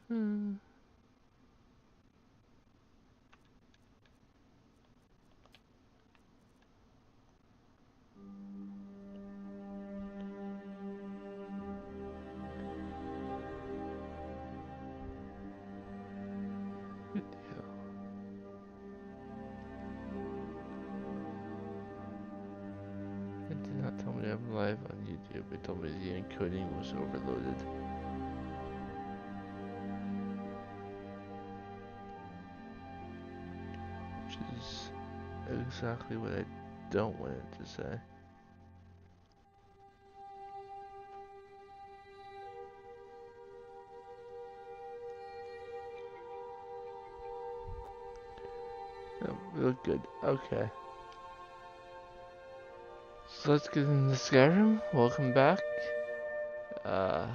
Hmm. It did not tell me I'm live on YouTube. It told me the encoding was overloaded. Which is exactly what I don't want it to say. Oh, we look good. Okay. So let's get into Skyrim. Welcome back. Uh,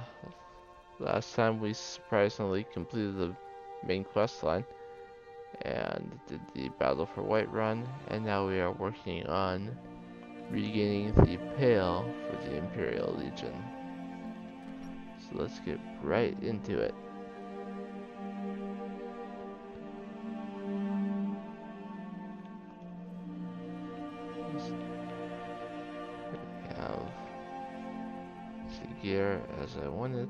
Last time we surprisingly completed the main quest line and did the battle for Whiterun, and now we are working on regaining the Pale for the Imperial Legion. So let's get right into it. We have the gear as I want it,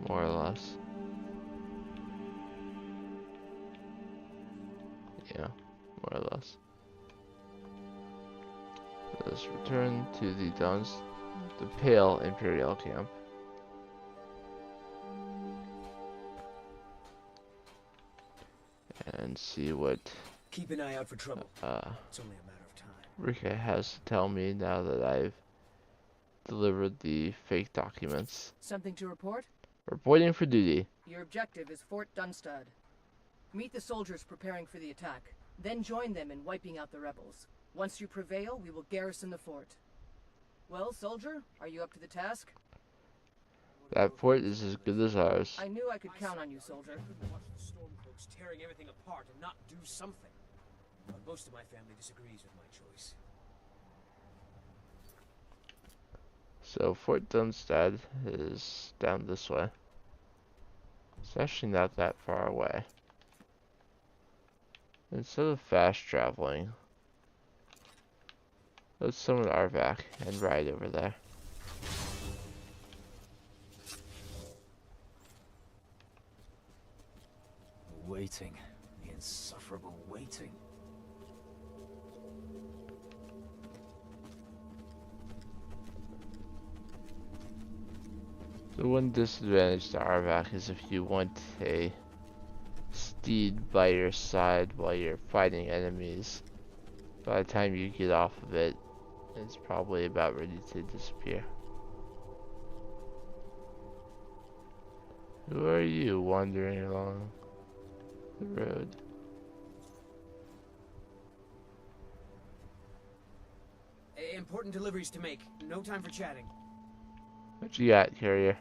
more or less. Yeah, more or less. Let's return to the Pale Imperial camp. And see what Keep an eye out for trouble. It's only a matter of time. Rika has to tell me now that I've delivered the fake documents. Something to report? Reporting for duty. Your objective is Fort Dunstad. Meet the soldiers preparing for the attack, then join them in wiping out the rebels. Once you prevail, we will garrison the fort. Well, soldier, are you up to the task? That fort is as good as ours. I knew I could count on you, soldier. I couldn't watch the Stormcloaks tearing everything apart and not do something. But most of my family disagrees with my choice. So Fort Dunstad is down this way. It's actually not that far away. Instead of fast traveling, let's summon Arvak and ride over there. Waiting. The insufferable waiting. The one disadvantage to Arvak is if you want a steed by your side while you're fighting enemies, by the time you get off of it, it's probably about ready to disappear. Who are you wandering along the road? Important deliveries to make. No time for chatting. What you got, carrier?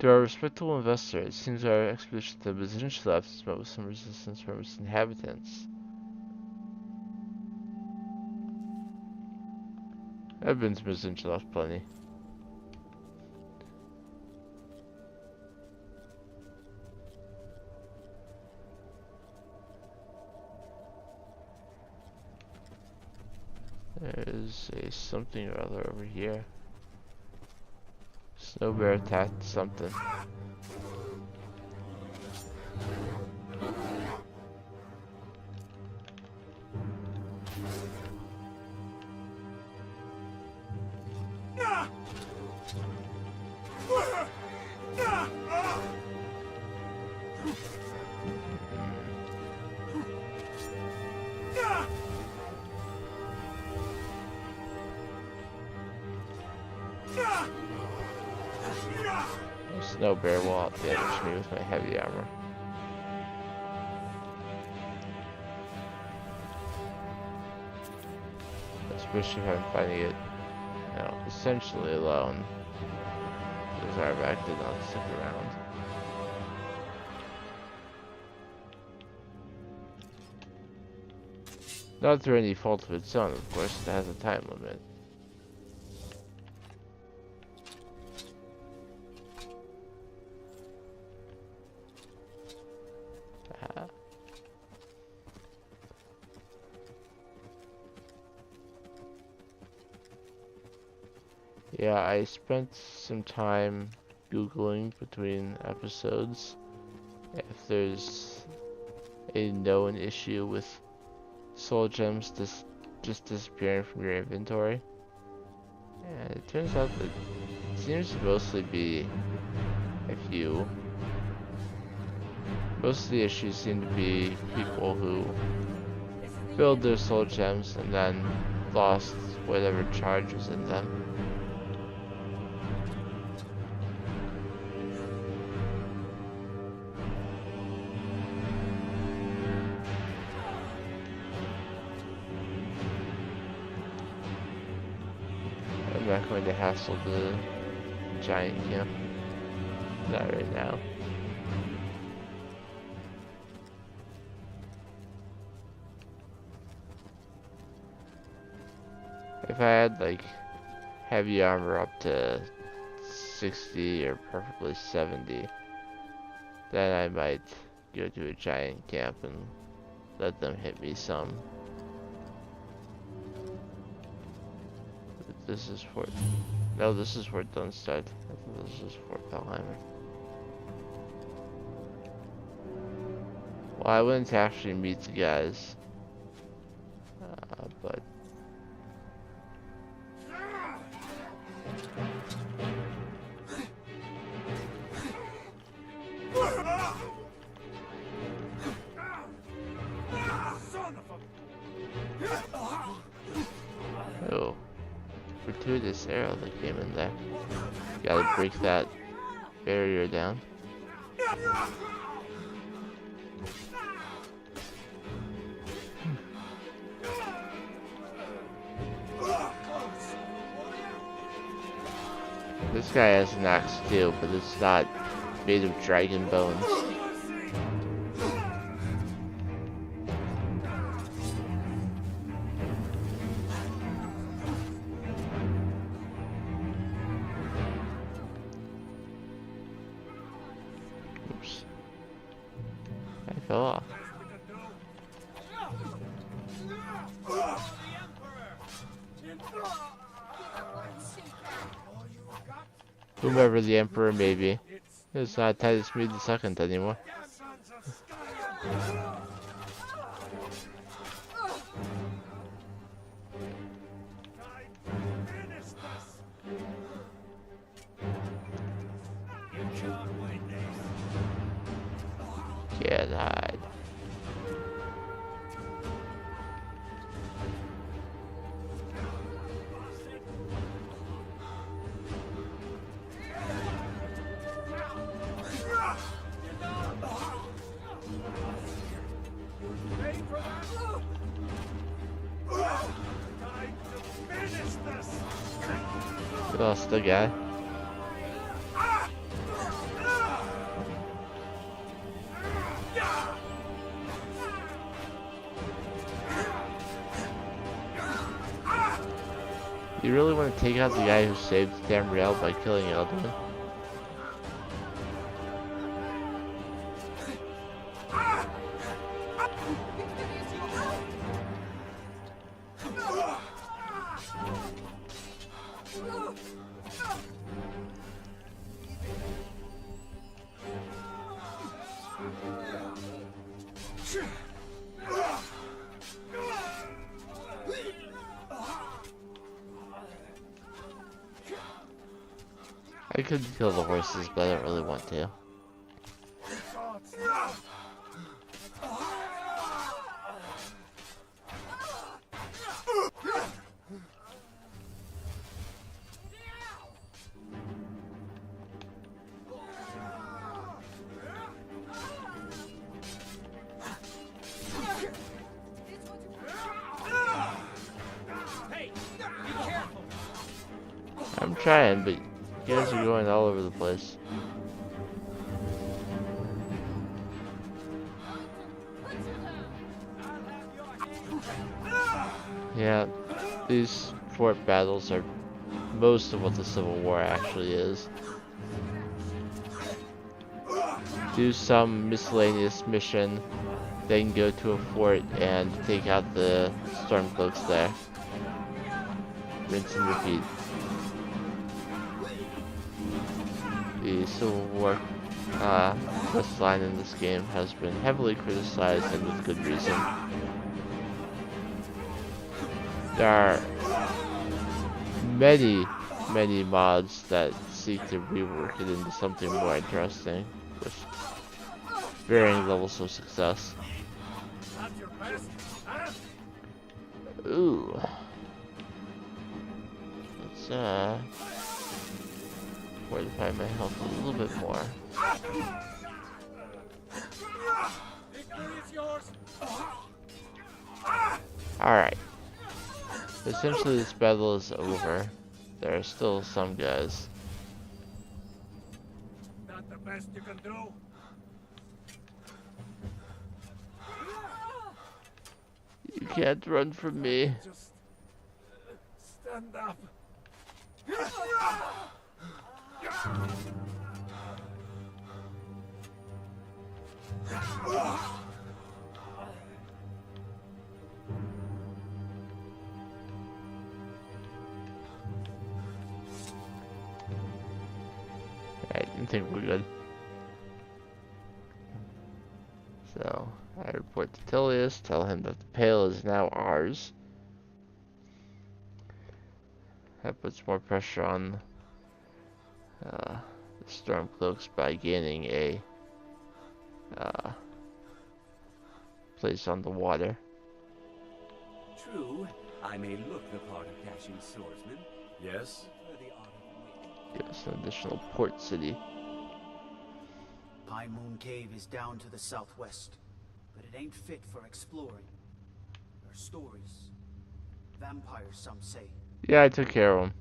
To our respectable investor, it seems our expedition to Byzantium has met with some resistance from its inhabitants. I've been to Byzantium plenty. There's a something or other over here. Snow bear attacked something. Snow bear will outdamage me with my heavy armor. Especially if I'm fighting it, you know, essentially alone. Because Arvak did not stick around. Not through any fault of its own, of course, it has a time limit. Yeah, I spent some time Googling between episodes if there's a known issue with soul gems just disappearing from your inventory. And it turns out that it seems to mostly be a few. Most of the issues seem to be people who filled their soul gems and then lost whatever charge was in them. I'm not going to hassle the giant camp. Not right now. If I had like heavy armor up to 60 or preferably 70, then I might go to a giant camp and let them hit me some. But this is Fort... No, this is Fort Dunstead. I thought this was Fort Pelheimer. Well, I wouldn't actually meet the guys. But... Oh. Gratuitous arrow that came in there. Gotta break that barrier down. This guy has an axe too, but it's not made of dragon bones. Oops. I fell off. Whomever the Emperor may be, it's not Titus Mead II anymore. Can't hide. We lost the guy. You really want to take out the guy who saved Tamriel by killing Eldrin? I could kill the horses, but I don't really want to. I'm trying, but you guys are going all over the place. Yeah, these fort battles are most of what the Civil War actually is. Do some miscellaneous mission, then go to a fort and take out the Stormcloaks there. Rinse and repeat. The Civil War quest line in this game has been heavily criticized, and with good reason. There are many mods that seek to rework it into something more interesting, with varying levels of success. Ooh. Let's fortify my health a little bit more. Alright. Essentially this battle is over. There are still some guys. Not the best you can do. You can't run from me. Just stand up. I think we're good. So, I report to Tilius, tell him that the Pale is now ours. That puts more pressure on the Stormcloaks by gaining a place on the water. True, I may look the part of dashing swordsman. Yes? The art of wit. Give us an additional port city. Pine Moon Cave is down to the southwest, but it ain't fit for exploring. There are stories. Vampires, some say. Yeah, I took care of him.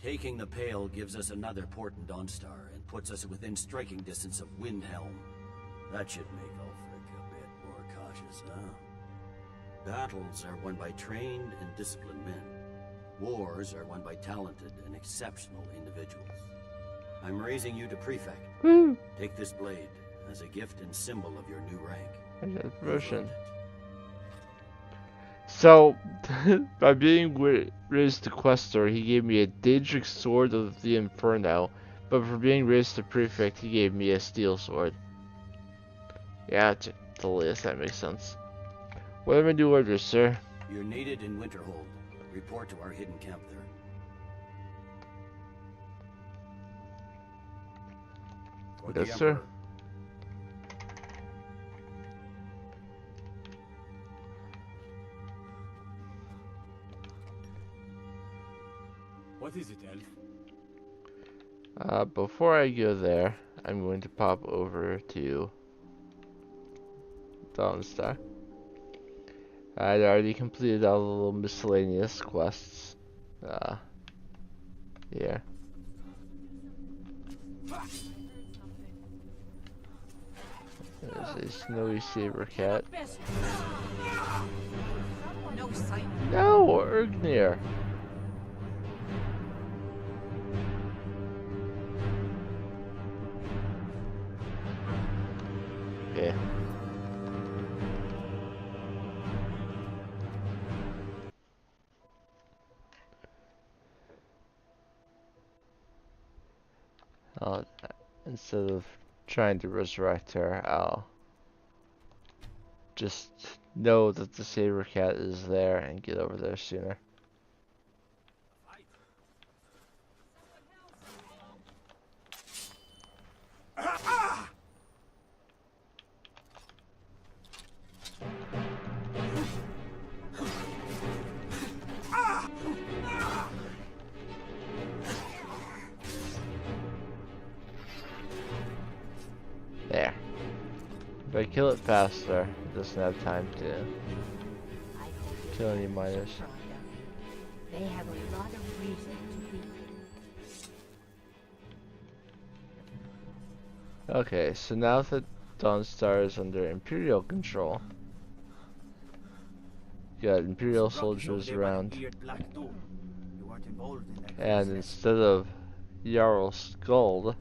Taking the Pale gives us another port in Dawnstar and puts us within striking distance of Windhelm. That should make Ulfric a bit more cautious, huh? Battles are won by trained and disciplined men. Wars are won by talented and exceptional individuals. I'm raising you to prefect. Woo! Take this blade as a gift and symbol of your new rank. I got a promotion. So, by being raised to Questor, he gave me a Daedric Sword of the Inferno, but for being raised to Prefect, he gave me a Steel Sword. Yeah, Tilius, that makes sense. What are my new orders, sir? You're needed in Winterhold. Report to our hidden camp there. For the Yes, sir. Emperor. What is it, Elf? Before I go there, I'm going to pop over to Dawnstar. I'd already completed all the little miscellaneous quests. Yeah. There's a snowy saber cat. No sight. No, Urgnir. Yeah. I'll, instead of trying to resurrect her, I'll just know that the saber cat is there and get over there sooner. There. If I kill it faster, it doesn't have time to kill any miners. They have a lot of reason to be. Okay, so now that Dawnstar is under Imperial control, you got Imperial soldiers around, and instead of Jarl Skuld,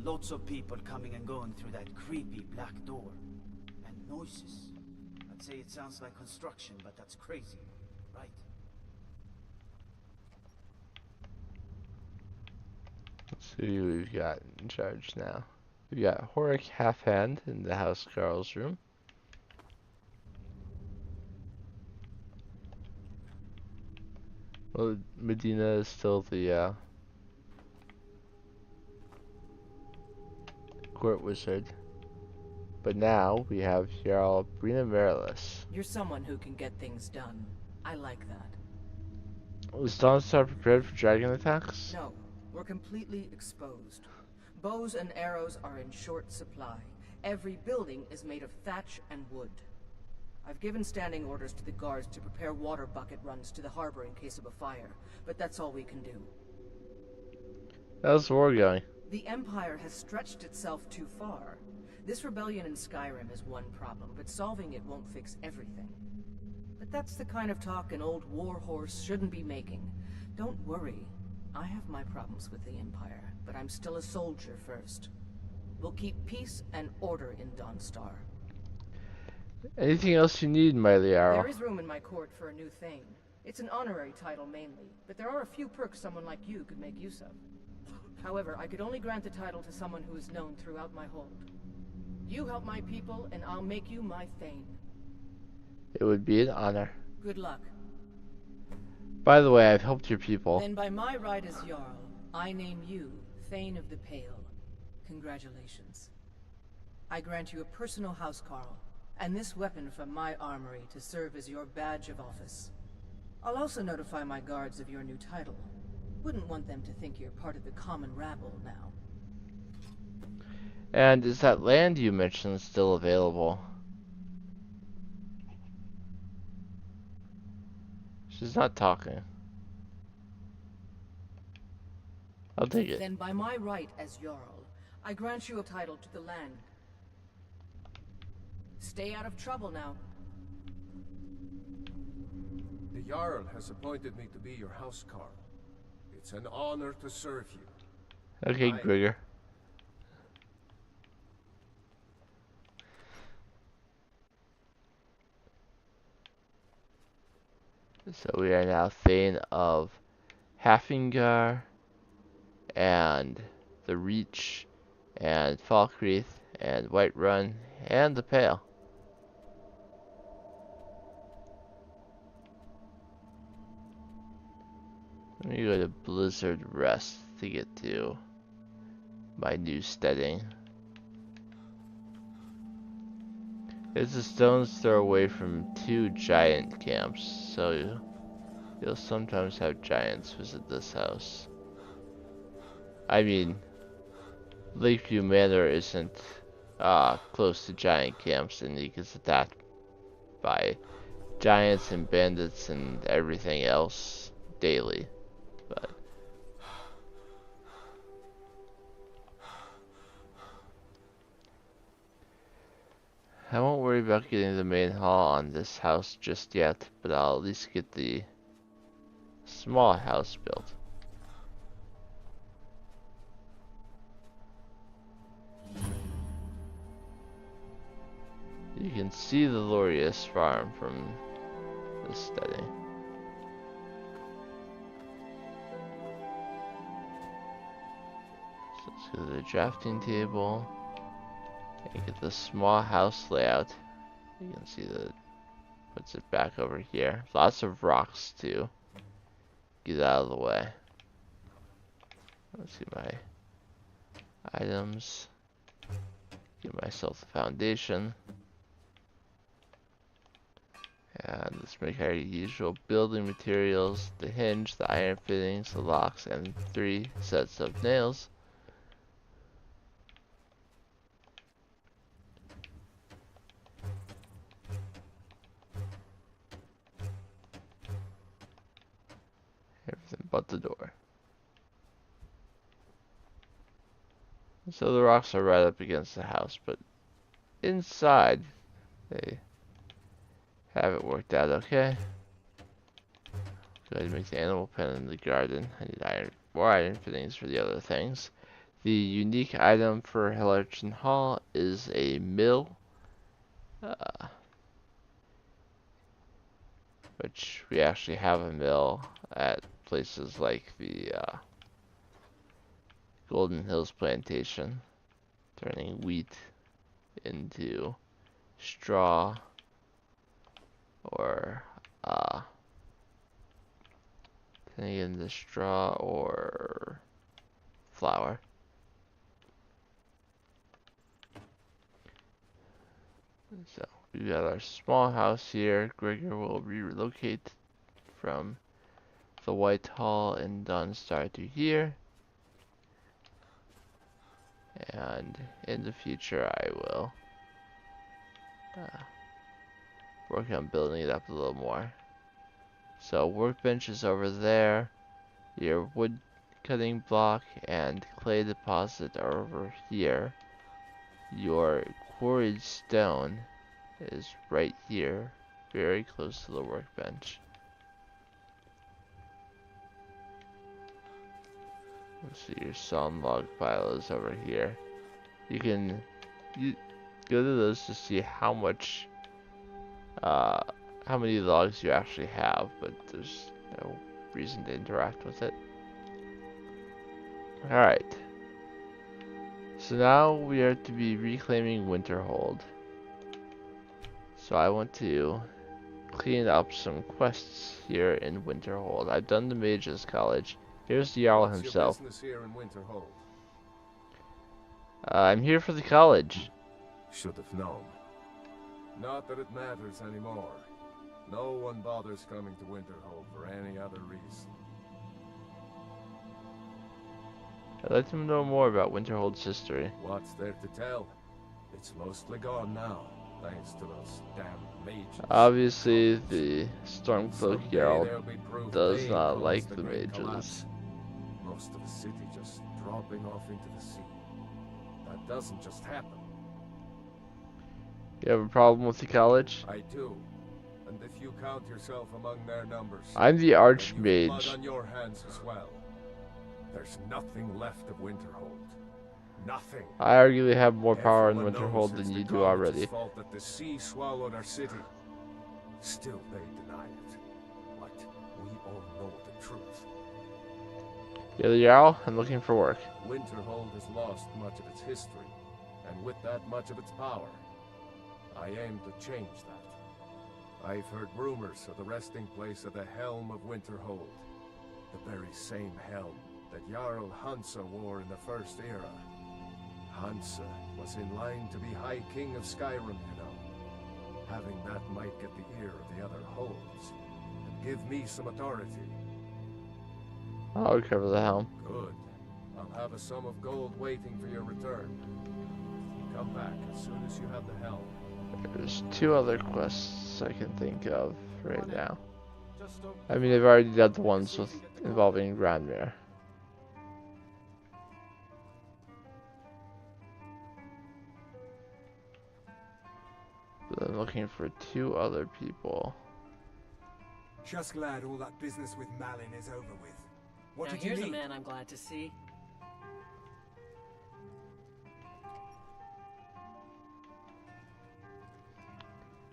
Lots of people coming and going through that creepy black door. And noises. I'd say it sounds like construction, but that's crazy, right? Let's see who we've got in charge now. We got Horik Halfhand in the House Carl's room. Well, Medina is still the court wizard. But now we have Jarl Brina Merilis. You're someone who can get things done. I like that. Was Dawnstar prepared for dragon attacks? No, we're completely exposed. Bows and arrows are in short supply. Every building is made of thatch and wood. I've given standing orders to the guards to prepare water bucket runs to the harbor in case of a fire, but that's all we can do. How's the war going? The Empire has stretched itself too far. This rebellion in Skyrim is one problem, but solving it won't fix everything. But that's the kind of talk an old warhorse shouldn't be making. Don't worry. I have my problems with the Empire, but I'm still a soldier first. We'll keep peace and order in Dawnstar. Anything else you need, Mighty Arrow? There is room in my court for a new thing. It's an honorary title mainly, but there are a few perks someone like you could make use of. However, I could only grant the title to someone who is known throughout my hold. You help my people, and I'll make you my Thane. It would be an honor. Good luck. By the way, I've helped your people. Then by my right as Jarl, I name you Thane of the Pale. Congratulations. I grant you a personal housecarl, and this weapon from my armory to serve as your badge of office. I'll also notify my guards of your new title. Wouldn't want them to think you're part of the common rabble now. And is that land you mentioned still available? She's not talking. I'll take it. Then by my right as Jarl, I grant you a title to the land. Stay out of trouble now. The Jarl has appointed me to be your housecarl. It's an honor to serve you. Okay, Aye. Grigor. So we are now Thane of Haffingar, and the Reach, and Falkreath, and Whiterun, and the Pale. Let me go to Blizzard Rest to get to my new steading. It's a stone's throw away from 2 giant camps, so you'll sometimes have giants visit this house. I mean, Lakeview Manor isn't close to giant camps, and he gets attacked by giants and bandits and everything else daily. But I won't worry about getting the main hall on this house just yet, but I'll at least get the small house built. You can see the Lorius farm from this study. So let's go to the drafting table and get the small house layout. You can see that it puts it back over here. Lots of rocks to get out of the way. Let's see my items. Give myself the foundation. And let's make our usual building materials: the hinge, the iron fittings, the locks, and 3 sets of nails. Everything but the door. So the rocks are right up against the house, but inside they have it worked out okay. Go ahead and make the animal pen in the garden. I need more iron fittings for the other things. The unique item for Hellerton Hall is a mill, which we actually have a mill at places like the Golden Hills plantation, turning wheat into straw or turning it into straw or flour. So we got our small house here. Gregor will relocate from the White Hall in Dawnstar to here. And in the future I will work on building it up a little more. So workbench is over there. Your wood cutting block and clay deposit are over here. Your quarried stone is right here, very close to the workbench. Let's see, your sawn log pile is over here. You can go to those to see how many logs you actually have, but there's no reason to interact with it. Alright. So now we are to be reclaiming Winterhold. So I want to clean up some quests here in Winterhold. I've done the Mages College. Here's the Jarl himself. What's your business here in Winterhold? I'm here for the college. Should have known. Not that it matters anymore. No one bothers coming to Winterhold for any other reason. I'd like to know more about Winterhold's history. What's there to tell? It's mostly gone now, thanks to those damn mages. Obviously, the Stormcloak Someday Jarl there'll be proof does they not caused like the the great mages. collapse. Most of the city just dropping off into the sea. That doesn't just happen. You have a problem with the college? I do. And if you count yourself among their numbers, I'm the then you've blood Archmage. on your hands as well. There's nothing left of Winterhold. Nothing. I arguably have more power in Everyone knows Winterhold it's than the you do college's already. fault that the sea swallowed our city. Still, they deny it. But we all know the truth. You're the Jarl? I'm looking for work. Winterhold has lost much of its history, and with that much of its power. I aim to change that. I've heard rumors of the resting place of the Helm of Winterhold. The very same helm that Jarl Hansa wore in the First Era. Hansa was in line to be High King of Skyrim, you know. Having that might get the ear of the other holds, and give me some authority. I'll recover the helm. Good. I'll have a sum of gold waiting for your return. Come back as soon as you have the helm. There's 2 other quests I can think of right now. I mean, I've already done the ones with involving Grandmere. But I'm looking for 2 other people. Just glad all that business with Malin is over with. What Now did you here's a need? man I'm glad to see.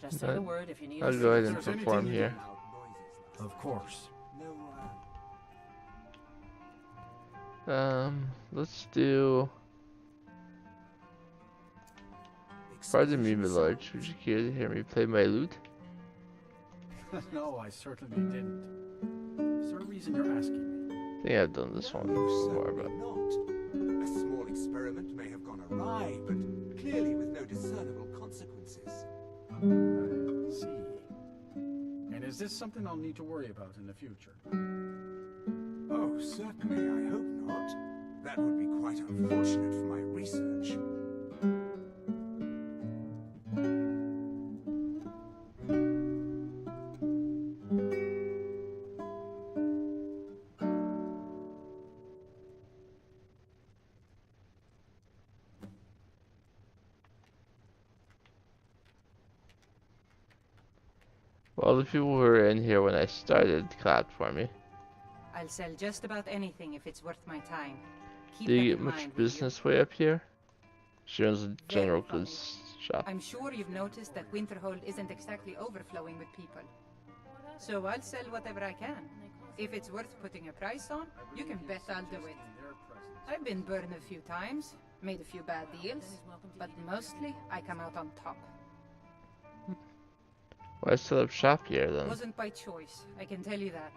Just say the word if you need I'll us go to ahead and If there's perform anything you here. do- Of course. No, Let's do... Pardon me, my lord. Would you care to hear me play my lute? No, I certainly didn't. Is there a reason you're asking me? I think I've done this one before, but... not. A small experiment may have gone awry, but clearly with no discernible consequences. I see. And is this something I'll need to worry about in the future? Oh, certainly, I hope not. That would be quite unfortunate for my research. Well, the people who were in here when I started clapped for me. I'll sell just about anything if it's worth my time. Keep Do that you in get much mind, will you? business way up here? She owns a Very general funny. goods shop. I'm sure you've noticed that Winterhold isn't exactly overflowing with people. So I'll sell whatever I can. If it's worth putting a price on, you can bet I'll do it. their presence. I've been burned a few times, made a few bad deals, but mostly I come out on top. Why set up shop here then? Wasn't by choice, I can tell you that.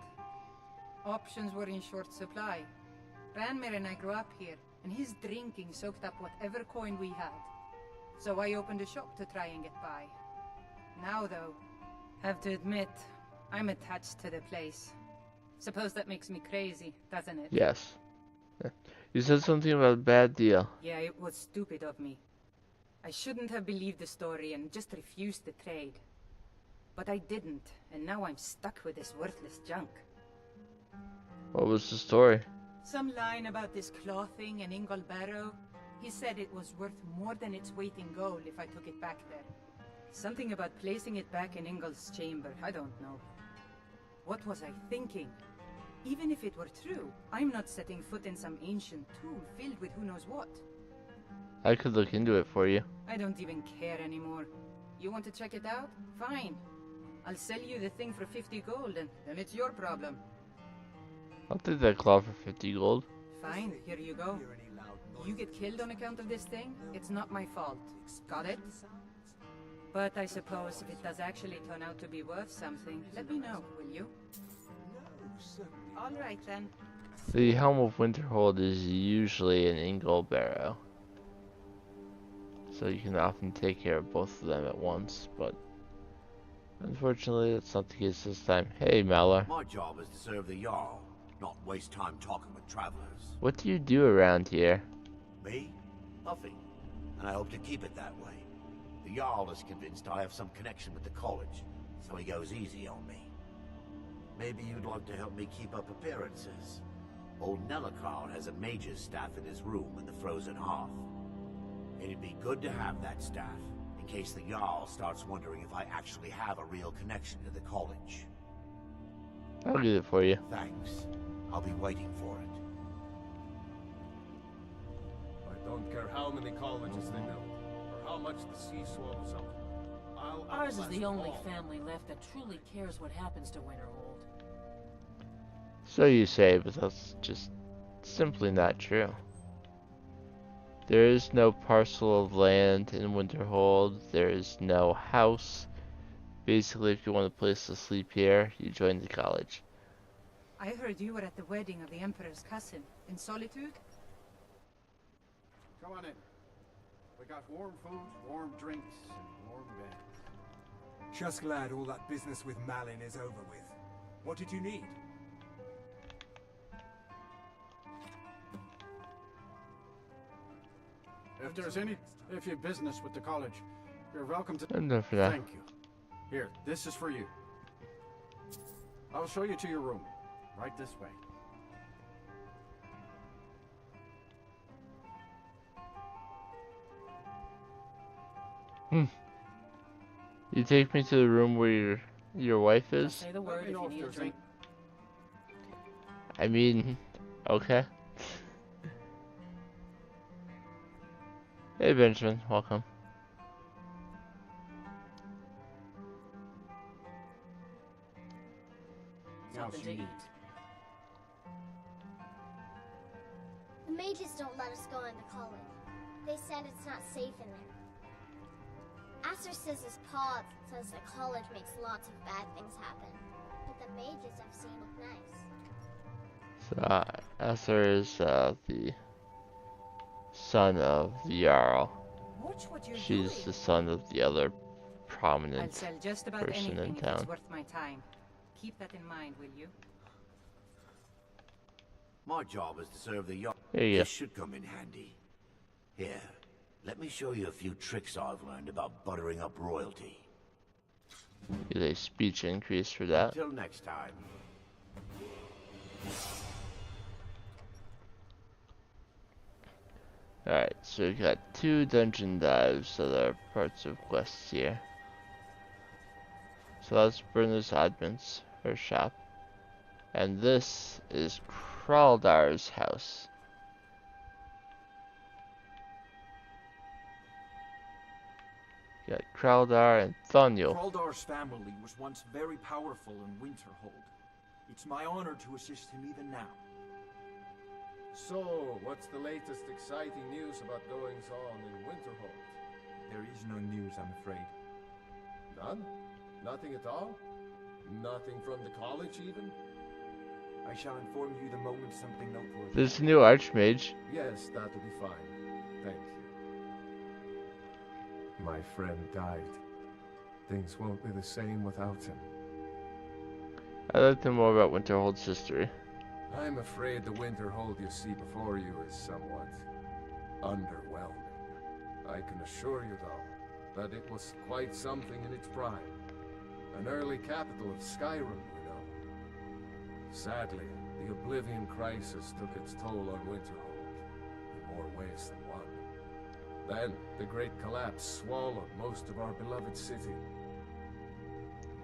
Options were in short supply. Ranmir and I grew up here, and his drinking soaked up whatever coin we had. So I opened a shop to try and get by. Now though, have to admit, I'm attached to the place. Suppose that makes me crazy, doesn't it? Yes. You said something about a bad deal. Yeah, it was stupid of me. I shouldn't have believed the story and just refused the trade. But I didn't, and now I'm stuck with this worthless junk. What was the story? Some line about this clothing and Ingol Barrow. He said it was worth more than its weight in gold if I took it back there. Something about placing it back in Ingol's chamber, I don't know. What was I thinking? Even if it were true, I'm not setting foot in some ancient tomb filled with who knows what. I could look into it for you. I don't even care anymore. You want to check it out? Fine. I'll sell you the thing for 50 gold, and then it's your problem. I'll take that claw for 50 gold. Fine, here you go. You get killed on account of this thing, it's not my fault. Got it? But I suppose if it does actually turn out to be worth something, let me know, will you? Alright then. The Helm of Winterhold is usually an Ingol Barrow. So you can often take care of both of them at once, but unfortunately that's not the case this time. Hey Malar. My job is to serve the Jarl, not waste time talking with travelers. What do you do around here? Me? Nothing. And I hope to keep it that way. The Jarl is convinced I have some connection with the college, so he goes easy on me. Maybe you'd like to help me keep up appearances. Old Nellikar has a mage's staff in his room in the frozen hearth. It'd be good to have that staff, in case the Jarl starts wondering if I actually have a real connection to the college. I'll get it for you. Thanks. I'll be waiting for it. I don't care how many colleges they build, or how much the sea swallows up. I'll Ours is outlast the only all. family left that truly cares what happens to Winterhold. So you say, but that's just simply not true. There is no parcel of land in Winterhold. There is no house. Basically, if you want a place to sleep here, you join the college. I heard you were at the wedding of the Emperor's cousin, in Solitude? Come on in. We got warm food, warm drinks, and warm beds. Just glad all that business with Malin is over with. What did you need? If you've business with the college, you're welcome to. I'm done for that. Thank you. Here, this is for you. I'll show you to your room. Right this way. You take me to the room where your wife is? Say the Let word me if know you if need a there's drink. I mean, okay. Hey Benjamin, welcome. Something to eat. The mages don't let us go into college. They said it's not safe in there. Asher says his pa says the college makes lots of bad things happen. But the mages I've seen look nice. So, Asher is the son of the Jarl. Watch what you're She's doing. the son of the other I'll prominent sell just about person in anything if town. it's worth my time. Keep that in mind, will you? My job is to serve the Jarl. Here you go. This should come in handy. Here, let me show you a few tricks I've learned about buttering up royalty. Get a speech increase for that. Till next time. Alright, so we got 2 dungeon dives that are parts of quests here. So that's Brunner's Admins, her shop. And this is Kraldar's house. You got Kraldar and Thoniel. Kraldar's family was once very powerful in Winterhold. It's my honor to assist him even now. So, what's the latest exciting news about goings on in Winterhold? There is no news, I'm afraid. None? Nothing at all? Nothing from the college, even? I shall inform you the moment something noteworthy. There's a new Archmage. Yes, that'll be fine. Thank you. My friend died. Things won't be the same without him. I'd like to know more about Winterhold's history. I'm afraid the Winterhold you see before you is somewhat underwhelming. I can assure you, though, that it was quite something in its prime. An early capital of Skyrim, you know. Sadly, the Oblivion Crisis took its toll on Winterhold, in more ways than one. Then, the Great Collapse swallowed most of our beloved city.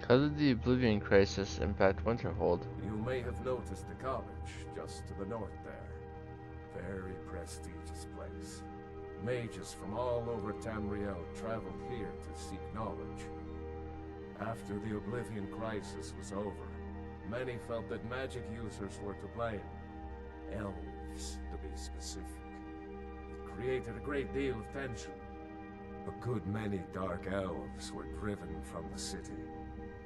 How did the Oblivion Crisis impact Winterhold? You may have noticed the college, just to the north there. Very prestigious place. Mages from all over Tamriel traveled here to seek knowledge. After the Oblivion Crisis was over, many felt that magic users were to blame. Elves, to be specific. It created a great deal of tension. A good many dark elves were driven from the city,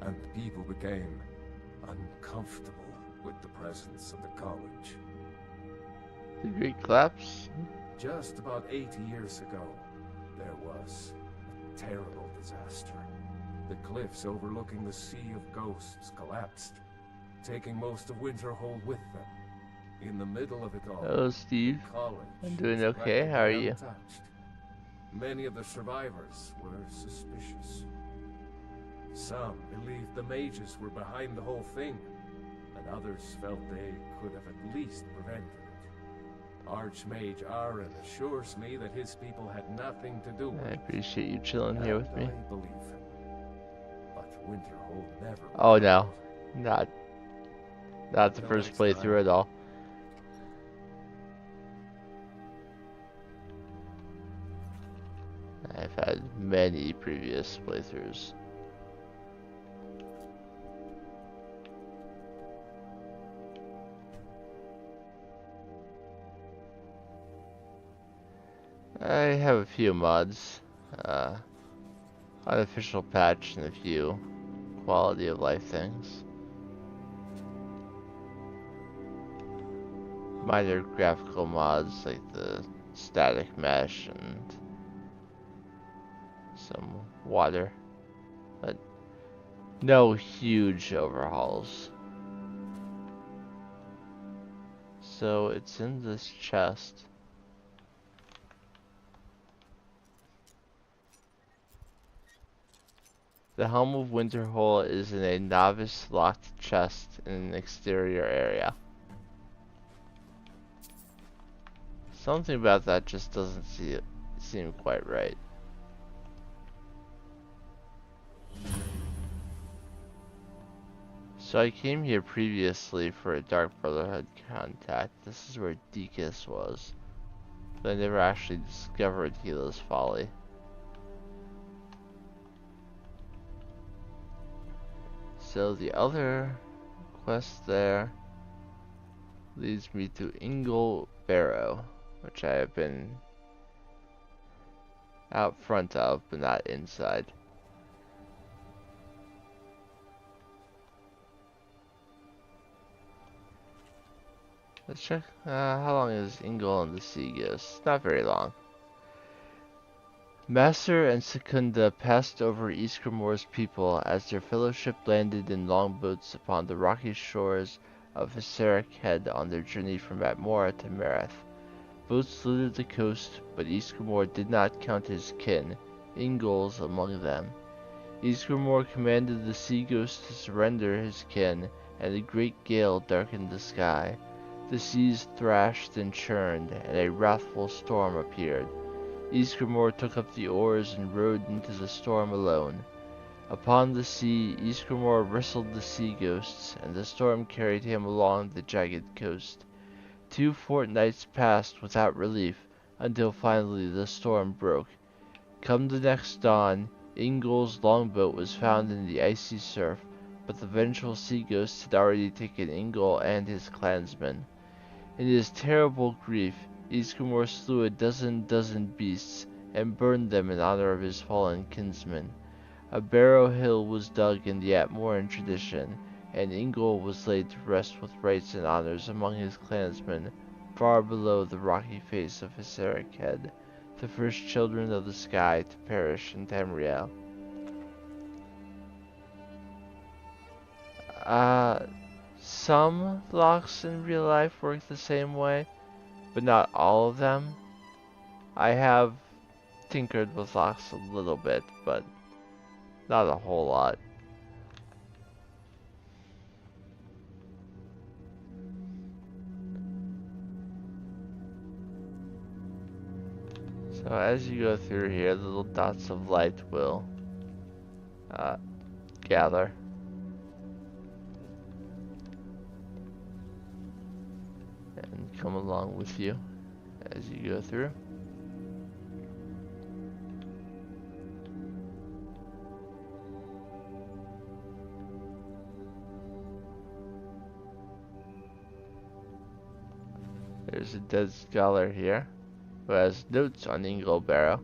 and people became uncomfortable with the presence of the college. The Great Collapse? Just about 80 years ago, there was a terrible disaster. The cliffs overlooking the Sea of Ghosts collapsed, taking most of Winterhold with them. In the middle of it all, Hello, Steve. college I'm doing was okay. How are practically you? untouched. Many of the survivors were suspicious. Some believed the mages were behind the whole thing, and others felt they could have at least prevented it. Archmage Aaron assures me that his people had nothing to do with I it. appreciate you chilling here with me. I believe him. But Winterhold never Oh no, recovered. not the Until first next playthrough time. at all. I've had many previous playthroughs. I have a few mods, unofficial patch and a few quality of life things. Minor graphical mods like the static mesh and some water, but no huge overhauls. So it's in this chest. The Helm of Winterhold is in a novice locked chest in an exterior area. Something about that just doesn't seem quite right. So I came here previously for a Dark Brotherhood contact. This is where Deakus was, but I never actually discovered Hila's Folly. So the other quest there leads me to Ingle Barrow, which I have been out front of, but not inside. Let's check how long is Ingle and the Sea Ghost. Not very long. Master and Secunda passed over Ysgramor's people as their fellowship landed in longboats upon the rocky shores of Viseric Head on their journey from Atmora to Mareth. Boats looted the coast, but Ysgramor did not count his kin, Ingles among them. Ysgramor commanded the Sea Ghost to surrender his kin, and a great gale darkened the sky. The seas thrashed and churned, and a wrathful storm appeared. Ysgramor took up the oars and rowed into the storm alone. Upon the sea, Ysgramor wrestled the sea ghosts, and the storm carried him along the jagged coast. 2 fortnights passed without relief, until finally the storm broke. Come the next dawn, Ingol's longboat was found in the icy surf, but the vengeful sea ghosts had already taken Ingol and his clansmen. In his terrible grief, Ysgramor slew a dozen beasts and burned them in honor of his fallen kinsmen. A barrow hill was dug in the Atmoran tradition, and Ingol was laid to rest with rites and honors among his clansmen, far below the rocky face of Hyseric Head, the first children of the sky to perish in Tamriel. Some locks in real life work the same way, but not all of them. I have tinkered with locks a little bit, but not a whole lot. So as you go through here, little dots of light will gather. And come along with you as you go through. There's a dead scholar here who has notes on Ingol Barrow.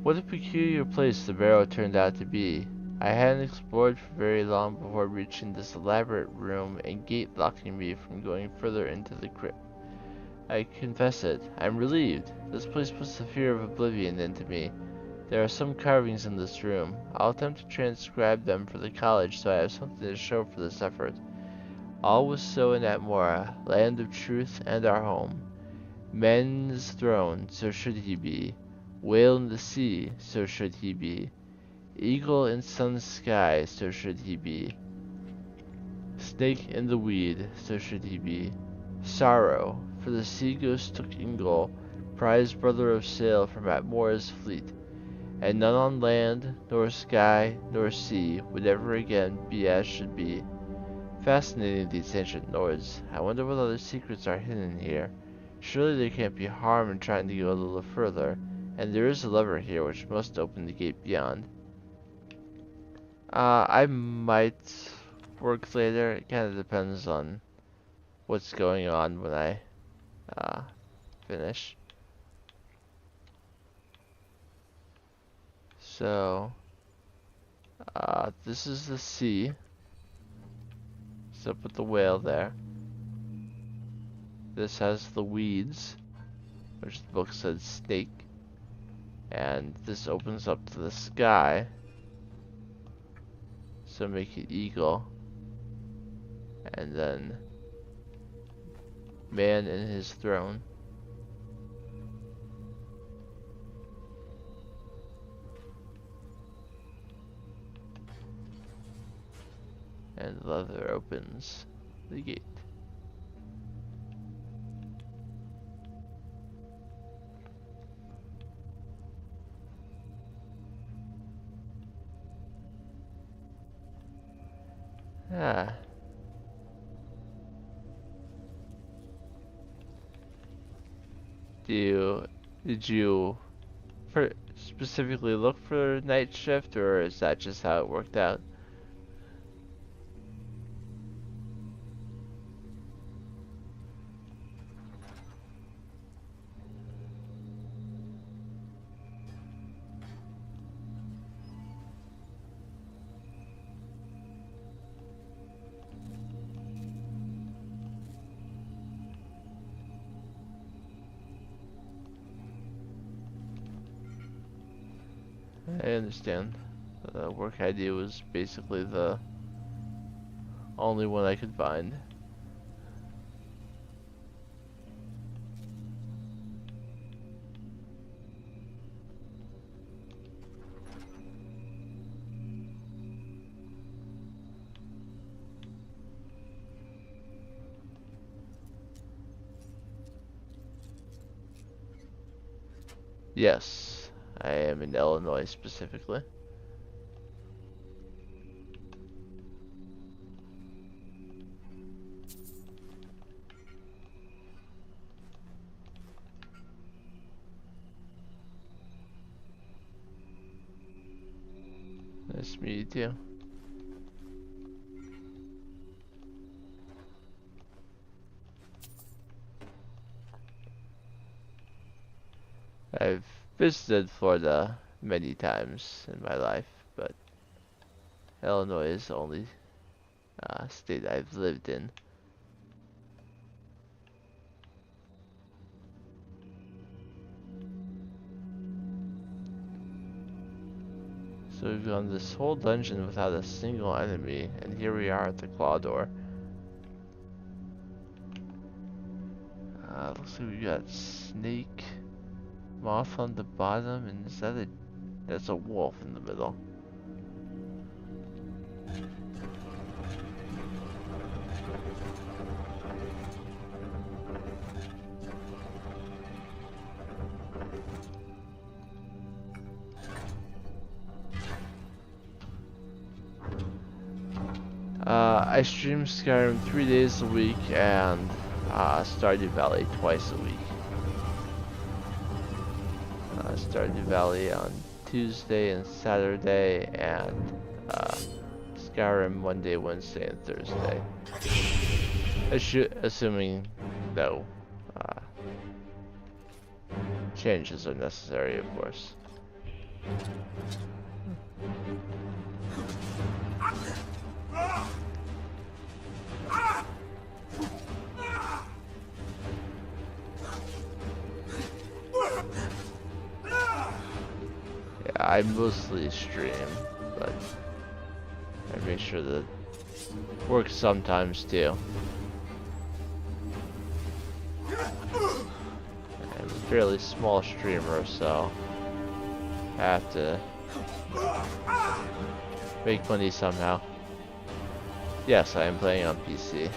What a peculiar place the barrow turned out to be. I hadn't explored for very long before reaching this elaborate room and gate locking me from going further into the crypt. I confess it, I'm relieved. This place puts the fear of oblivion into me. There are some carvings in this room. I'll attempt to transcribe them for the college so I have something to show for this effort. All was so in Atmora, land of truth and our home. Men's throne, so should he be. Whale in the sea, so should he be. Eagle in sun's sky, so should he be. Snake in the weed, so should he be. Sorrow, for the sea ghost took Ingol, prized brother of sail from Atmora's fleet, and none on land, nor sky, nor sea would ever again be as should be. Fascinating, these ancient Nords. I wonder what other secrets are hidden here. Surely there can't be harm in trying to go a little further, and there is a lever here which must open the gate beyond. I might work later. It kind of depends on what's going on when I finish. So, this is the sea. So put the whale there. This has the weeds, which the book said snake. And this opens up to the sky. So make it eagle. And then man in his throne. And the leather opens the gate. Ah. Did you specifically look for night shift, or is that just how it worked out? I understand. The work ID was basically the only one I could find. Yes, I am in Illinois specifically. Nice to meet you too. I've visited Florida many times in my life, but Illinois is the only state I've lived in. So we've gone this whole dungeon without a single enemy, and here we are at the claw door. Looks like we got snake, moth on the bottom, and is that that's a wolf in the middle. I stream Skyrim 3 days a week and Stardew Valley twice a week. Stardew Valley on Tuesday and Saturday, and Skyrim Monday, Wednesday, and Thursday. Assuming no changes are necessary, of course. Yeah, I mostly stream, but I make sure that it works sometimes too. I'm a fairly small streamer, so I have to make money somehow. Yes, I am playing on PC.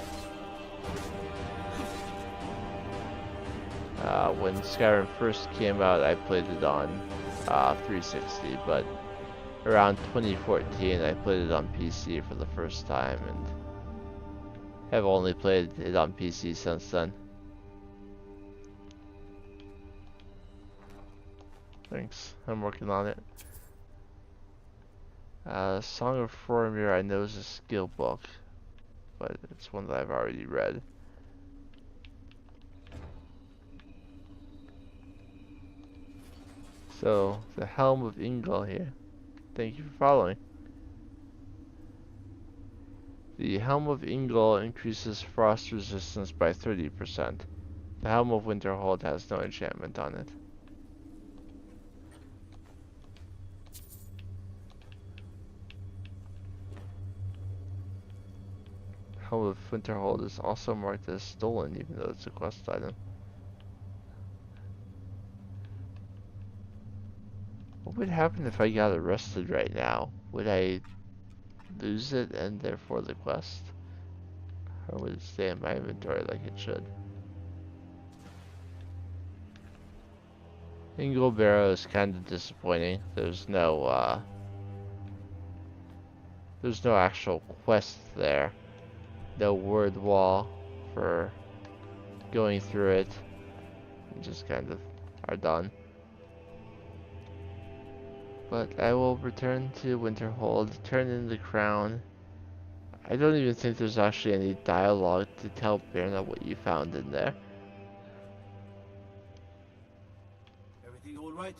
When Skyrim first came out, I played it on 360, but around 2014 I played it on PC for the first time, and have only played it on PC since then. Thanks, I'm working on it. Song of Faramir I know is a skill book, but it's one that I've already read. So, the Helm of Ingol here. Thank you for following. The Helm of Ingol increases frost resistance by 30%. The Helm of Winterhold has no enchantment on it. Helm of Winterhold is also marked as stolen, even though it's a quest item. What would happen if I got arrested right now? Would I lose it and therefore the quest? Or would it stay in my inventory like it should? Ingol Barrow is kind of disappointing. There's no actual quest there. No word wall for going through it. You just kind of are done. But I will return to Winterhold, turn in the crown. I don't even think there's actually any dialogue to tell Birna what you found in there. Everything all right?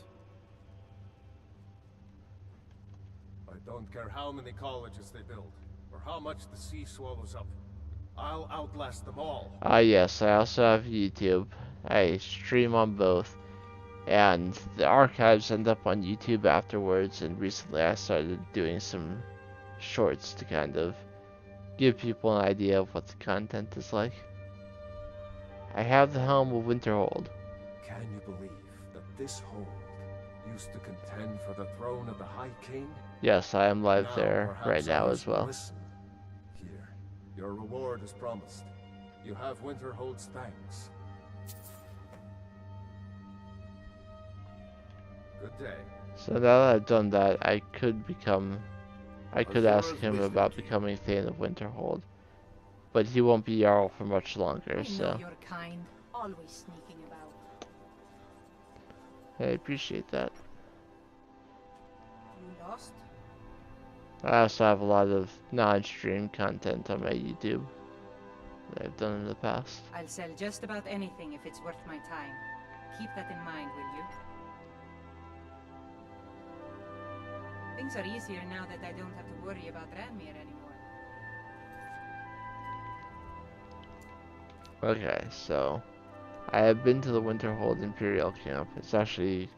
I don't care how many colleges they build, or how much the sea swallows up. I'll outlast them all. Yes, I also have YouTube. I stream on both. And the archives end up on YouTube afterwards, and recently I started doing some shorts to kind of give people an idea of what the content is like. I have the Helm of Winterhold. Can you believe that this hold used to contend for the throne of the High King? Yes, I am live Now, there right now others as well. Listen. Here, your reward is promised. You have Winterhold's thanks. Good day. So now that I've done that, I could ask him about becoming Thane of Winterhold. But he won't be Jarl for much longer, I so know you're kind, always sneaking about. I appreciate that. You lost? I also have a lot of non-stream content on my YouTube that I've done in the past. I'll sell just about anything if it's worth my time. Keep that in mind, will you? Things are easier now that I don't have to worry about Ranmir anymore. Okay, so I have been to the Winterhold Imperial Camp. It's actually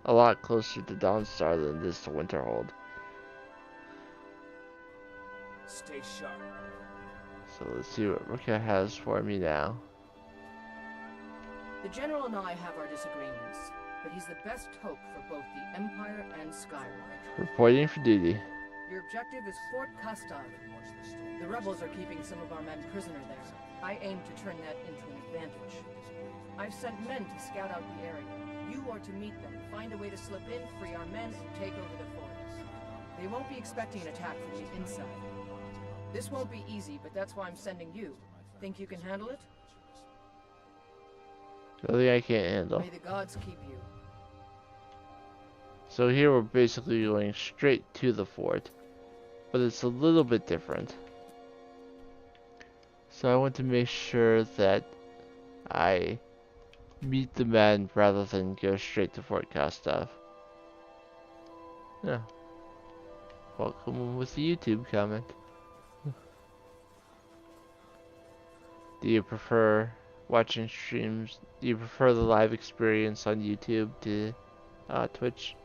a lot closer to Dawnstar than it is to Winterhold. Stay sharp. So let's see what Ruka has for me now. The General and I have our disagreements, but he's the best hope for both the Empire and Skyrim. Reporting for duty. Your objective is Fort Kastov. The rebels are keeping some of our men prisoner there. I aim to turn that into an advantage. I've sent men to scout out the area. You are to meet them, find a way to slip in, free our men, and take over the fort. They won't be expecting an attack from the inside. This won't be easy, but that's why I'm sending you. Think you can handle it? Nothing I can't handle. May the gods keep you. So here we're basically going straight to the fort, but it's a little bit different. So I want to make sure that I meet the men rather than go straight to Fort Kostov. Yeah. Welcome with the YouTube comment. Do you prefer watching streams? Do you prefer the live experience on YouTube to Twitch?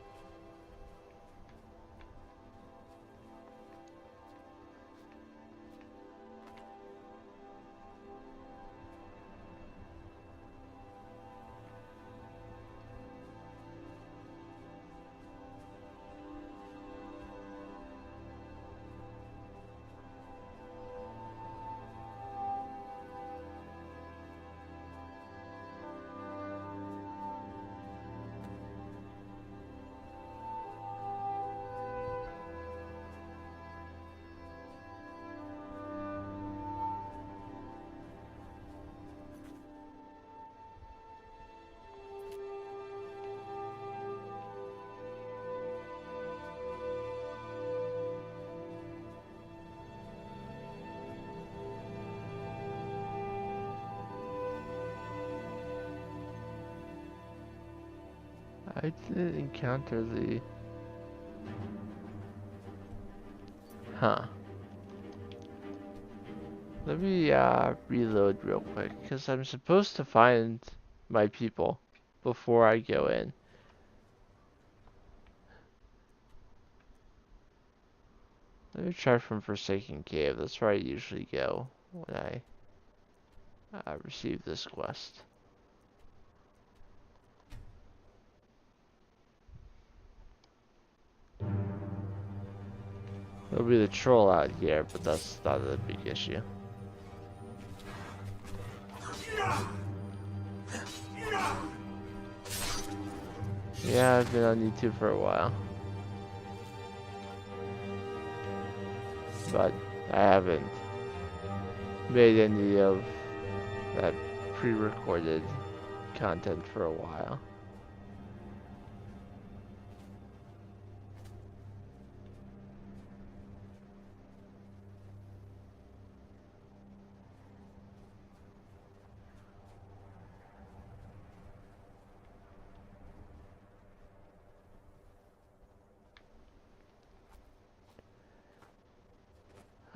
I didn't encounter the... Huh. Let me reload real quick, because I'm supposed to find my people before I go in. Let me try from Forsaken Cave. That's where I usually go when I receive this quest. There'll be the troll out here, but that's not a big issue. Yeah, I've been on YouTube for a while. But I haven't made any of that pre-recorded content for a while.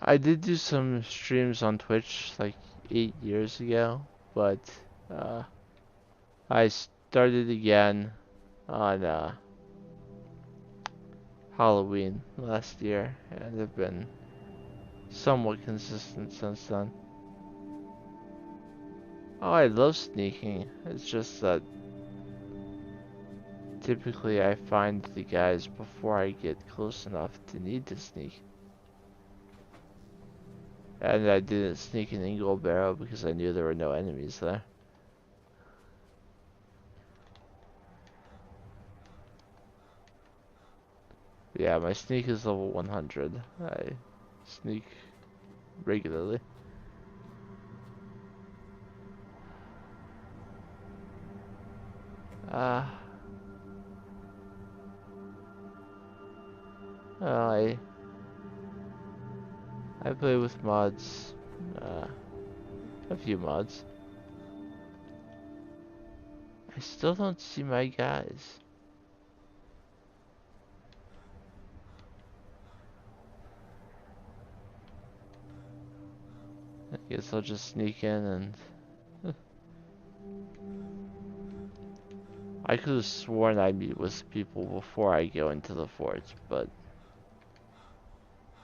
I did do some streams on Twitch like 8 years ago, but I started again on Halloween last year, and I've been somewhat consistent since then. Oh, I love sneaking. It's just that typically I find the guys before I get close enough to need to sneak. And I didn't sneak in Ingle Barrow because I knew there were no enemies there. Yeah, my sneak is level 100. I sneak regularly. Well, I play with mods, a few mods. I still don't see my guys. Guess I'll just sneak in and... I could have sworn I'd meet with people before I go into the fort, but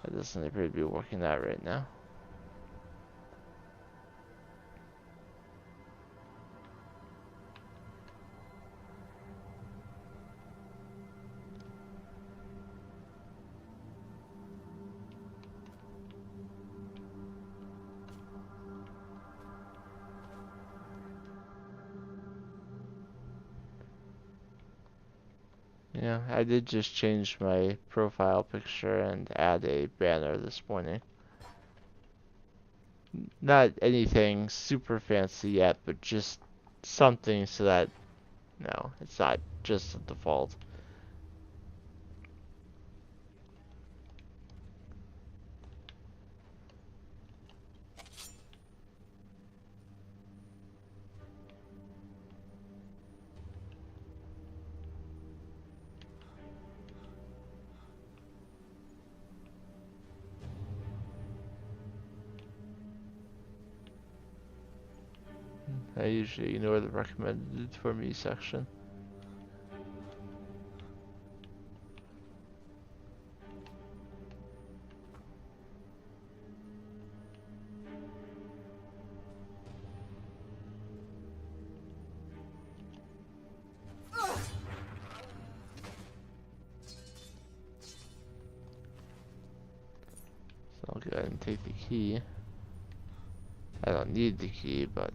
that doesn't appear to be working out right now. Yeah, I did just change my profile picture and add a banner this morning. Not anything super fancy yet, but just something so that, no, it's not just the default. I usually ignore the recommended for me section. So I'll go ahead and take the key. I don't need the key, but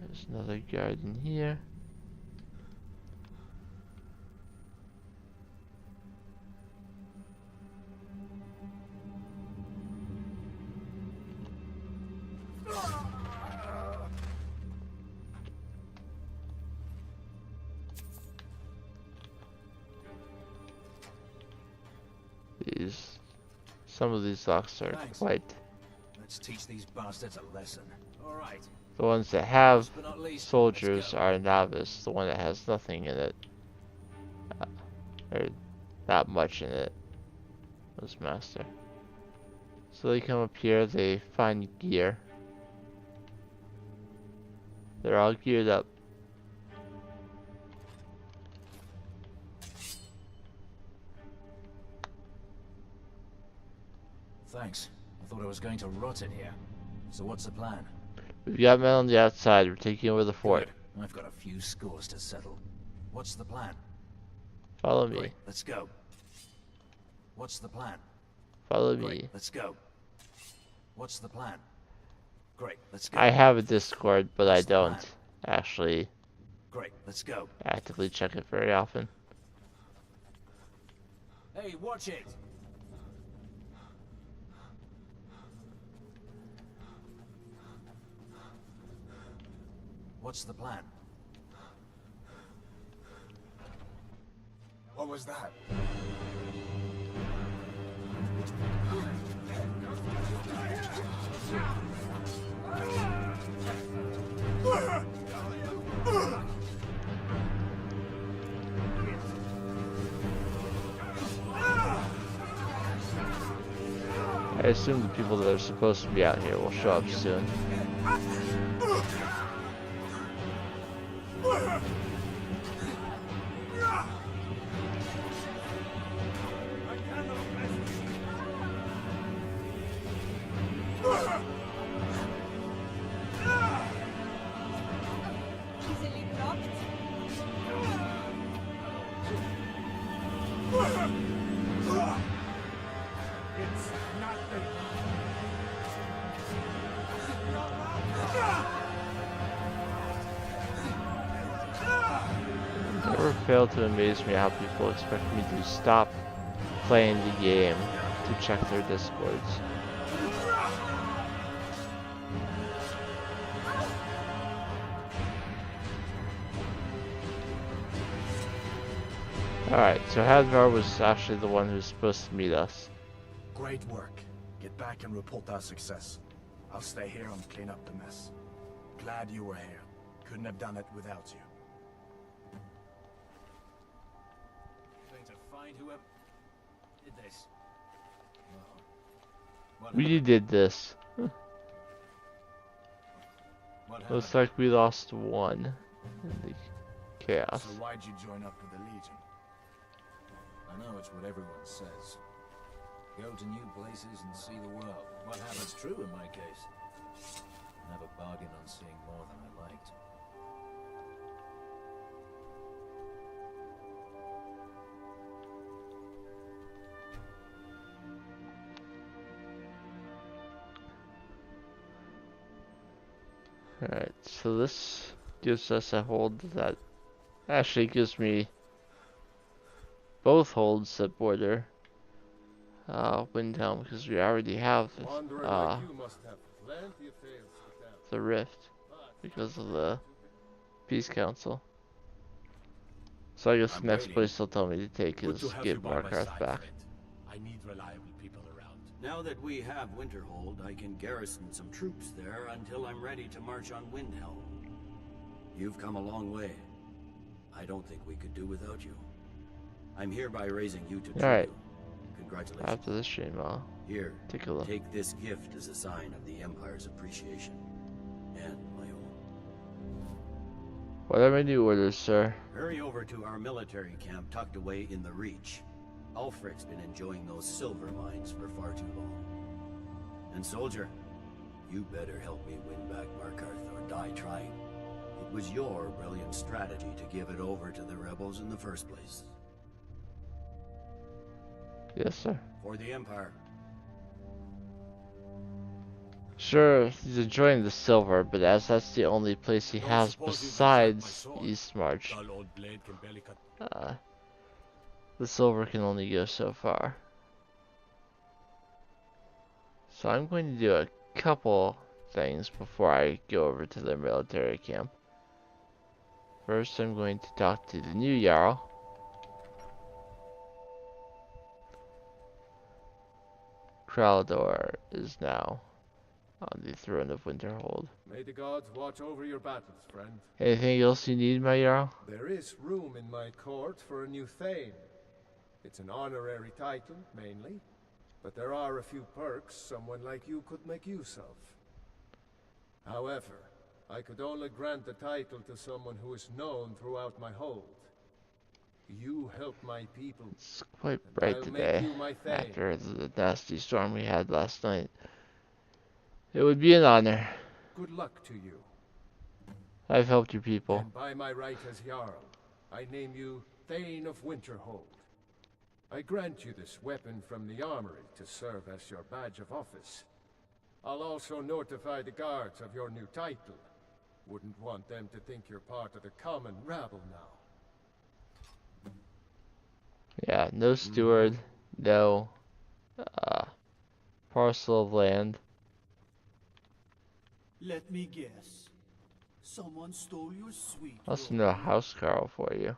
there's another guard in here. Some of these locks are quite... Let's teach these bastards a lesson. All right. The ones that have Last but not least, soldiers are novice. The one that has nothing in it, or not much in it, was master. So they come up here, they find gear. They're all geared up. Thanks. I thought I was going to rot in here. So what's the plan? We've got men on the outside. We're taking over the fort. Good. I've got a few scores to settle. What's the plan? Follow me. Great. Let's go. What's the plan? Follow Great. me. Let's go. What's the plan? Great. Let's go. I have a Discord, but I don't actually Great. Let's go. actively check it very often. Hey, watch it. What's the plan? What was that? I assume the people that are supposed to be out here will show up soon. Never failed to amaze me how people expect me to stop playing the game to check their Discords. Alright, so Hadvar was actually the one who's supposed to meet us. Great work. Get back and report our success. I'll stay here and clean up the mess. Glad you were here. Couldn't have done it without you. Going to find whoever... did this. We did this. What Looks happened? like we lost one in the chaos. So why'd you join up with the Legion? I know it's what everyone says. Go to new places and see the world. What happens true in my case? Never bargained on seeing more than I liked. Alright, so this gives us a hold that actually gives me both holds that border Windhelm, because we already have the rift because of the Peace Council. So I guess the next place they'll tell me to take is get Markarth back. I need reliable people around. Now that we have Winterhold, I can garrison some troops there until I'm ready to march on Windhelm. You've come a long way. I don't think we could do without you. I'm hereby raising you to Alright. Congratulations. After this stream, I'll take a look. Take this gift as a sign of the Empire's appreciation. And my own. What are my new orders, sir? Hurry over to our military camp tucked away in the Reach. Ulfric's been enjoying those silver mines for far too long. And soldier, you better help me win back Markarth or die trying. It was your brilliant strategy to give it over to the rebels in the first place. Yes, sir. For the Empire. Sure, he's enjoying the silver, but as that's the only place he has besides Eastmarch, the silver can only go so far. So I'm going to do a couple things before I go over to the military camp. First, I'm going to talk to the new Jarl. Kraldor is now on the throne of Winterhold. May the gods watch over your battles, friend. Anything else you need, my Jarl? There is room in my court for a new Thane. It's an honorary title, mainly, but there are a few perks someone like you could make use of. However, I could only grant the title to someone who is known throughout my hold. You help my people. It's quite bright today, after the nasty storm we had last night. It would be an honor. Good luck to you. I've helped your people. And by my right as Jarl, I name you Thane of Winterhold. I grant you this weapon from the armory to serve as your badge of office. I'll also notify the guards of your new title. Wouldn't want them to think you're part of the common rabble now. Yeah, no steward, no parcel of land. Let me guess. Someone stole your sweet. Also no house Carl for you.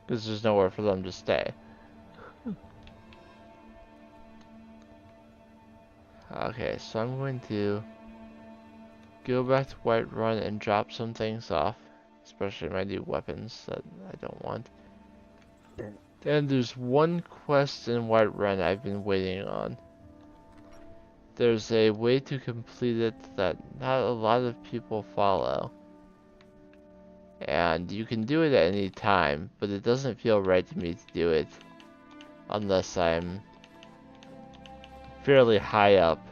Because there's nowhere for them to stay. Okay, so I'm going to go back to Whiterun and drop some things off. Especially my new weapons that I don't want. And there's one quest in Whiterun I've been waiting on. There's a way to complete it that not a lot of people follow. And you can do it at any time, but it doesn't feel right to me to do it unless I'm fairly high up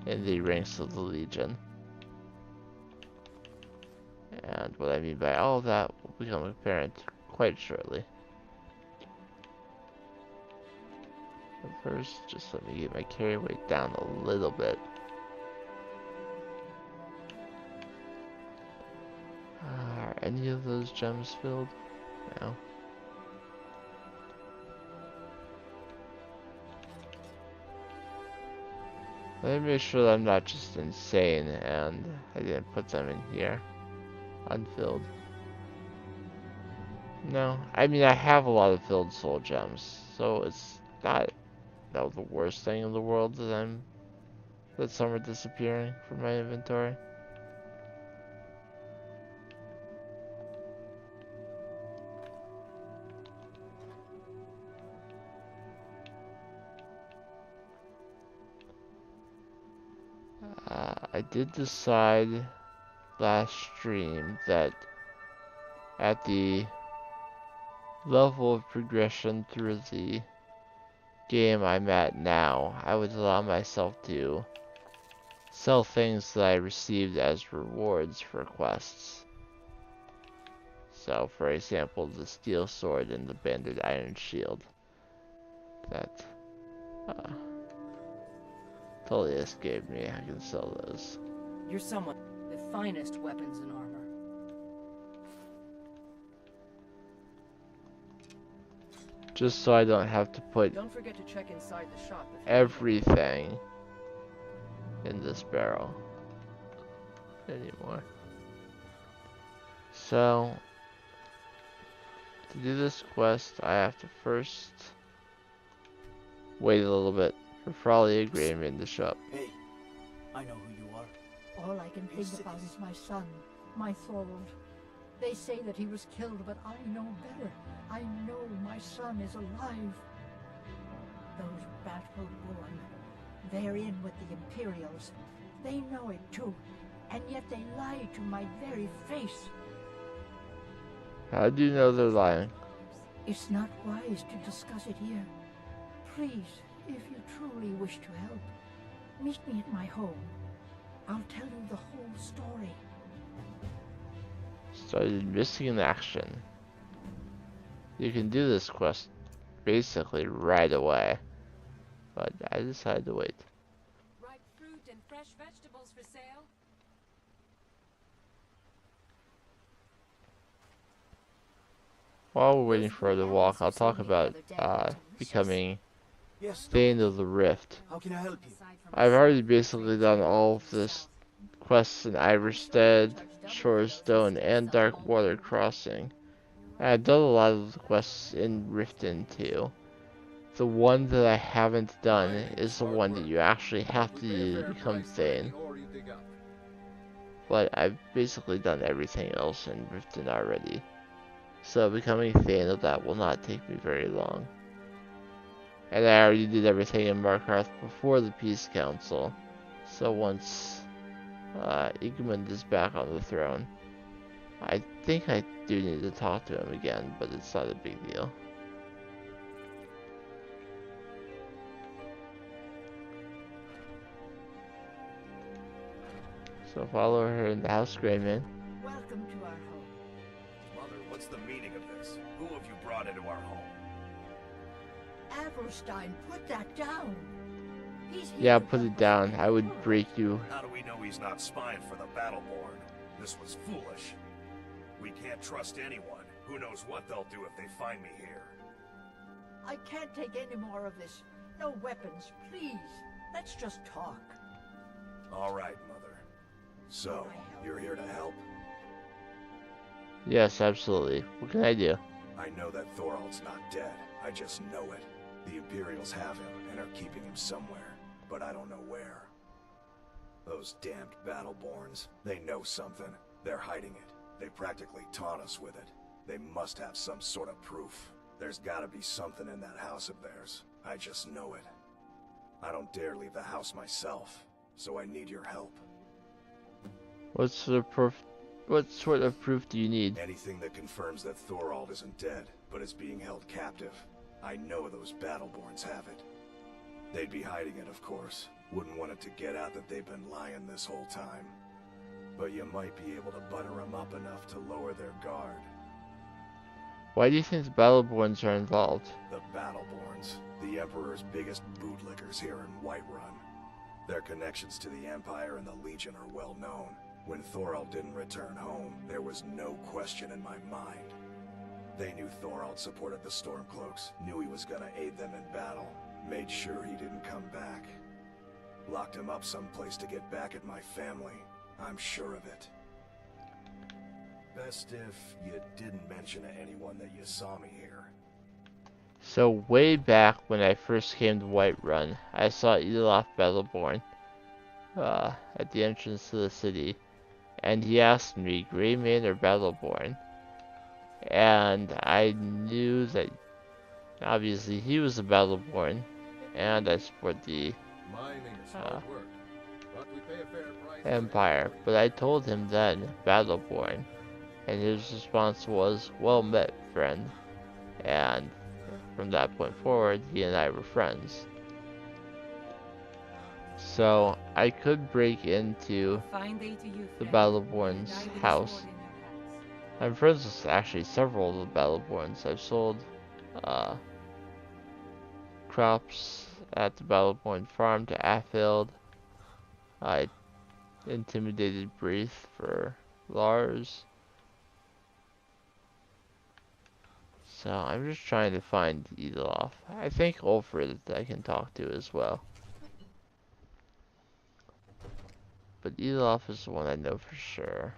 in the ranks of the Legion. And what I mean by all of that will become apparent quite shortly. But first, just let me get my carry weight down a little bit. Are any of those gems filled? No. Let me make sure that I'm not just insane and I didn't put them in here unfilled. No, I mean I have a lot of filled soul gems, so it's not the worst thing in the world that some are disappearing from my inventory. did decide last stream that at the level of progression through the game I'm at now, I would allow myself to sell things that I received as rewards for quests. So, for example, the steel sword and the banded iron shield that Tullius gave me. I can sell those. You're someone with the finest weapons and armor. Just so I don't have to put Don't forget to check inside the shop if you everything in this barrel anymore. So, to do this quest, I have to first wait a little bit for Frolly to agree me in the shop. Hey, I know who you are. All I can think about is my son, my Thorold. They say that he was killed, but I know better. I know my son is alive. Those Battle-born, they're in with the Imperials. They know it too, and yet they lie to my very face. How do you know they're lying? It's not wise to discuss it here. Please, if you truly wish to help, meet me at my home. I'll tell you the whole story. Started missing in action. You can do this quest basically right away, but I decided to wait. Ripe fruit and fresh vegetables for sale. While we're waiting for her to walk, I'll talk about becoming Thane of the Rift. How can I help you? I've already basically done all of this quests in Iverstead, Shorestone, and Darkwater Crossing. And I've done a lot of the quests in Riften too. The one that I haven't done is the one that you actually have to do to become Thane. But I've basically done everything else in Riften already. So becoming Thane of that will not take me very long. And I already did everything in Markarth before the Peace Council. So once Igmund is back on the throne, I think I do need to talk to him again, but it's not a big deal. So follow her in the house, Greyman. Welcome to our home. Mother, what's the meaning of this? Who have you brought into our home? Avrstein, put that down. He's here Yeah, to put help it us down. fight I would Thorold. break you. How do we know he's not spying for the Battleborn? This was foolish. We can't trust anyone. Who knows what they'll do if they find me here. I can't take any more of this. No weapons, please. Let's just talk. All right, Mother. So, you're here to help? Yes, absolutely. What can I do? I know that Thorold's not dead. I just know it. The Imperials have him and are keeping him somewhere, but I don't know where. Those damned Battleborns, they know something. They're hiding it. They practically taunt us with it. They must have some sort of proof. There's gotta be something in that house of theirs. I just know it. I don't dare leave the house myself, so I need your help. What sort of proof do you need? Anything that confirms that Thorold isn't dead, but is being held captive. I know those Battleborns have it. They'd be hiding it, of course. Wouldn't want it to get out that they've been lying this whole time. But you might be able to butter them up enough to lower their guard. Why do you think the Battleborns are involved? The Battleborns, the Emperor's biggest bootlickers here in Whiterun. Their connections to the Empire and the Legion are well known. When Thorold didn't return home, there was no question in my mind. They knew Thorold supported the Stormcloaks, knew he was gonna aid them in battle, made sure he didn't come back. Locked him up someplace to get back at my family. I'm sure of it. Best if you didn't mention to anyone that you saw me here. So way back when I first came to Whiterun, I saw Elof Battleborn at the entrance to the city, and he asked me, Greyman or Battleborn? And I knew that obviously he was a Battleborn, and I support the Mining is hard work, but we pay a fair price Empire, but I told him then, Battleborn, and his response was, "Well met, friend." And from that point forward, he and I were friends. So I could break into the Battleborn's house. I'm friends with actually several of the Battleborns. I've sold crops at the Battleborn farm to Affield. I intimidated Breath for Lars. So I'm just trying to find Edelof. I think Ulfrid I can talk to as well. But Edelof is the one I know for sure.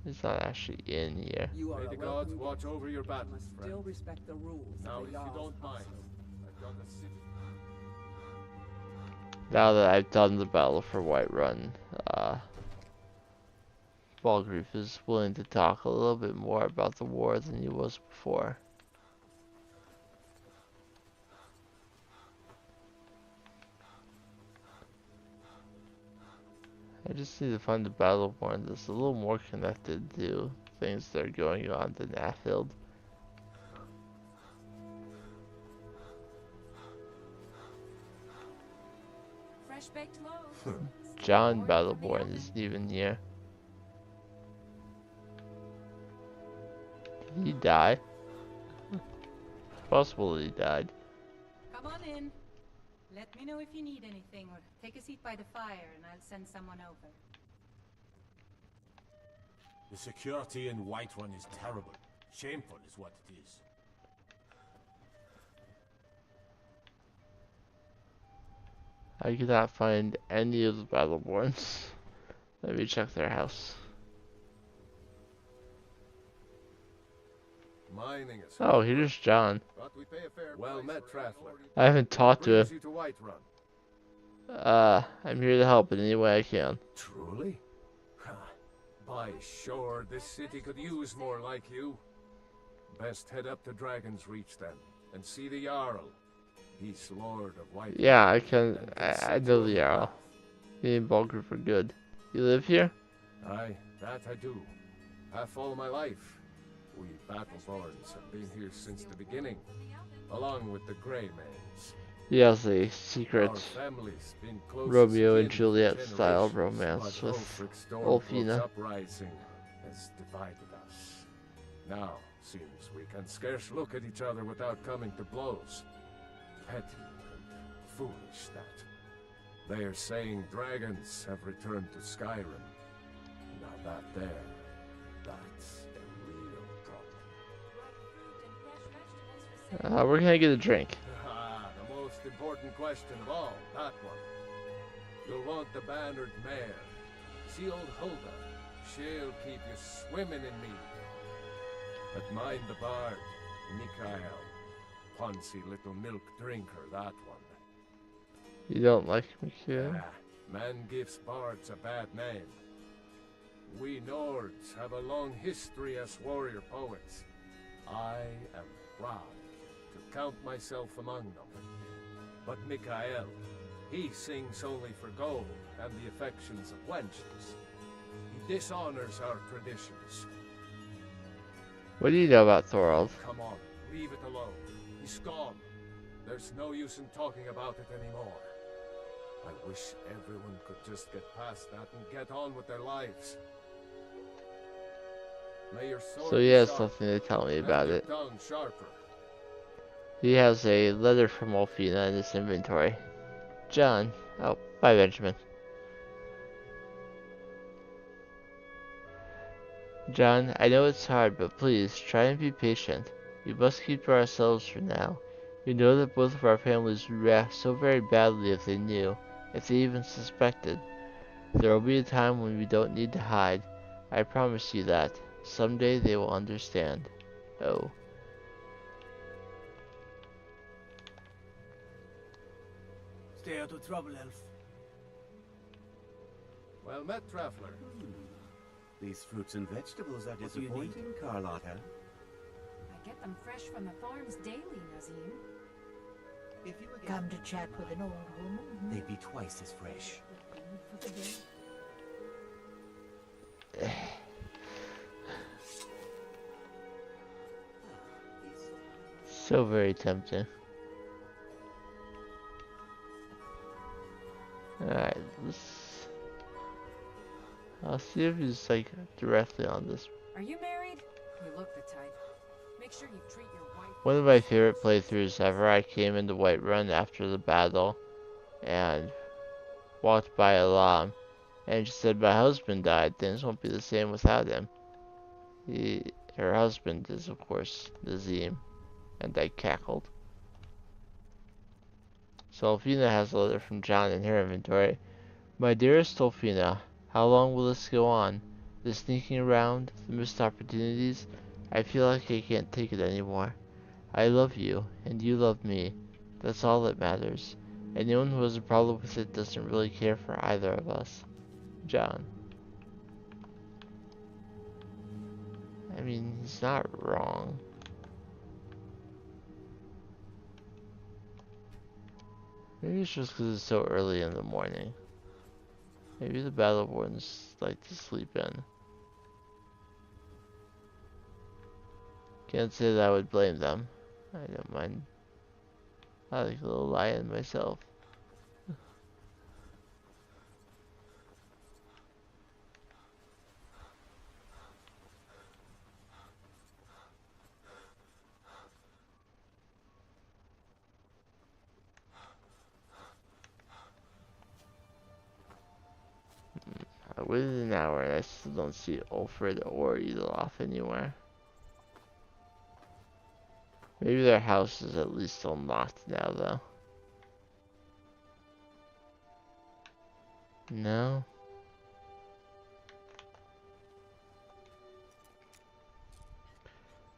He's not actually in here. May the gods watch over your battle, friend. Still respect the rules. Now, if you don't mind, I've got a city. Now that I've done the battle for Whiterun, Balgreaf is willing to talk a little bit more about the war than he was before. I just need to find a Battleborn that's a little more connected to things that are going on than Affield. Fresh baked loaf. John Battleborn isn't even here. Did he die? It's possible that he died. Come on in. Let me know if you need anything, or take a seat by the fire and I'll send someone over. The security in Whiterun is terrible. Shameful is what it is. I cannot find any of the Battleborns. Let me check their house. Mining is Oh, here's John. but we pay a fair well met, traveler. I haven't talked to him. Brings you to Whiterun. I'm here to help in any way I can. Truly? By sure, this city could use more like you. Best head up to Dragon's Reach then, and see the Jarl. He's Lord of Whiterun. Yeah, I know the Jarl. Me and Balgreaf are good. You live here? Aye, that I do. Half all my life. We Battleborns have been here since the beginning, along with the Greymans. He has a secret Our family's been close Romeo to and kin Juliet for style generations, romance but with Ulfric's Ulfina. uprising has divided us. Now, seems we can scarce look at each other without coming to blows. Petty and foolish that. They are saying dragons have returned to Skyrim. Now that that's a real problem. Where can I get a drink? The most important question of all, that one. You'll want the bannered mare. See old Hulda. She'll keep you swimming in mead. But mind the bard, Mikael. Poncy little milk drinker, that one. You don't like me, kid? Man gives bards a bad name. We Nords have a long history as warrior poets. I am proud to count myself among them. But Mikael, he sings only for gold and the affections of wenches. He dishonors our traditions. What do you know about Thorald? Come on, leave it alone. He's gone. There's no use in talking about it anymore. I wish everyone could just get past that and get on with their lives. May your sword So he has be sharp, something to tell me and about your it. tongue sharper. He has a letter from Ulfina in his inventory. John. Oh, bye, Benjamin. John, I know it's hard, but please, try and be patient. We must keep to ourselves for now. You know that both of our families would react so very badly if they knew, if they even suspected. There will be a time when we don't need to hide. I promise you that. Someday they will understand. Oh. Stay out of trouble, Elf. Well met, traveler. These fruits and vegetables are What do you need? disappointing, Carlotta. I get them fresh from the farms daily, Nazim. Come to chat with an old woman? They'd be twice as fresh. For the day. So very tempting. Alright, I'll see if he's like directly on this. Are you married? You look the type. Make sure you treat your wife. One of my favorite playthroughs ever, I came into Whiterun after the battle and walked by Alam and she said, my husband died, things won't be the same without him. Her husband is of course Nazim, and I cackled. So Elfina has a letter from John in her inventory. My dearest Elfina, how long will this go on? The sneaking around, the missed opportunities, I feel like I can't take it anymore. I love you, and you love me. That's all that matters. Anyone who has a problem with it doesn't really care for either of us. John. I mean, he's not wrong. Maybe it's just because it's so early in the morning. Maybe the Battlewardens like to sleep in. Can't say that I would blame them. I don't mind. I like a little lion myself. I waited an hour and I still don't see Ulfred or Edelof anywhere. Maybe their house is at least unlocked now though. No?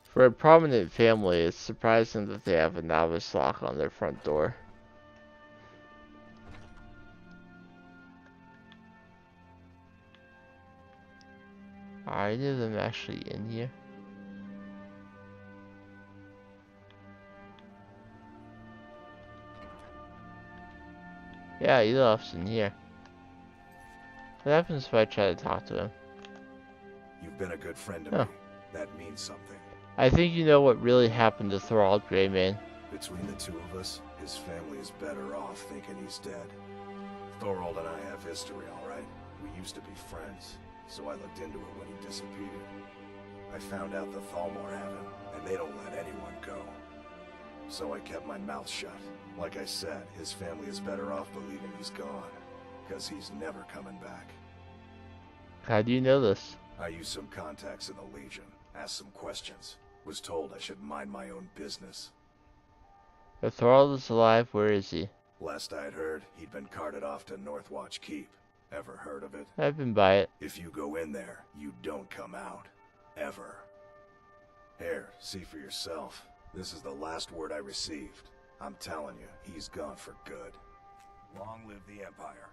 For a prominent family, it's surprising that they have a novice lock on their front door. Are any of them actually in here? Yeah, Edelof's in here. What happens if I try to talk to him? You've been a good friend to me. That means something. I think you know what really happened to Thorald Greymane. Between the two of us, his family is better off thinking he's dead. Thorald and I have history, all right? We used to be friends, so I looked into it when he disappeared. I found out the Thalmor have him, and they don't let anyone go. So I kept my mouth shut. Like I said, his family is better off believing he's gone, because he's never coming back. How do you know this? I used some contacts in the Legion, asked some questions, was told I should mind my own business. If Thorald is alive, where is he? Last I'd heard, he'd been carted off to Northwatch Keep. Ever heard of it? I've been by it. If you go in there, you don't come out. Ever. Here, see for yourself. This is the last word I received. I'm telling you, he's gone for good. Long live the Empire.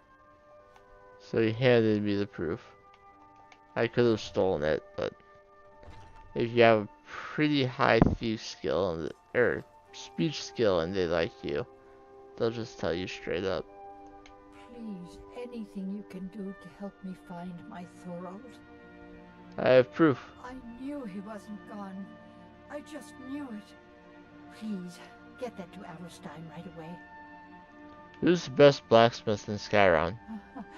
So he handed me the proof. I could have stolen it, but if you have a pretty high thief skill or speech skill and they like you, they'll just tell you straight up. Please, anything you can do to help me find my Thorald? I have proof. I knew he wasn't gone. I just knew it. Please, get that to Averstein right away. Who's the best blacksmith in Skyrim?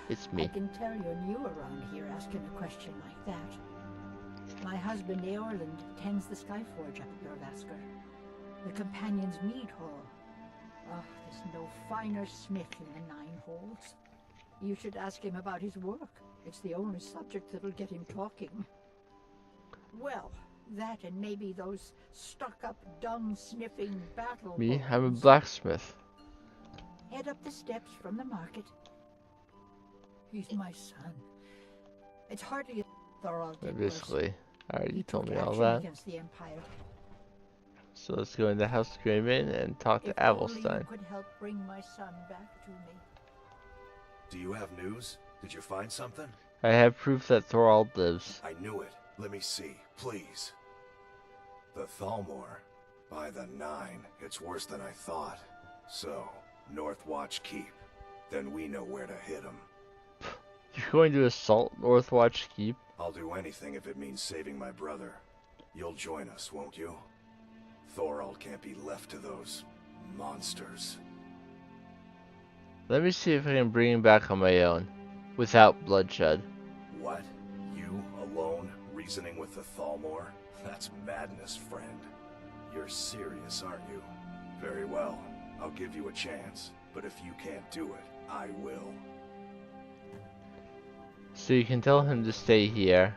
It's me. I can tell you're new around here asking a question like that. My husband Eorland tends the Skyforge up at Jorvaskr. The Companion's Mead Hall. Oh, there's no finer smith in the Nine Halls. You should ask him about his work. It's the only subject that'll get him talking. Well, that and maybe those stuck-up, dung-sniffing battle Me? bulls. I'm a blacksmith. Head up the steps from the market. He's my son. It's hardly a Thorald did worse. Basically, already He told took me all action that. against the Empire. So let's go into House Greymane and talk to If only Avelstein. you could help bring my son back to me. Do you have news? Did you find something? I have proof that Thorald lives. I knew it. Let me see, please. The Thalmor. By the 9, it's worse than I thought. So, Northwatch Keep. Then we know where to hit them. You're going to assault Northwatch Keep? I'll do anything if it means saving my brother. You'll join us, won't you? Thorald can't be left to those monsters. Let me see if I can bring him back on my own, without bloodshed. What? You, alone, reasoning with the Thalmor? That's madness, friend. You're serious, aren't you? Very well. I'll give you a chance. But if you can't do it, I will. So you can tell him to stay here,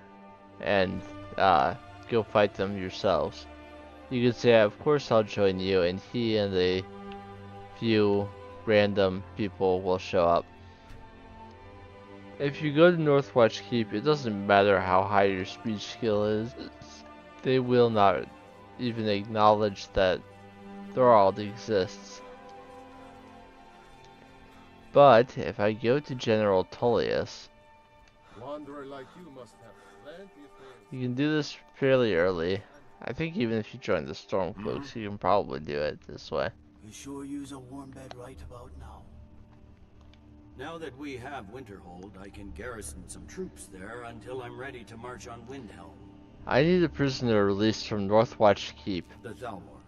and, go fight them yourselves. You can say, of course I'll join you, and he and a few random people will show up. If you go to Northwatch Keep, it doesn't matter how high your speech skill is, they will not even acknowledge that Thorald exists. But if I go to General Tullius, Wanderer like you must have plenty of tales. you can do this fairly early. I think even if you join the Stormcloaks, you can probably do it this way. You sure use a warm bed right about now? Now that we have Winterhold, I can garrison some troops there until I'm ready to march on Windhelm. I need a prisoner released from Northwatch Keep. The Thalmor.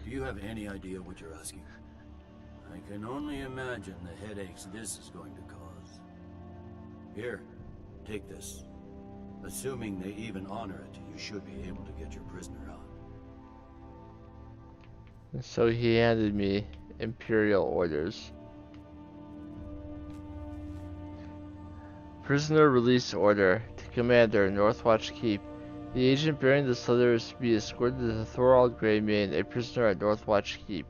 Do you have any idea what you're asking? I can only imagine the headaches this is going to cause. Here, take this. Assuming they even honor it, you should be able to get your prisoner out. So he handed me Imperial orders. Prisoner release order to Commander, Northwatch Keep. The agent bearing this letter is to be escorted to Thorald Greymane, a prisoner at Northwatch Keep.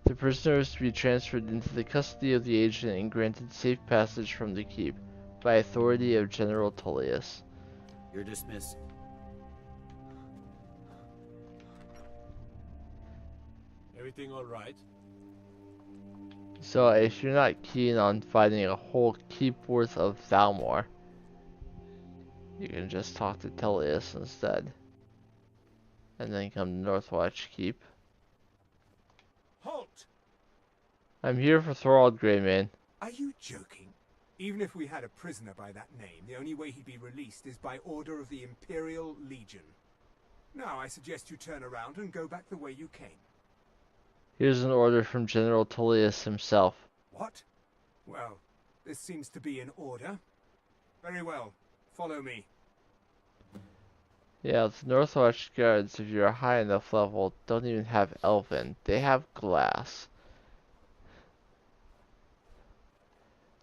The prisoner is to be transferred into the custody of the agent and granted safe passage from the keep, by authority of General Tullius. You're dismissed. Everything all right? So if you're not keen on fighting a whole keep worth of Thalmor, you can just talk to Tullius instead. And then come to Northwatch Keep. Halt! I'm here for Thorald Greymane. Are you joking? Even if we had a prisoner by that name, the only way he'd be released is by order of the Imperial Legion. Now I suggest you turn around and go back the way you came. Here's an order from General Tullius himself. What? Well, this seems to be an order. Very well. Follow me. Yeah, the Northwatch guards, if you're a high enough level, don't even have Elven. They have glass.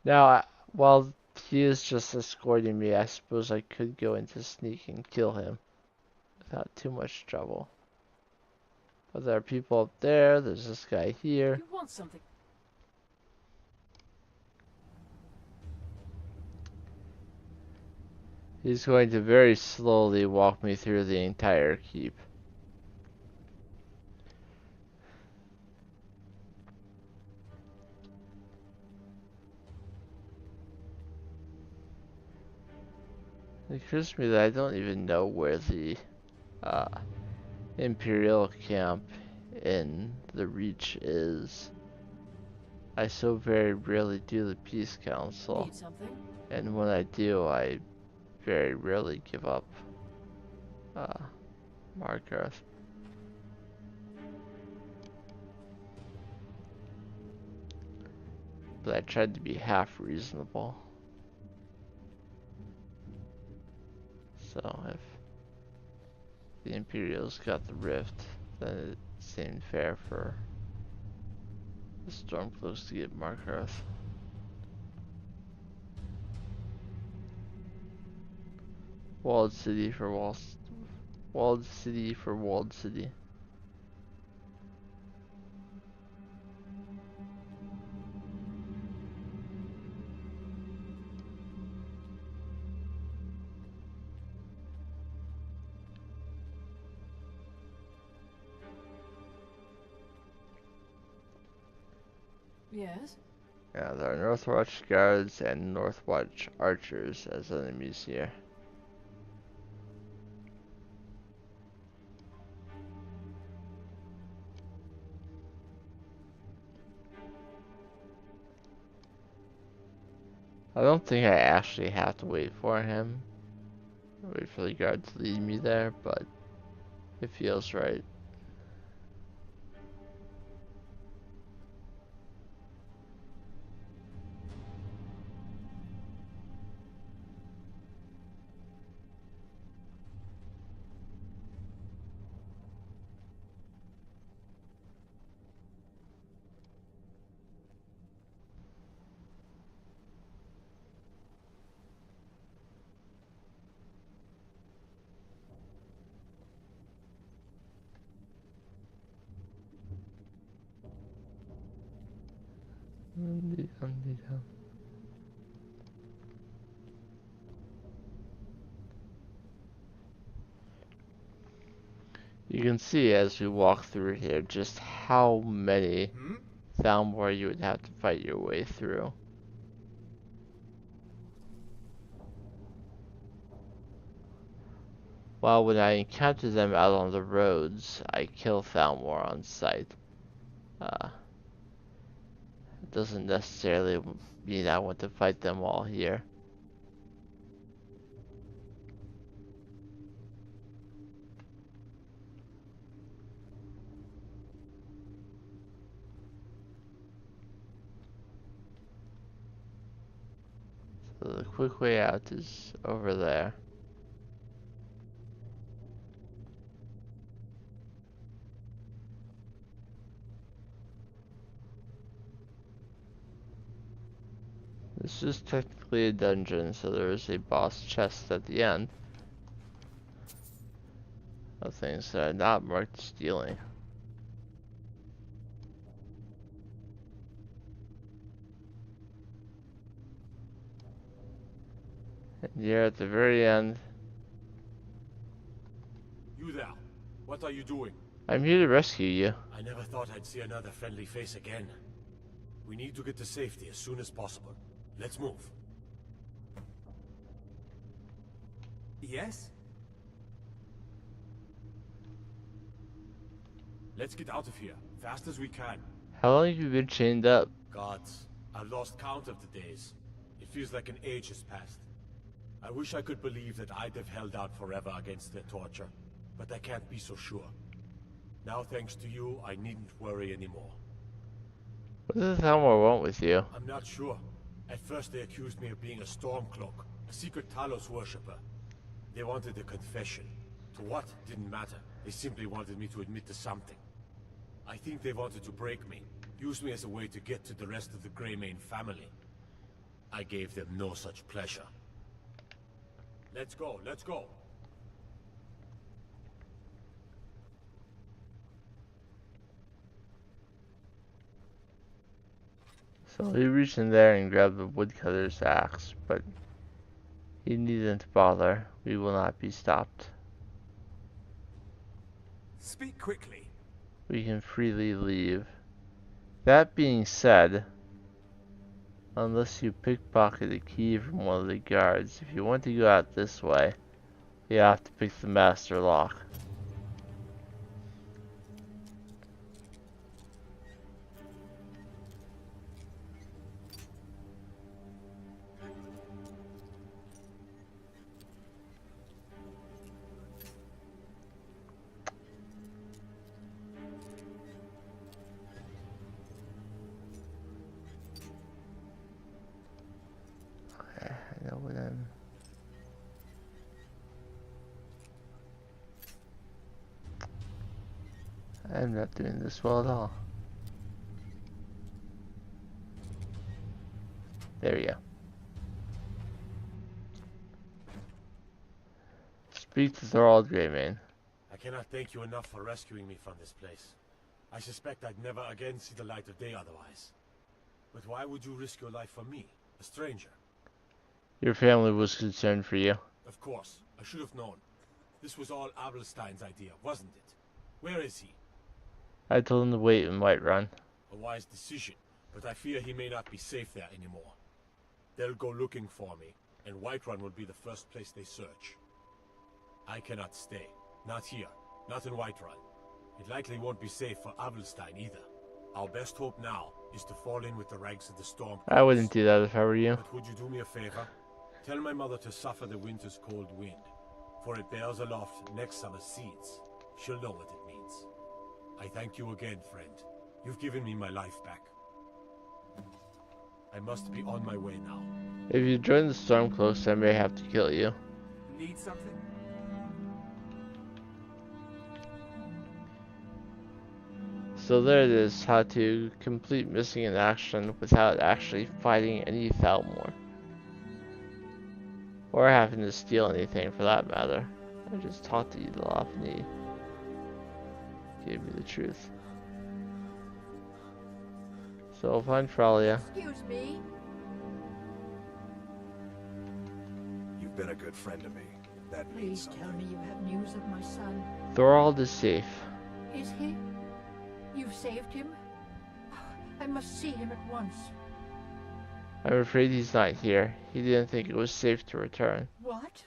Now, while he is just escorting me, I suppose I could go into sneak and kill him without too much trouble. But there are people up there, there's this guy here. You want something? He's going to very slowly walk me through the entire keep. It occurs to me that I don't even know where the Imperial camp in the Reach is. I so very rarely do the Peace Council. Need something? And when I do, I very rarely give up Markarth. But I tried to be half reasonable. So if the Imperials got the rift, then it seemed fair for the Stormcloaks to get Markarth. Walled city for walled city for walled city. Yes? Yeah, there are Northwatch guards and Northwatch archers as enemies here. I don't think I actually have to wait for him. Wait for the guard to lead me there, but it feels right. You can see as we walk through here just how many Thalmor you would have to fight your way through. While when I encounter them out on the roads, I kill Thalmor on sight. It doesn't necessarily mean I want to fight them all here. So the quick way out is over there. This is technically a dungeon, so there is a boss chest at the end of things that are not marked stealing. And here at the very end. You there? What are you doing? I'm here to rescue you. I never thought I'd see another friendly face again. We need to get to safety as soon as possible. Let's move. Yes? Let's get out of here, fast as we can. How long have you been chained up? Gods, I've lost count of the days. It feels like an age has passed. I wish I could believe that I'd have held out forever against their torture, but I can't be so sure. Now, thanks to you, I needn't worry anymore. What does Thalmor want with you? I'm not sure. At first they accused me of being a Stormcloak, a secret Talos worshipper. They wanted a confession. To what? Didn't matter. They simply wanted me to admit to something. I think they wanted to break me, use me as a way to get to the rest of the Greymane family. I gave them no such pleasure. Let's go, let's go! So he reached in there and grabbed the woodcutter's axe, but he needn't bother. We will not be stopped. Speak quickly. We can freely leave. That being said, unless you pickpocket a key from one of the guards, if you want to go out this way, you have to pick the master lock. I know what I'm not doing this well at all. There we go. Speak to Thorald Greymane. I cannot thank you enough for rescuing me from this place. I suspect I'd never again see the light of day otherwise. But why would you risk your life for me, a stranger? Your family was concerned for you. Of course, I should have known. This was all Abelstein's idea, wasn't it? Where is he? I told him to wait in Whiterun. A wise decision, but I fear he may not be safe there anymore. They'll go looking for me, and Whiterun will be the first place they search. I cannot stay. Not here. Not in Whiterun. It likely won't be safe for Abelstein either. Our best hope now is to fall in with the ranks of the storm. I wouldn't do that if I were you. But would you do me a favor? Tell my mother to suffer the winter's cold wind, for it bears aloft next summer's seeds. She'll know what it means. I thank you again, friend. You've given me my life back. I must be on my way now. If you join the Stormcloaks, I may have to kill you. Need something? So there it is, how to complete missing in action without actually fighting any Thalmor. Or having to steal anything for that matter. I just talked to Edelaf and he gave me the truth. So I'll find Fralia. Excuse me. You've been a good friend to me. That means Please something. tell me you have news of my son. Thorald is safe. Is he? You've saved him? I must see him at once. I'm afraid he's not here. He didn't think it was safe to return. What?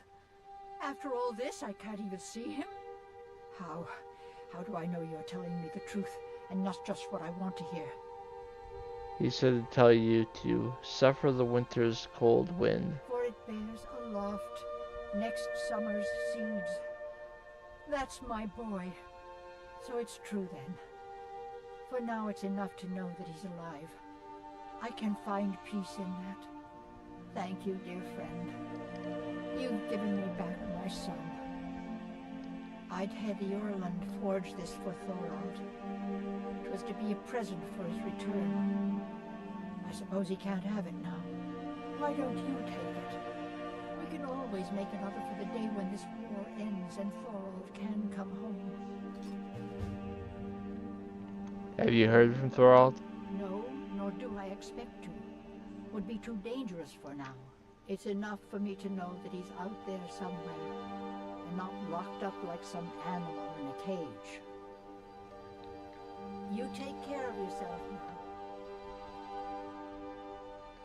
After all this, I can't even see him? How? How do I know you're telling me the truth and not just what I want to hear? He said to tell you to suffer the winter's cold wind. For it bears aloft next summer's seeds. That's my boy. So it's true then. For now it's enough to know that he's alive. I can find peace in that. Thank you, dear friend. You've given me back my son. I'd had the Orland forge this for Thorald. It was to be a present for his return. I suppose he can't have it now. Why don't you take it? We can always make another for the day when this war ends and Thorald can come home. Have you heard from Thorald? No, nor do I expect to. Would be too dangerous for now. It's enough for me to know that he's out there somewhere, and not locked up like some animal in a cage. You take care of yourself now.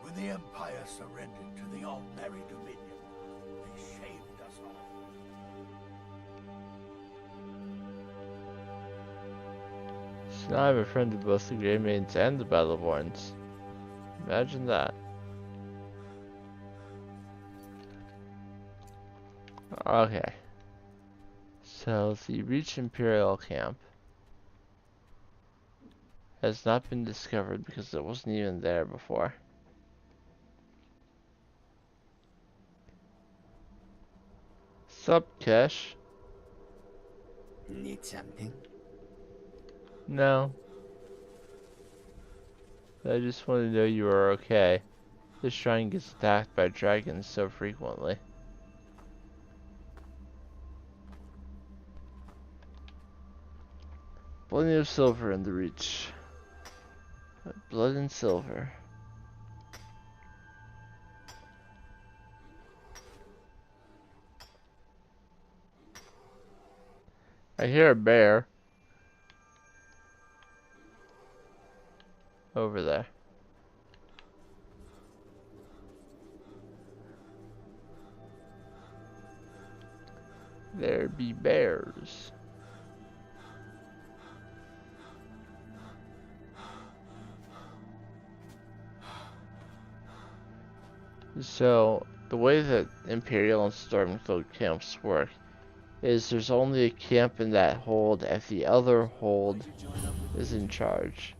When the Empire surrendered to the All-Merry Dominion, they shamed us all. So now I'm a friend of both the Greymaids and the Battleborns. Imagine that. Okay. So the Reach Imperial camp has not been discovered because it wasn't even there before. Sup, Kesh? Need something? No. I just want to know you are okay. This shrine gets attacked by dragons so frequently. Plenty of silver in the Reach. Blood and silver. I hear a bear. Over there. There be bears. So, the way that Imperial and Stormcloak camps work is there's only a camp in that hold if the other hold is in charge.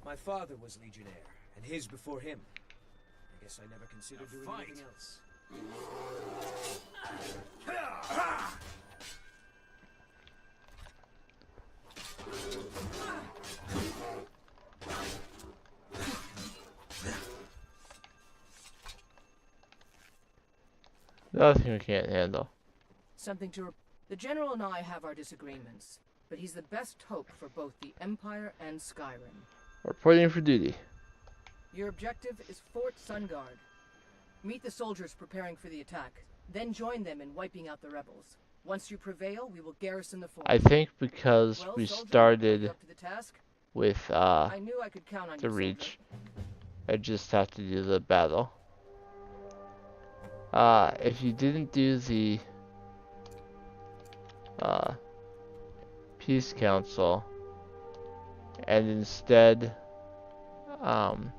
My father was Legionnaire, and his before him. I guess I never considered doing anything else. Nothing we can't handle. Something to... The General and I have our disagreements, but he's the best hope for both the Empire and Skyrim. Reporting for duty. Your objective is Fort Sunguard. Meet the soldiers preparing for the attack, then join them in wiping out the rebels. Once you prevail, we will garrison the fort. I think because Well, we soldier, started you up to the task? with I knew I could count on the you, Reach, I just have to do the battle. If you didn't do the Peace Council and instead Um,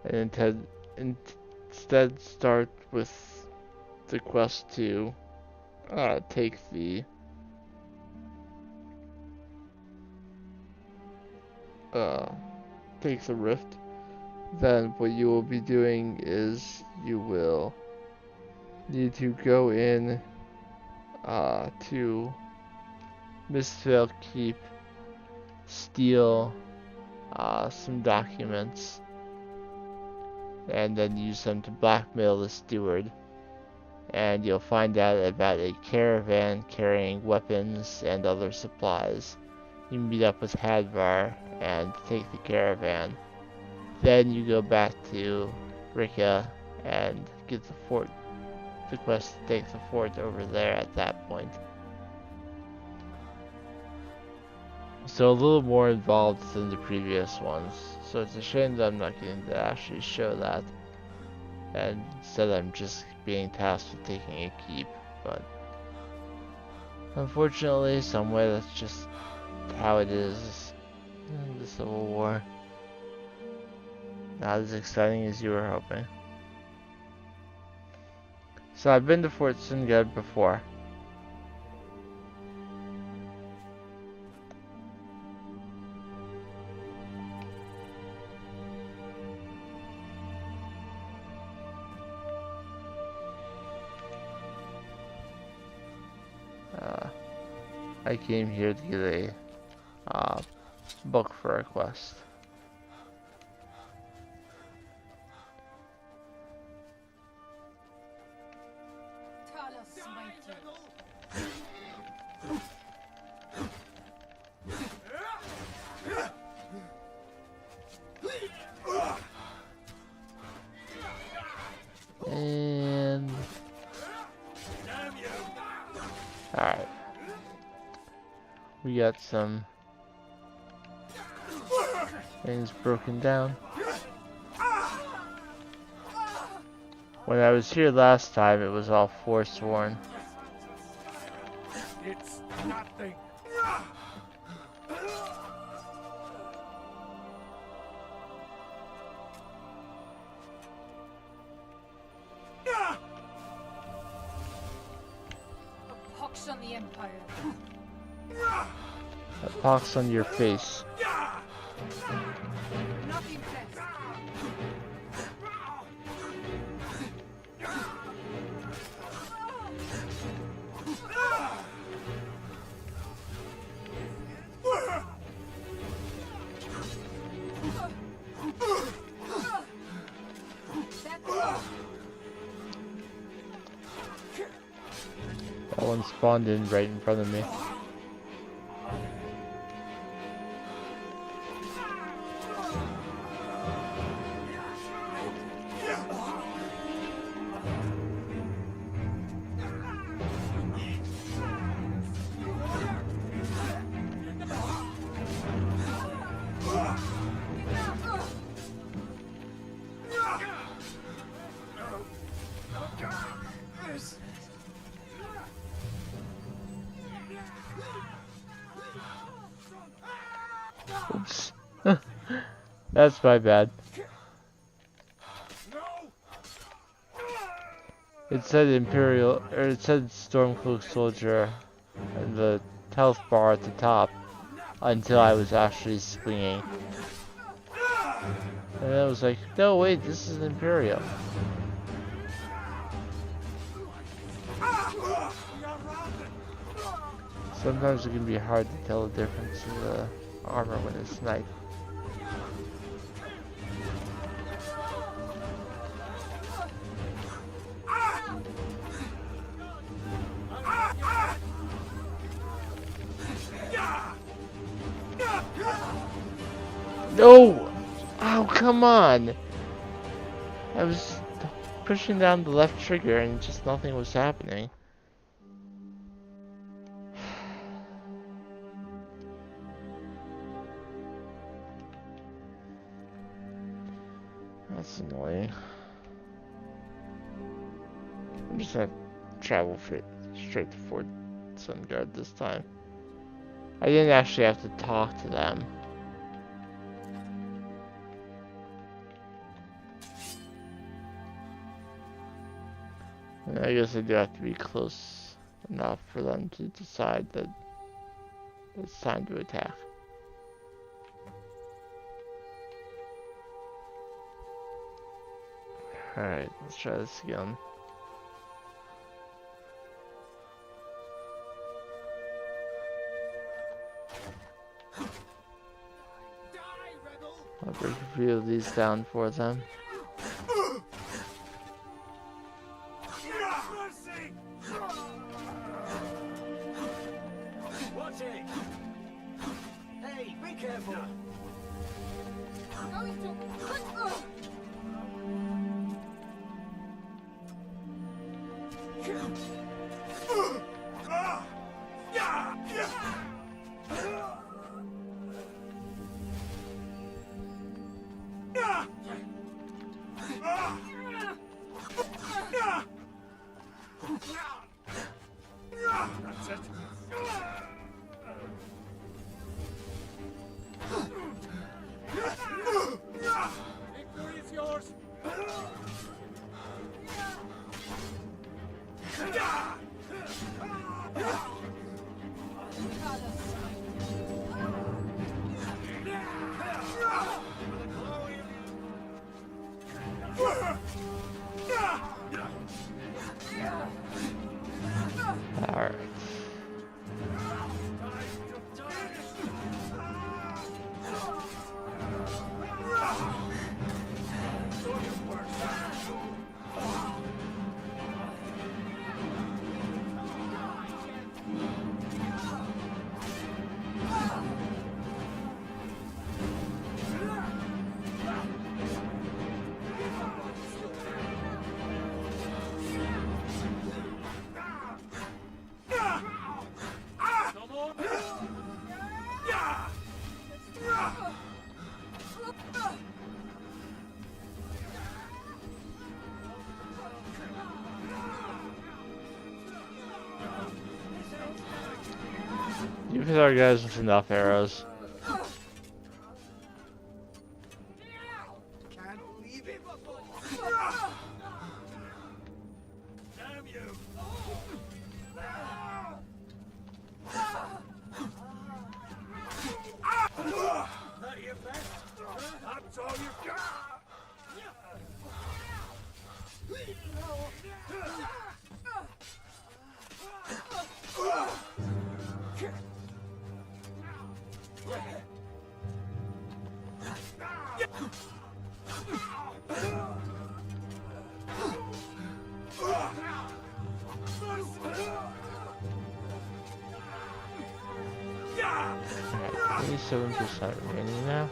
and instead start with the quest to take the rift, then what you will be doing is you will need to go in to Mistveil Keep, steal some documents, and then use them to blackmail the steward. And you'll find out about a caravan carrying weapons and other supplies. You meet up with Hadvar and take the caravan. Then you go back to Rika and get the fort. The quest to take the fort over there at that point. So a little more involved than the previous ones. So it's a shame that I'm not getting to actually show that. And instead I'm just being tasked with taking a keep. But unfortunately, somewhere that's just how it is in the Civil War. Not as exciting as you were hoping. So I've been to Fort Sungud before. I came here to get a book for a quest. And alright. We got some things broken down. When I was here last time, it was all forsworn. It's nothing. A pox on the Empire. A pox on your face. Not impressed. That one spawned in right in front of me. Oops. That's my bad. It said Imperial, or it said Stormcloak Soldier and the health bar at the top until I was actually swinging. And I was like, no wait, this is Imperial. Sometimes it can be hard to tell the difference in the armor when it's night. No! Oh, come on! I was pushing down the left trigger and just nothing was happening. That's annoying. I'm just gonna travel straight to Fort Sungard this time. I didn't actually have to talk to them. And I guess I do have to be close enough for them to decide that it's time to attack. Alright, let's try this again. I'll break a few of these down for them. Watch it! Hey, be careful! That's it. Victory is yours. Alright. You've hit our guys with enough arrows. Can't believe it. Damn you. That your best? That's all you got. 27% remaining now.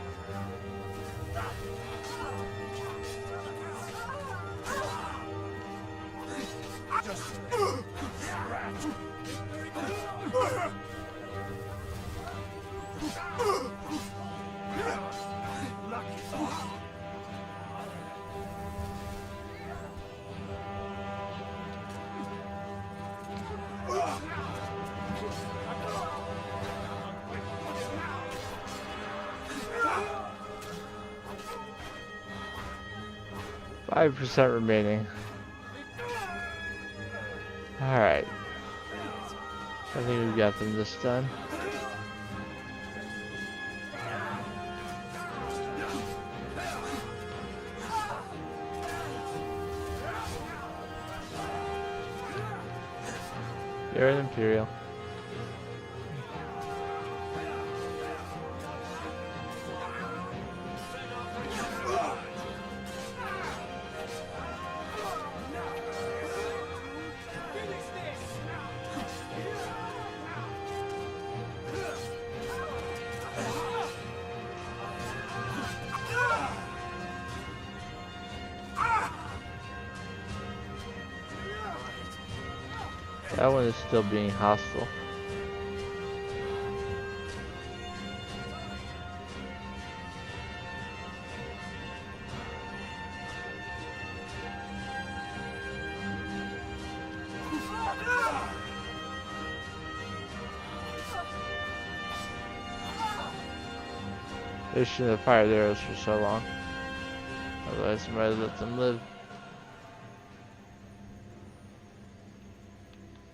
Five percent remaining. Alright. I think we got them this done. You're an Imperial. That one is still being hostile. They shouldn't have fired arrows for so long. Otherwise, I might have let them live.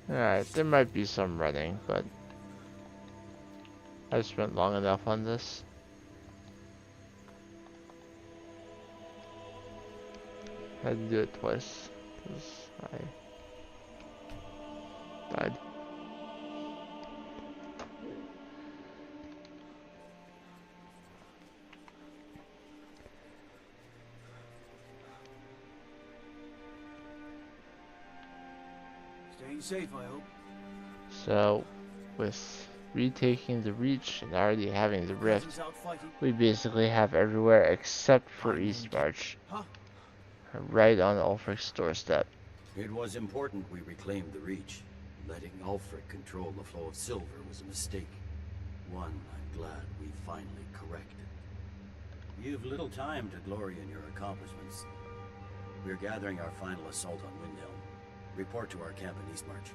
Alright, there might be some running, but I've spent long enough on this. I had to do it twice, because I died. Staying safe, I hope. So, with retaking the Reach and already having the Rift, we basically have everywhere except for Eastmarch. Right on Ulfric's doorstep. It was important we reclaimed the Reach. Letting Ulfric control the flow of silver was a mistake. One I'm glad we finally corrected. You've little time to glory in your accomplishments. We're gathering our final assault on Windhelm. Report to our camp in Eastmarch.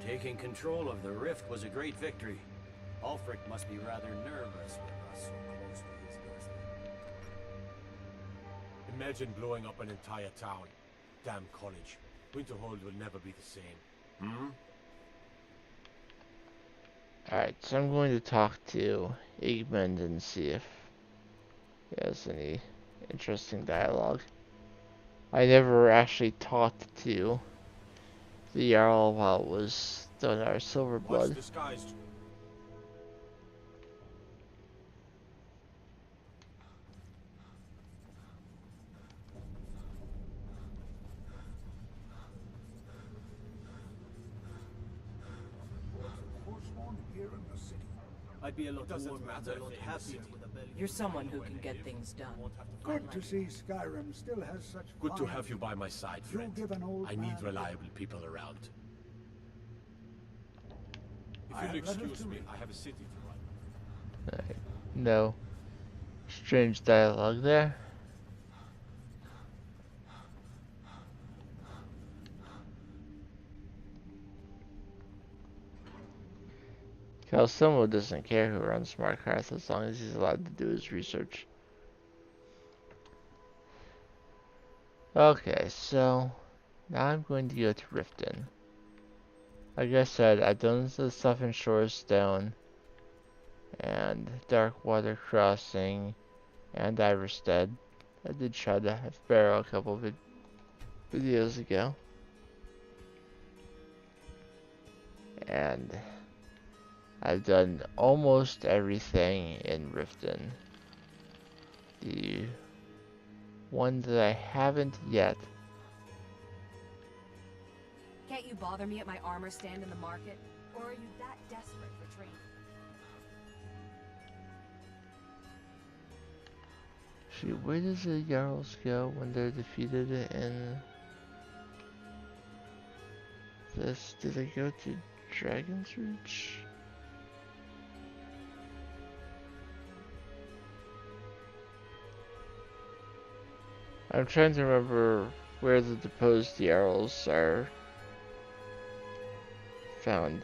Taking control of the Rift was a great victory. Ulfric must be rather nervous with us so close to his doorstep. Imagine blowing up an entire town. Damn college. Winterhold will never be the same. Alright, so I'm going to talk to Igmund and see if he has any interesting dialogue. I never actually talked to the Jarl while it was still in our silver blood. Disguised. I'd be a lot warmer and a lot happier with a belly. You're someone who can get things done. Good to see Skyrim still has such Good to fine- have you by my side, friend. You'll give an old I need man- reliable people around. If I you'll have letters excuse to me, read. I have a city to run. Alright, no strange dialogue there. Calsomo doesn't care who runs Smartcraft as long as he's allowed to do his research. Okay, so now I'm going to go to Riften. Like I said, I've done the stuff in Shore Stone and Darkwater Crossing and Iverstead. I did try to Barrow a couple of videos ago. And I've done almost everything in Riften. The one that I haven't yet. Can't you bother me at my armor stand in the market? Or are you that desperate for training? Shoot, where does the Jarls go when they're defeated in this? Do they go to Dragon's Reach? I'm trying to remember where the deposed Jarls are found.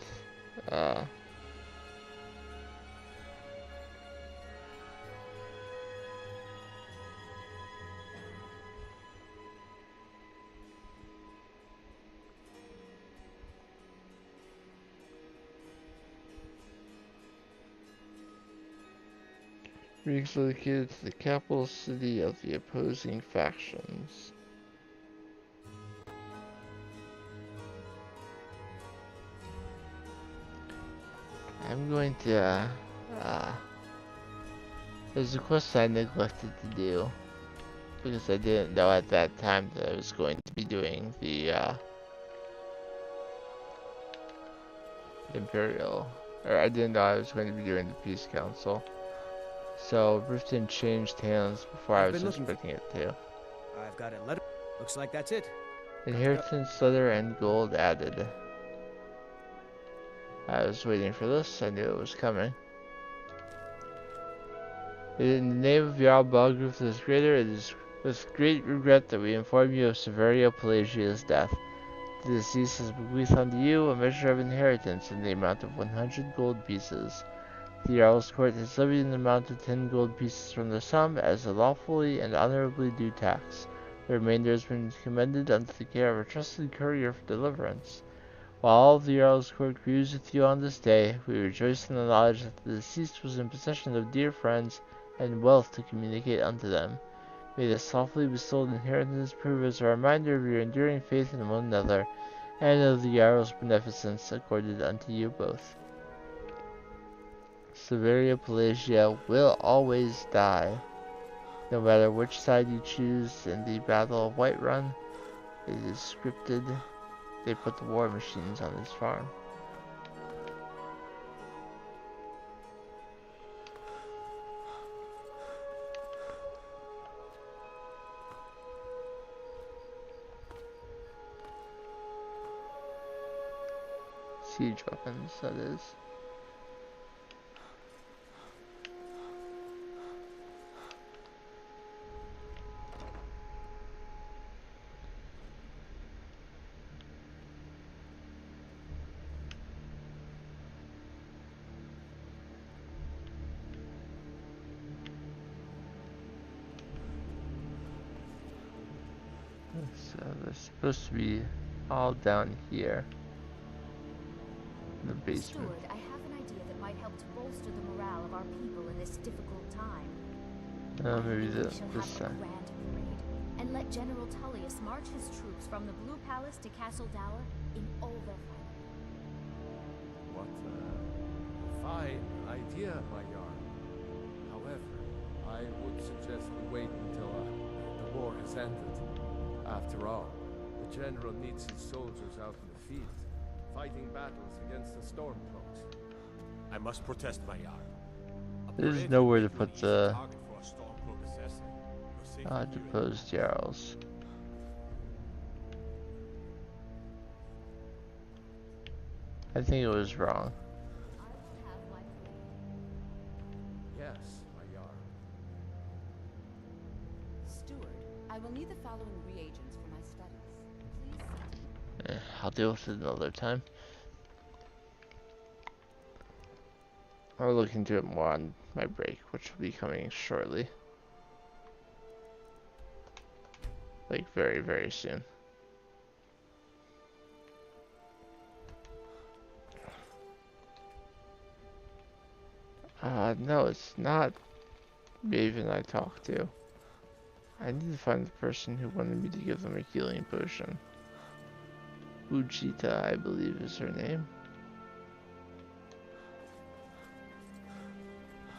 Riggs located to the capital city of the opposing factions. I'm going to, there's a quest I neglected to do, because I didn't know at that time that I was going to be doing the, Imperial, or I didn't know I was going to be doing the Peace Council. So, Riften changed hands before I was expecting it to. I've got a letter. Looks like that's it. Inheritance letter and gold added. I was waiting for this, I knew it was coming. In the name of Jarl Balgruuf the Greater, it is with great regret that we inform you of Severio Pelagia's death. The deceased has bequeathed unto you a measure of inheritance in the amount of 100 gold pieces. The Jarl's court has levied an amount of 10 gold pieces from the sum as a lawfully and honorably due tax. The remainder has been commended under the care of a trusted courier for deliverance. While all of the Jarl's court grieves with you on this day, we rejoice in the knowledge that the deceased was in possession of dear friends and wealth to communicate unto them. May this lawfully bestowed inheritance prove as a reminder of your enduring faith in one another, and of the Jarl's beneficence accorded unto you both. Severia Pelagia will always die. No matter which side you choose in the Battle of Whiterun, it is scripted. They put the war machines on his farm. Siege weapons, that is. So they're supposed to be all down here in the basement. Steward, I have an idea that might help to bolster the morale of our people in this difficult time. Maybe We shall this have a time. grand parade, and let General Tullius march his troops from the Blue Palace to Castle Dower in all their fighting. What a fine idea, my Jarl. However, I would suggest we wait until the war has ended. After all, the General needs his soldiers out in the field, fighting battles against the Stormcloaks. I must protest, my Jarl. There's nowhere to put the Target for a Stormcloak assassin. Your safety deposed Jarls. I think it was wrong. Yes, my Jarl. Steward, I will need the following reagents for my studies. Please. I'll deal with it another time. I'll look into it more on my break, which will be coming shortly. Like very, very soon. No, it's not Maven I talked to. I need to find the person who wanted me to give them a healing potion. Ujita, I believe is her name.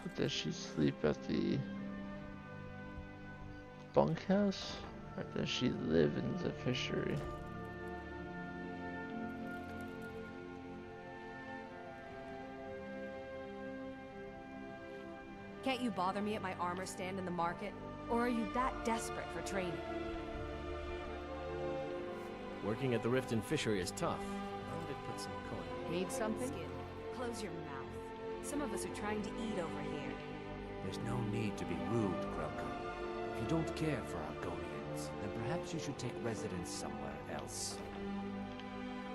But does she sleep at the bunkhouse? Or does she live in the fishery? Can't you bother me at my armor stand in the market? Or are you that desperate for training? Working at the Rift and Fishery is tough. I'll get put some coin. Need something? Close your mouth. Some of us are trying to eat over here. There's no need to be rude, Grelka. If you don't care for Argonians, then perhaps you should take residence somewhere else.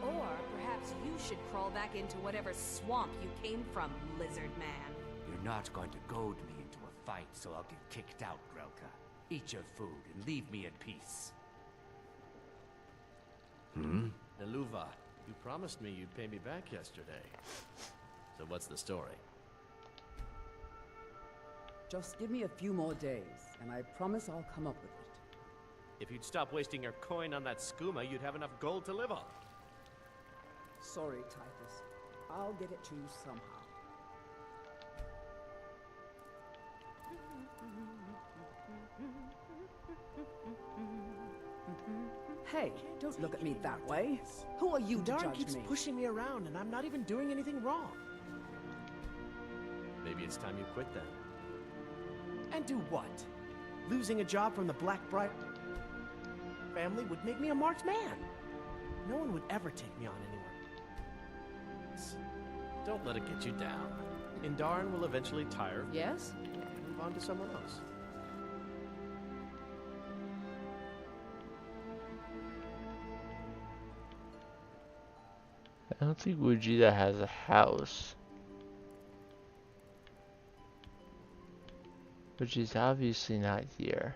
Or perhaps you should crawl back into whatever swamp you came from, lizard man. You're not going to goad me into a fight, so I'll get kicked out, Grelka. Eat your food and leave me in peace. Naluva, you promised me you'd pay me back yesterday. So what's the story? Just give me a few more days, and I promise I'll come up with it. If you'd stop wasting your coin on that skooma, you'd have enough gold to live on. Sorry, Titus. I'll get it to you somehow. Hey, don't look at me that way. Who are you to Darn judge keeps me? pushing me around, and I'm not even doing anything wrong. Maybe it's time you quit then. And do what? Losing a job from the Black Bright family would make me a marked man. No one would ever take me on anymore. Don't let it get you down. Indarin will eventually tire. Yes? And move on to someone else. I don't think Wujita has a house. But she's obviously not here.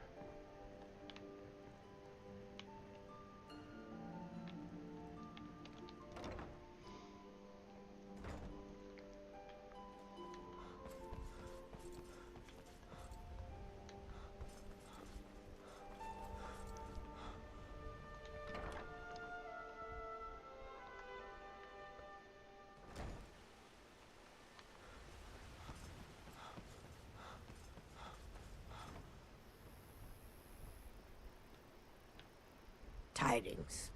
Tidings.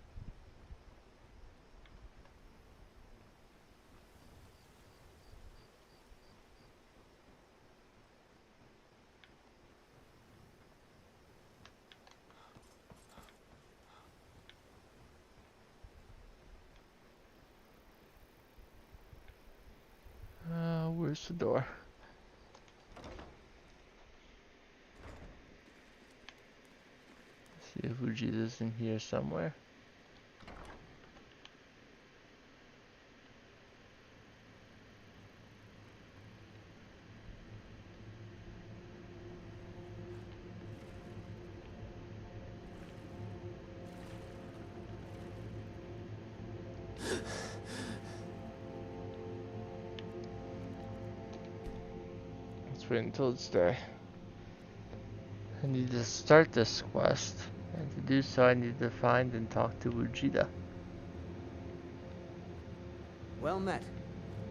Where's the door? See if Vegeta's in here somewhere. Let's wait until it's day. I need to start this quest, and to do so I need to find and talk to Vegeta. Well met.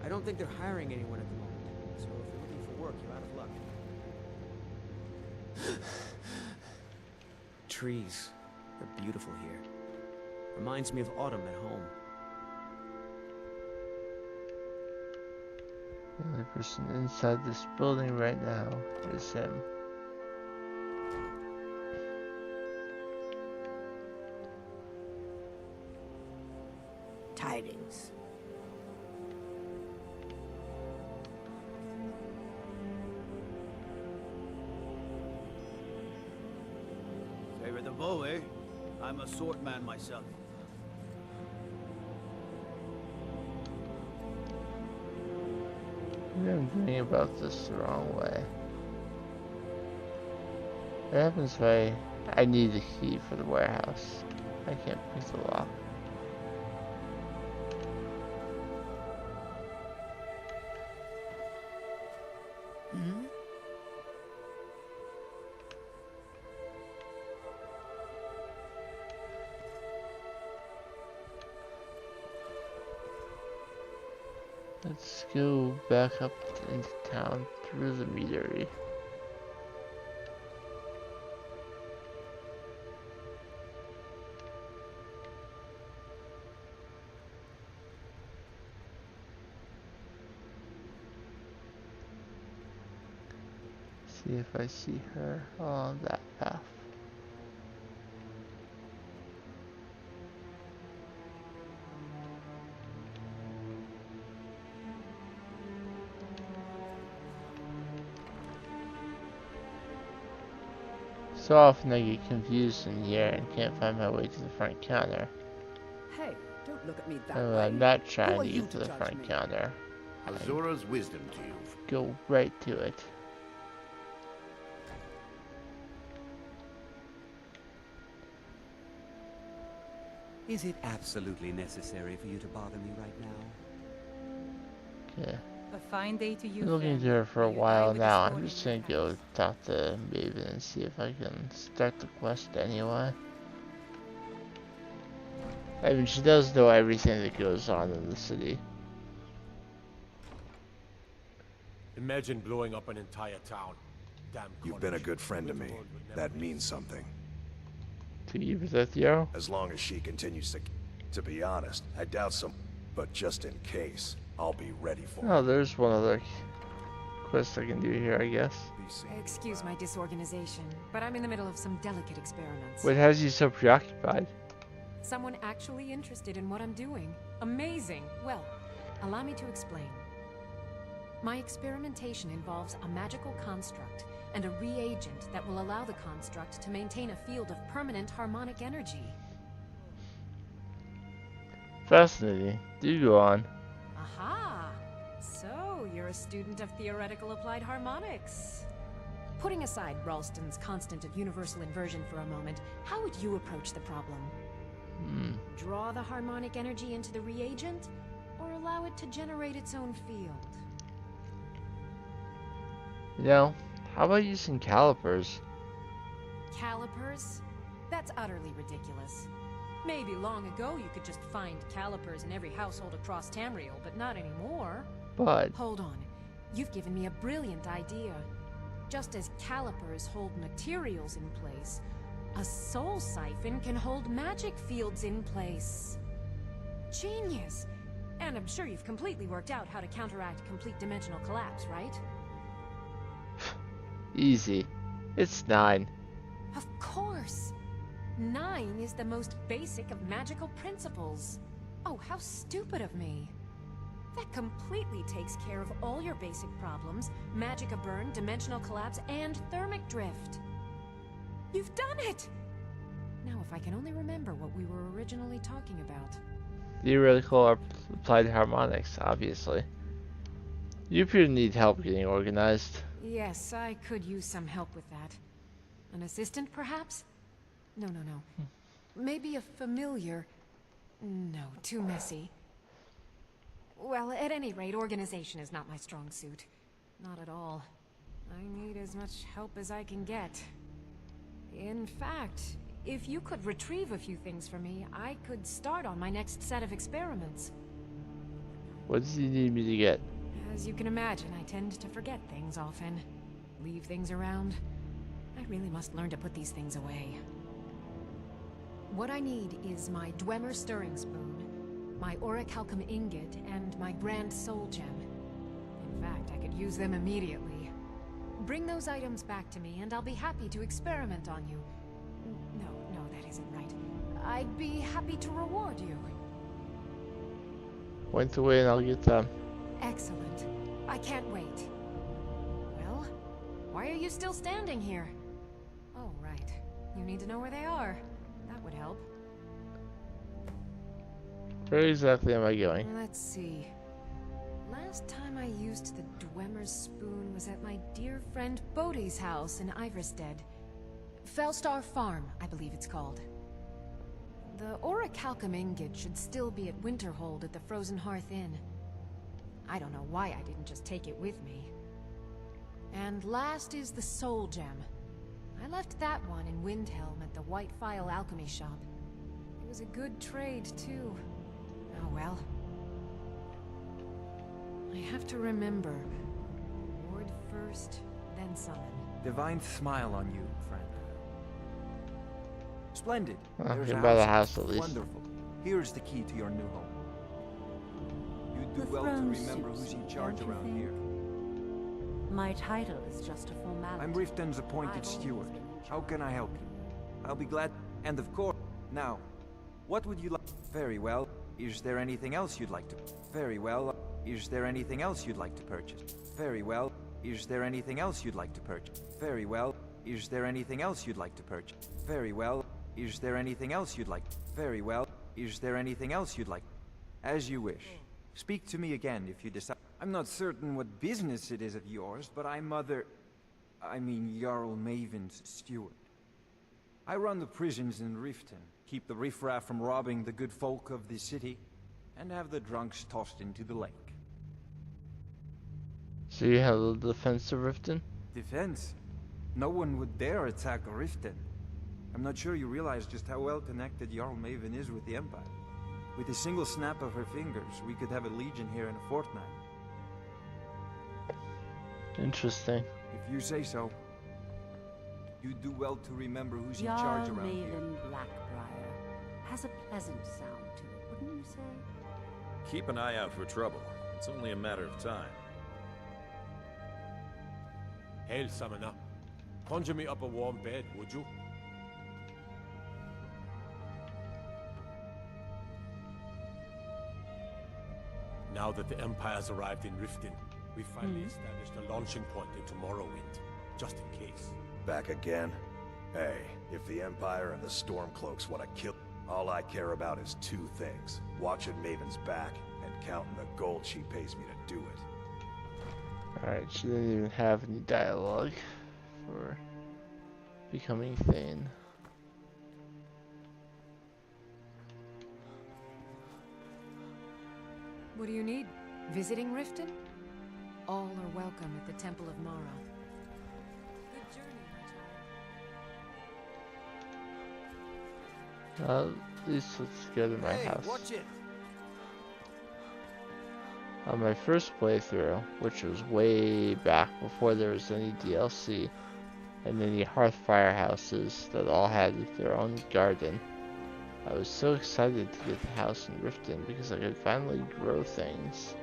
I don't think they're hiring anyone at the moment, so if you're looking for work, you're out of luck. Trees. They're beautiful here. Reminds me of autumn at home. The only person inside this building right now is him. Tidings. Favor the bow, eh? I'm a sword man myself. Maybe I'm thinking about this the wrong way. What happens if I need the key for the warehouse? I can't pick the lock. Hmm? Let's go back up into town through the meadery. See if I see her on that path. So often I get confused in here and can't find my way to the front counter. Hey, don't look at me that And way. I'm not Who trying are to you get to to the judge front me? counter. Azura's wisdom to you. Go right to it. Is it absolutely necessary for you to bother me right now? Okay. A fine day to you, Been looking friend. to her for a May you die while with a now. sword I'm in just your gonna go talk to Maven and see if I can start the quest anyway. I mean, she does know everything that goes on in the city. Imagine blowing up an entire town. Damn. You've been a good friend to me. That means something. To you, Theo? As long as she continues to be honest, I doubt some, but just in case, I'll be ready for Oh, there's one other quest I can do here, I guess. Excuse my disorganization, but I'm in the middle of some delicate experiments. What has you so preoccupied? Someone actually interested in what I'm doing. Amazing! Well, allow me to explain. My experimentation involves a magical construct and a reagent that will allow the construct to maintain a field of permanent harmonic energy. Fascinating. Do go on. Aha! So, you're a student of theoretical applied harmonics. Putting aside Ralston's constant of universal inversion for a moment, how would you approach the problem? Draw the harmonic energy into the reagent, or allow it to generate its own field? You know, how about using calipers? Calipers? That's utterly ridiculous. Maybe long ago you could just find calipers in every household across Tamriel, but not anymore. But... Hold on. You've given me a brilliant idea. Just as calipers hold materials in place, a soul siphon can hold magic fields in place. Genius! And I'm sure you've completely worked out how to counteract complete dimensional collapse, right? Easy. It's 9. Of course! 9 is the most basic of magical principles. Oh, how stupid of me. That completely takes care of all your basic problems: magicka burn, dimensional collapse, and thermic drift. You've done it! Now if I can only remember what we were originally talking about. Theoretical or applied harmonics, obviously. You appear to need help getting organized. Yes, I could use some help with that. An assistant, perhaps? No. Maybe a familiar. No, too messy. Well, at any rate, organization is not my strong suit. Not at all. I need as much help as I can get. In fact, if you could retrieve a few things for me, I could start on my next set of experiments. What does he need me to get? As you can imagine, I tend to forget things often. Leave things around. I really must learn to put these things away. What I need is my Dwemer stirring spoon, my orichalcum ingot, and my grand soul gem. In fact, I could use them immediately. Bring those items back to me, and I'll be happy to experiment on you. No, that isn't right. I'd be happy to reward you. Point away and I'll get them. Excellent. I can't wait. Well, why are you still standing here? Oh, right. You need to know where they are. That would help. Where exactly am I going? Let's see. Last time I used the Dwemer's spoon was at my dear friend Bodhi's house in Iverstead. Fellstar Farm, I believe it's called. The orichalcum ingot should still be at Winterhold at the Frozen Hearth Inn. I don't know why I didn't just take it with me. And last is the soul gem. I left that one in Windhelm at the White Phial Alchemy Shop. It was a good trade, too. Oh well. I have to remember. Ward first, then summon. Divine smile on you, friend. Splendid. There's Get a by the house. house at least. Wonderful. Here's the key to your new home. You'd do well to remember who's in charge around here. My title is just a formality. I'm Riften's appointed steward. How can I help you? I'll be glad. And of course, now, what would you like? Very well. Is there anything else you'd like to? Very well. Is there anything else you'd like to purchase? Very well. Is there anything else you'd like to purchase? Very well. Is there anything else you'd like to purchase? Very well. Is there anything else you'd like? Very well. Is there anything else you'd like? As you wish. Speak to me again if you decide. I'm not certain what business it is of yours, but I'm Jarl Maven's steward. I run the prisons in Riften, keep the riffraff from robbing the good folk of the city, and have the drunks tossed into the lake. So you have the defense of Riften? Defense? No one would dare attack Riften. I'm not sure you realize just how well connected Jarl Maven is with the Empire. With a single snap of her fingers, we could have a legion here in a fortnight. Interesting. If you say so. You'd do well to remember who's in charge around here. Jarl Maven Blackbriar has a pleasant sound to it, wouldn't you say? Keep an eye out for trouble. It's only a matter of time. Hail, Summoner. Conjure me up a warm bed, would you? Now that the Empire's arrived in Riften, we finally established a launching point into Morrowind, just in case. Back again? Hey, if the Empire and the Stormcloaks want to kill, all I care about is two things. Watching Maven's back, and counting the gold she pays me to do it. Alright, she didn't even have any dialogue. for becoming Thane. What do you need? Visiting Riften? All are welcome at the Temple of Mara. Good journey, my child. At least let's go to my house. Watch it. On my first playthrough, which was way back before there was any DLC and any Hearthfire houses that all had their own garden, I was so excited to get the house in Riften because I could finally grow things.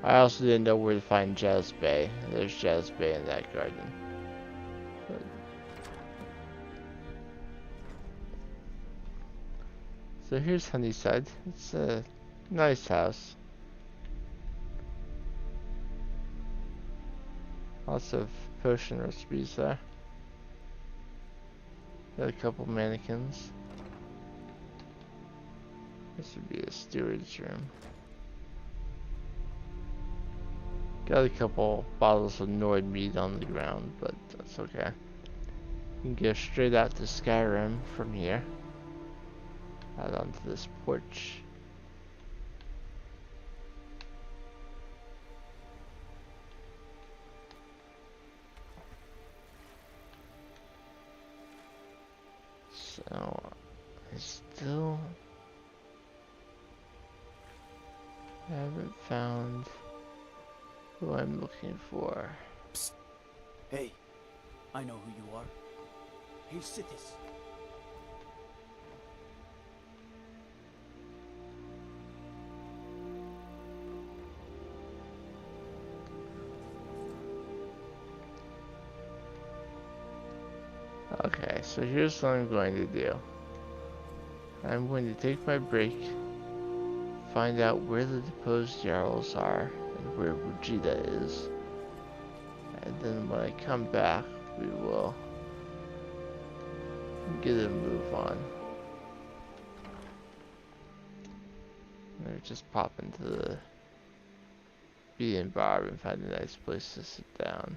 I also didn't know where to find Jazz Bay. There's Jazz Bay in that garden. But so here's Honeyside. It's a nice house. Lots of potion recipes there. Got a couple mannequins. This would be a steward's room. Got a couple bottles of Nord meat on the ground, but that's okay. You can go straight out to Skyrim from here. Out onto this porch. So, I still haven't found who I'm looking for. Psst. Hey, I know who you are. Hey, Sithis. Okay, so here's what I'm going to do. I'm going to take my break, find out where the deposed Jarls are, and where Vegeta is. And then when I come back, we will get a move on. Or just pop into the bean bar and find a nice place to sit down.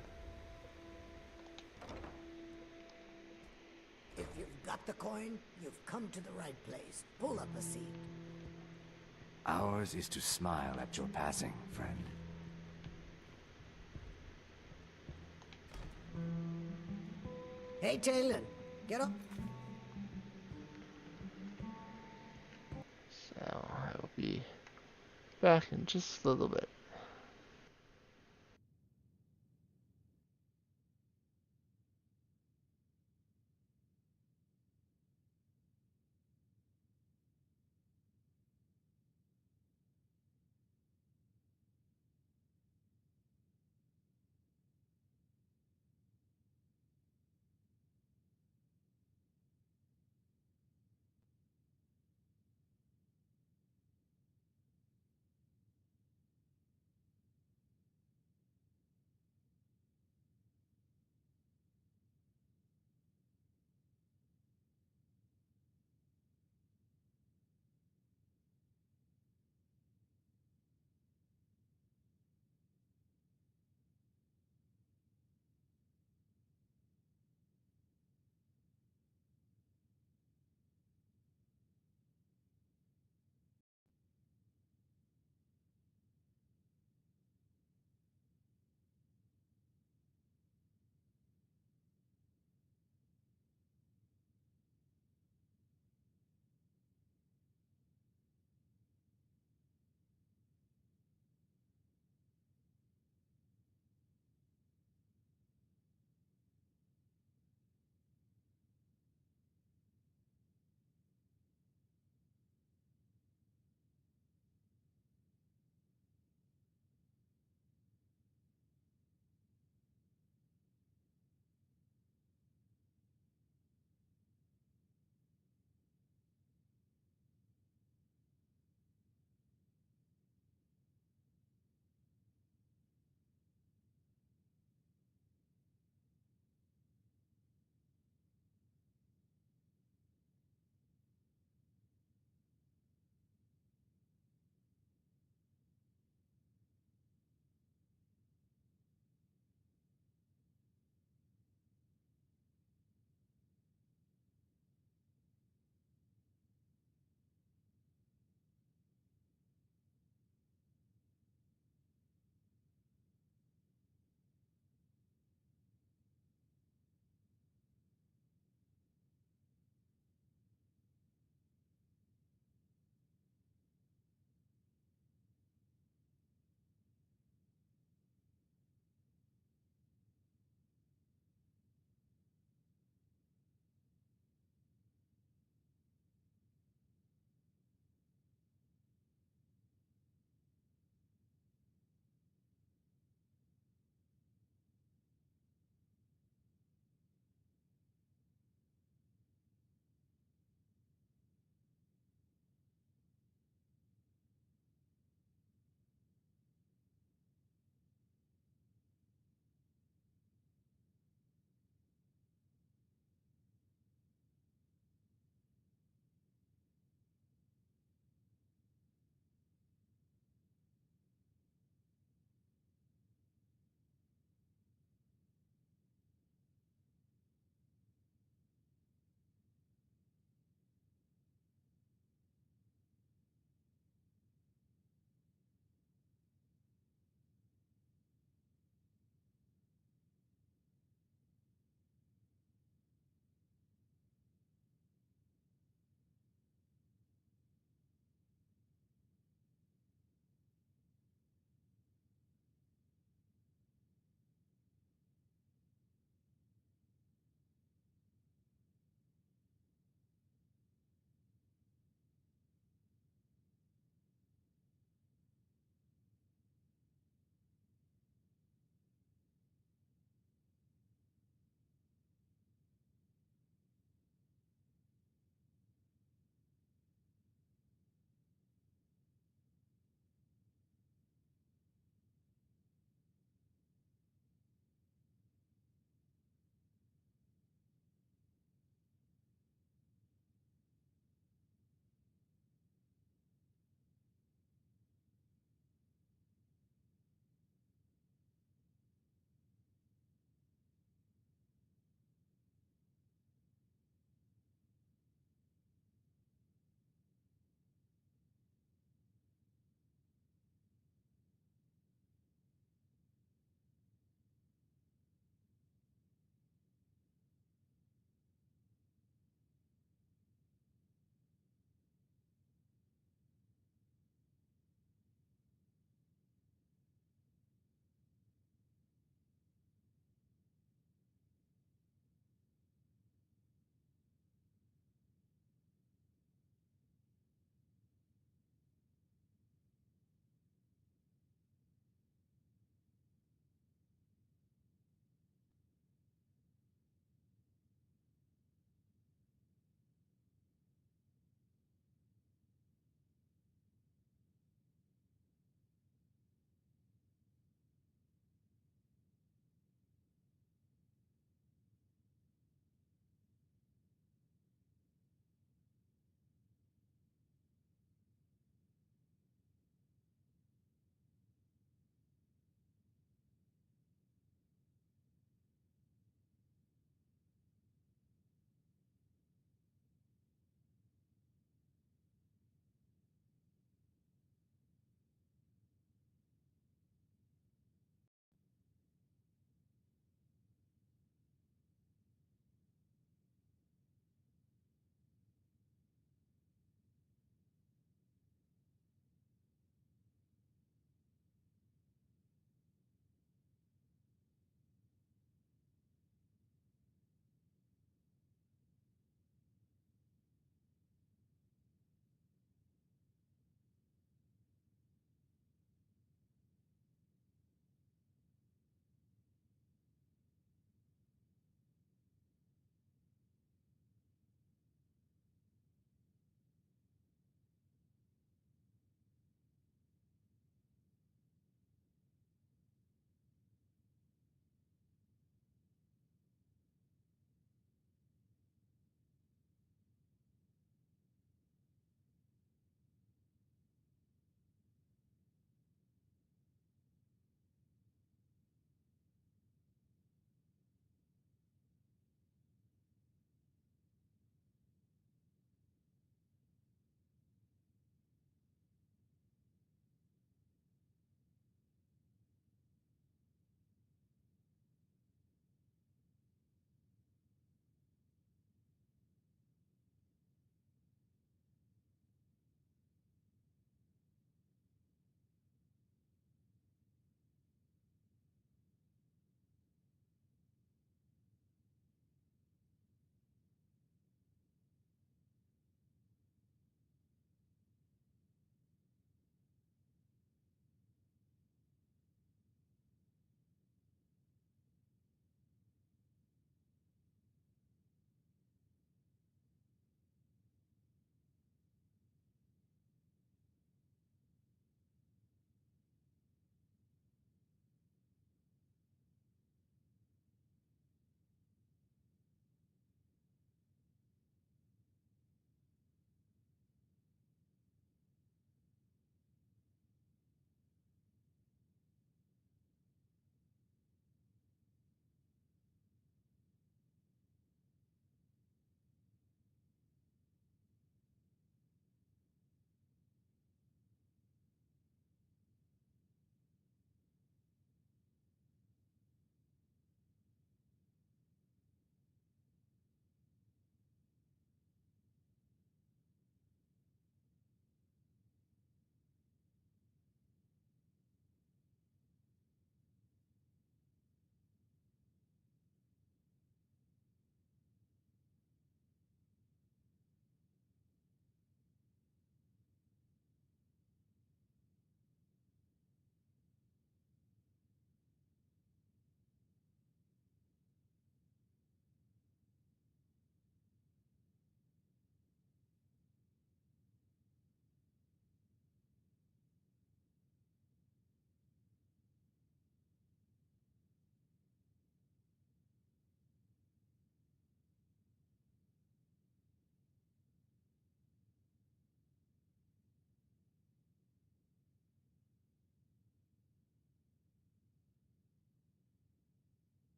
If you've got the coin, you've come to the right place. Pull up a seat. Ours is to smile at your passing, friend. Hey, Talon, get up. So I will be back in just a little bit.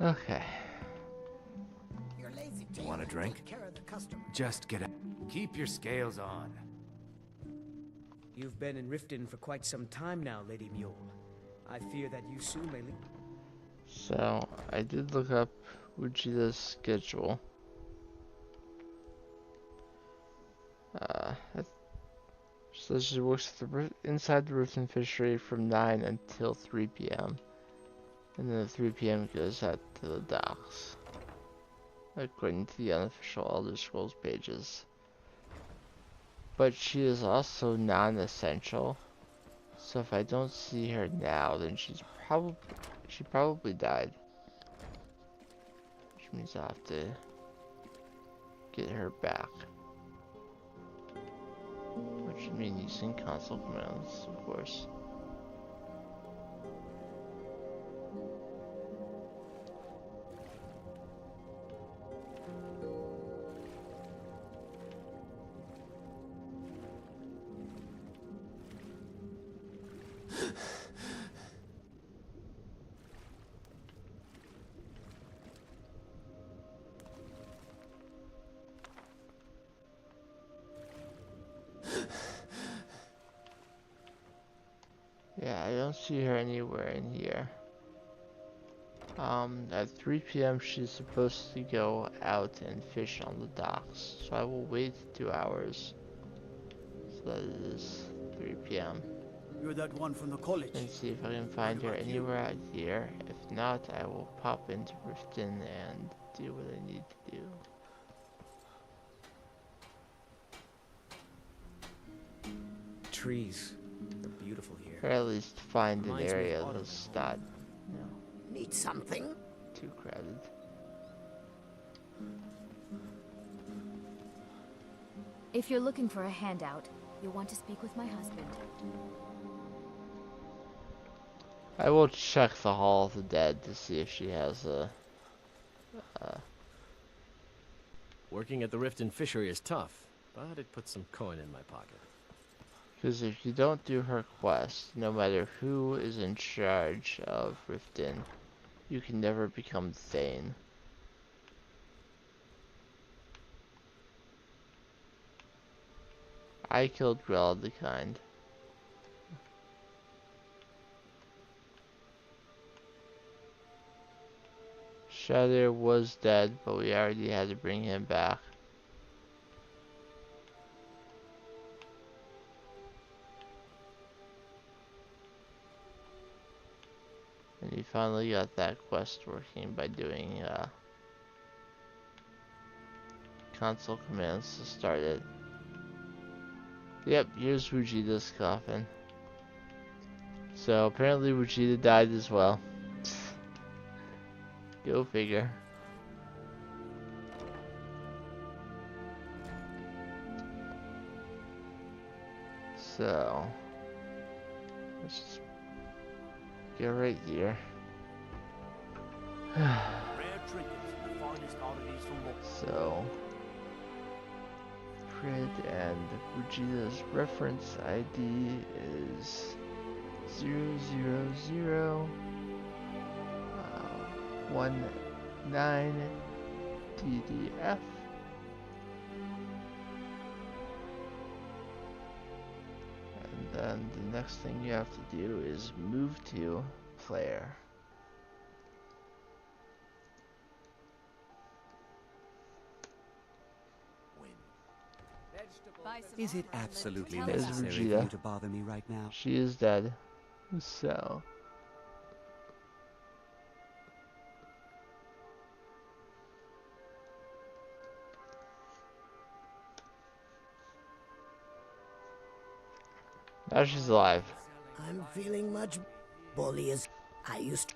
Okay. Your lazy team Want a will drink? take care of the customer. Just get up. Keep your scales on. You've been in Riften for quite some time now, Lady Mule. I fear that you soon may leave. So, I did look up Uchida's schedule. It says she works at inside the Riften fishery from 9 until 3 p.m. And then at 3 p.m. goes out to the docks, according to the unofficial Elder Scrolls pages. But she is also non-essential, so if I don't see her now, then she probably died. Which means I'll have to get her back. Which would mean using console commands, of course. Yeah, I don't see her anywhere in here. At 3 p.m. she's supposed to go out and fish on the docks, so I will wait 2 hours. So that is 3 p.m. You're that one from the college. And see if I can find her anywhere out here. If not, I will pop into Riften and do what I need to do. Trees. They're beautiful here. Or at least find an Reminds me of area autumn. that's not, you know, Need something? too crowded. If you're looking for a handout, you'll want to speak with my husband. I will check the Hall of the Dead to see if she has a... Working at the Riften fishery is tough, but it puts some coin in my pocket. Because if you don't do her quest, no matter who is in charge of Riften, you can never become Thane. I killed Grell the Kind. Shadow was dead, but we already had to bring him back. And we finally got that quest working by doing console commands to start it. Yep, here's Vegeta's coffin. So apparently Vegeta died as well. Go figure. So let's just get right here. Rare trinkets, the finest oddities from what? So Fred and Vegeta's reference ID is 000 19 DDF. And then the next thing you have to do is move to player. Is it absolutely There's necessary for Vegeta. you to bother me right now? She is dead. So now she's alive. I'm feeling much bully as I used to.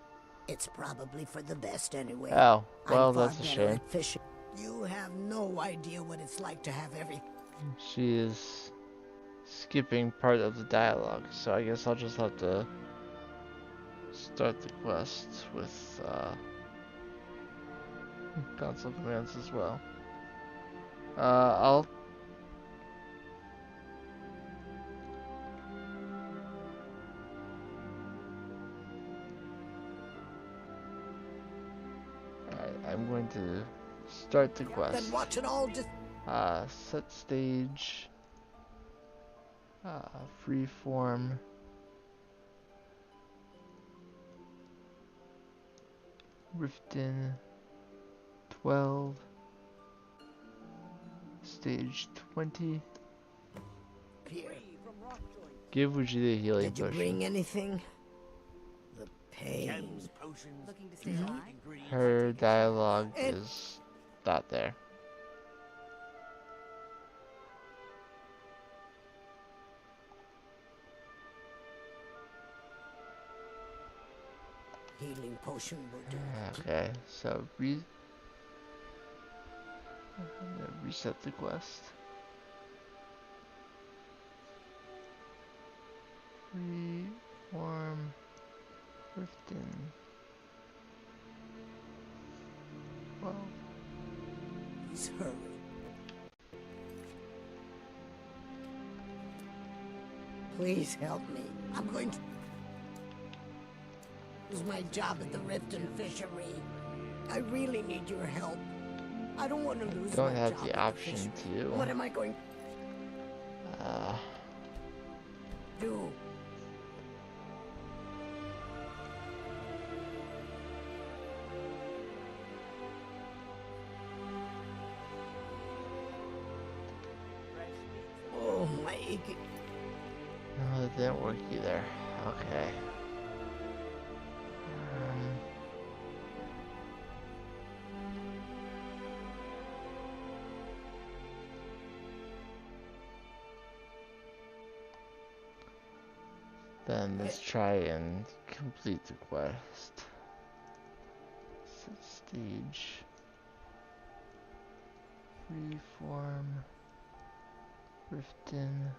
It's probably for the best anyway. Oh, well, I'm far that's a better shame. at fishing. You have no idea what it's like to have everything. She is skipping part of the dialogue, so I guess I'll just have to start the quest with console commands as well. I'll I'm going to start the quest. Then watch it all just... Set stage. Freeform. Riften 12. Stage 20. Here. Give Uji the healing Did you potion. bring anything? The pain. Looking to stay alive? Her dialogue is not there. Healing potion will do. Okay, so reset the quest. Reform Riften. Well, Please hurry. Please help me. I'm going to lose my job at the Riften fishery. I really need your help. I don't want to lose don't my have job the at option fishery. to. What am I going do? Oh, my aching. No, that didn't work either. Okay. Then let's try and complete the quest. Set stage. Reform. Riften.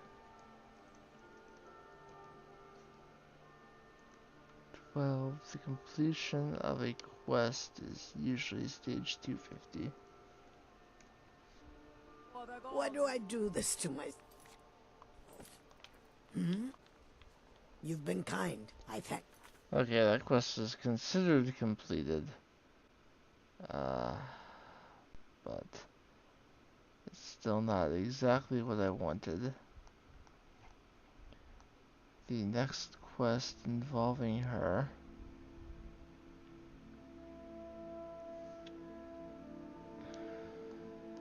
12. The completion of a quest is usually stage 250. Why do I do this to myself? You've been kind, I think. Okay, that quest is considered completed. But it's still not exactly what I wanted. The next quest involving her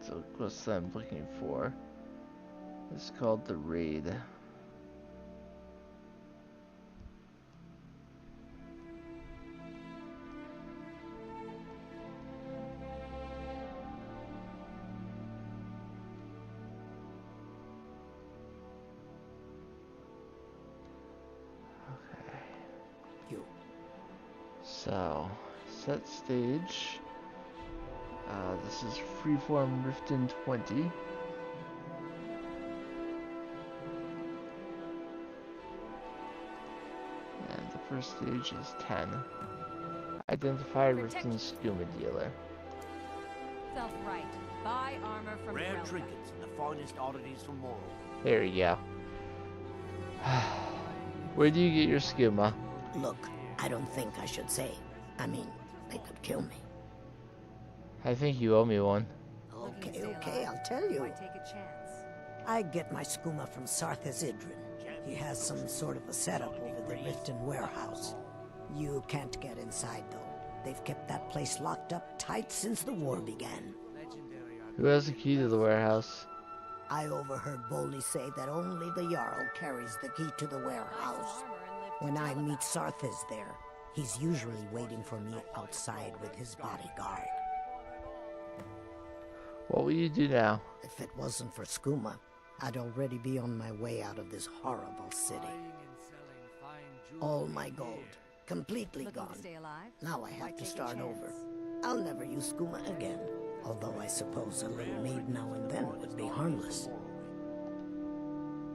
the quest that I'm looking for is called the Raid. So, set stage. This is Freeform Riften 20. And the first stage is 10. Identify Riften Skooma Dealer. Self-right. Buy armor from Rare Grelka. trinkets and the finest oddities from Morrow. There you go. Where do you get your skooma? Look, I don't think I should say. I mean, they could kill me. I think you owe me one. Okay, I'll tell you. Take a chance. I get my skooma from Sarthas Idrin. He has some sort of a setup over the Riften warehouse. You can't get inside, though. They've kept that place locked up tight since the war began. Who has the key to the warehouse? I overheard Boldy say that only the Jarl carries the key to the warehouse. When I meet Sarthas there, he's usually waiting for me outside with his bodyguard. What will you do now? If it wasn't for skooma, I'd already be on my way out of this horrible city. All my gold, completely Looking to gone. stay alive? Now I have Why to take a start chance? over. I'll never use skooma again, although I suppose a little maid now and then would be harmless.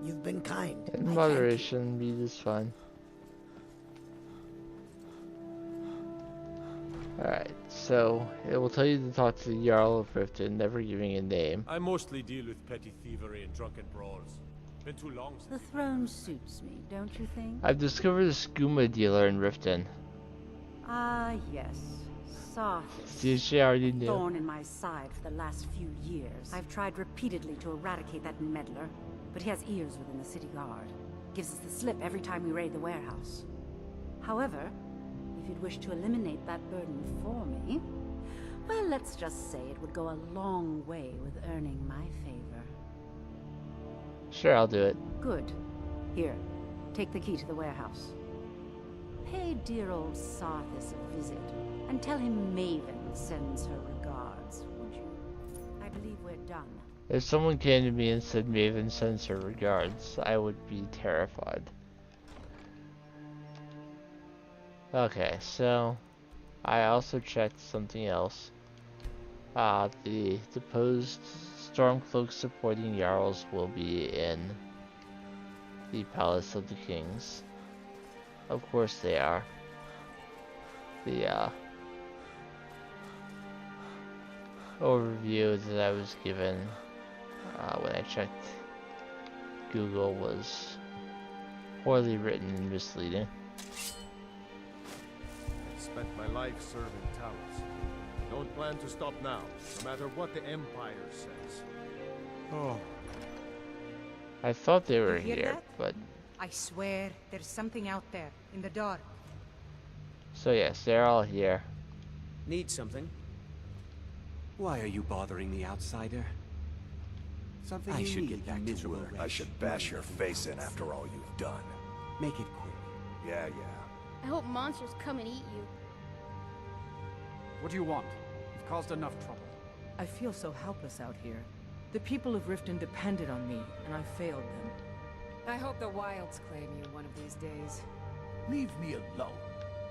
You've been kind. I In thank moderation, meat is fine. Alright, so it will tell you to talk to the Jarl of Riften, never giving a name. I mostly deal with petty thievery and drunken brawls. Been too long The since. throne suits me, don't you think? I've discovered a skooma dealer in Riften. Ah, yes. Soth. See, she already knew. Thorn in my side for the last few years. I've tried repeatedly to eradicate that meddler, but he has ears within the city guard. Gives us the slip every time we raid the warehouse. However, if you'd wish to eliminate that burden for me, well, let's just say it would go a long way with earning my favor. Sure, I'll do it. Good. Here, take the key to the warehouse. Pay dear old Sarthis a visit, and tell him Maven sends her regards, would you? I believe we're done. If someone came to me and said Maven sends her regards, I would be terrified. Okay, so I also checked something else. The deposed Stormcloak supporting Jarls will be in the Palace of the Kings. Of course they are. The overview that I was given when I checked Google was poorly written and misleading. I spent my life serving Talos. Don't plan to stop now, no matter what the Empire says. Oh. I thought they were You hear here, that? but... I swear there's something out there, in the dark. So yes, they're all here. Need something? Why are you bothering the outsider? Something I you should need, get that you miserable would. I wretch. should bash your face in after all you've done. Make it quick. Yeah. I hope monsters come and eat you. What do you want? You've caused enough trouble. I feel so helpless out here. The people of Riften depended on me, and I failed them. I hope the wilds claim you one of these days. Leave me alone.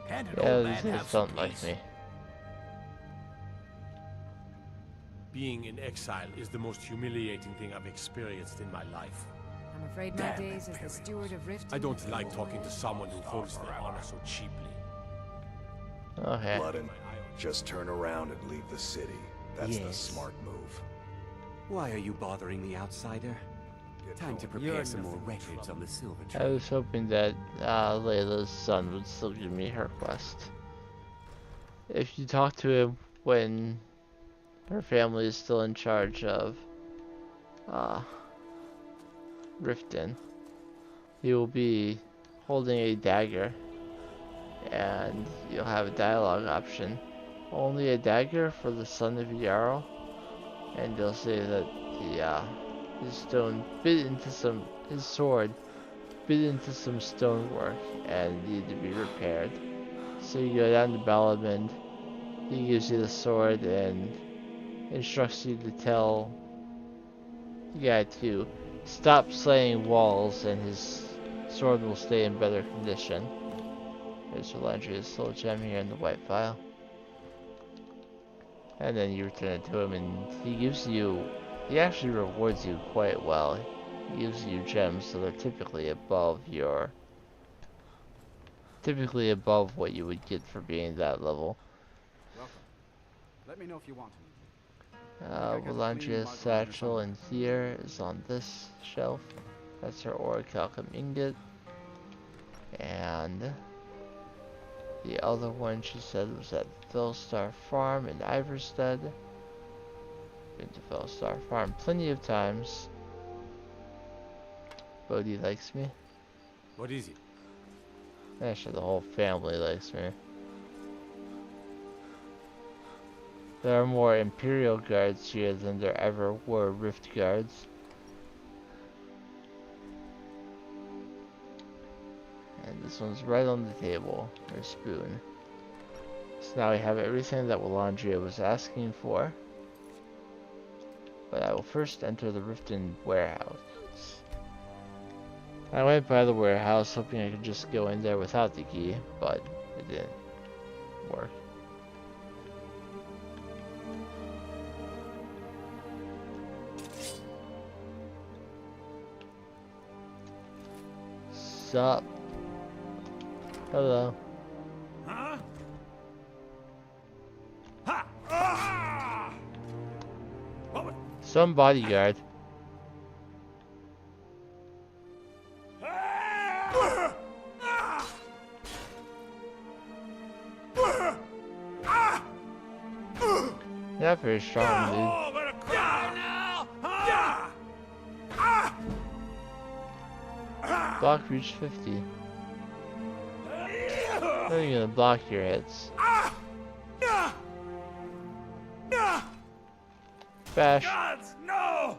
Can't an Yeah, old these man guys have some don't like peace? me. Being in exile is the most humiliating thing I've experienced in my life. I'm afraid my days as the steward of Rift. I don't like talking to someone who holds their honor so cheaply. Okay. Bloodin, just turn around and leave the city. That's the Yes. smart move. Why are you bothering the outsider? Time to prepare You're some more nothing but records on the silver I trade. was hoping that Layla's son would still give me her quest. If you talk to him when her family is still in charge of Riften, he will be holding a dagger, and you'll have a dialogue option. Only a dagger for the son of a Jarl, and you'll say that his sword bit into some stonework and needed to be repaired. So you go down to Balamond, he gives you the sword and instructs you to tell the guy to stop slaying walls and his sword will stay in better condition. There's Rolandria's soul gem here in the white file. And then you return it to him and he actually rewards you quite well. He gives you gems that are typically above what you would get for being that level. Welcome. Let me know if you want anything. Rolandria's satchel in here is on this shelf. That's her orichalcum ingot. And the other one she said was at Fellstar Farm in Iverstead. Been to Fellstar Farm plenty of times. Bodhi likes me. What is it? Actually, the whole family likes me. There are more Imperial guards here than there ever were Rift guards. And this one's right on the table, her spoon. So now we have everything that Rolandria was asking for. But I will first enter the Riften warehouse. I went by the warehouse hoping I could just go in there without the key, but it didn't work. Sup? Hello. Huh? Ha! Ah! What was... Some bodyguard. Not very strong, dude. Block reach 50. How are you gonna block your hits? Bash. Gods, no!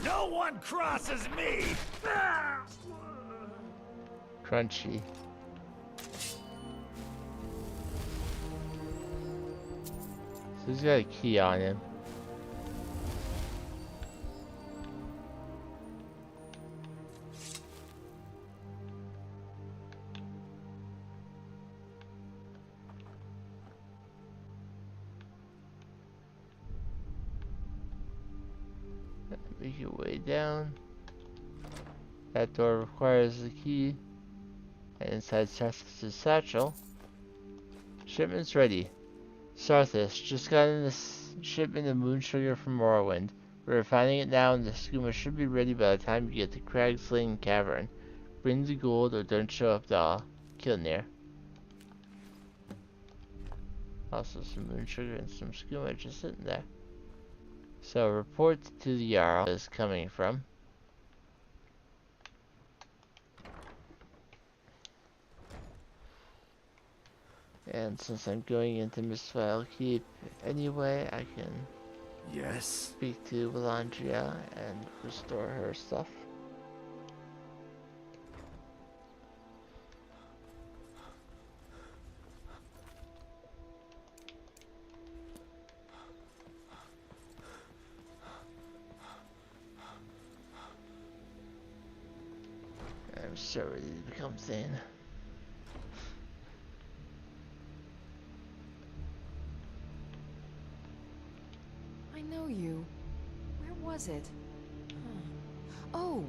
No one crosses me! Crunchy. So he's got a key on him. Make your way down. That door requires the key. And inside Sarthis' satchel. Shipment's ready. Sarthis, just got in this shipment of moon sugar from Morrowind. We're refining it now and the skooma should be ready by the time you get to Crag's Lane Cavern. Bring the gold or don't show up to all. Kill near. Also some moon sugar and some skooma just sitting there. So report to the Jarl is coming from. And since I'm going into Mistfile Keep anyway, I can speak to Valandria and restore her stuff. I'm so ready to become thin. I know you. Where was it? Huh. Oh!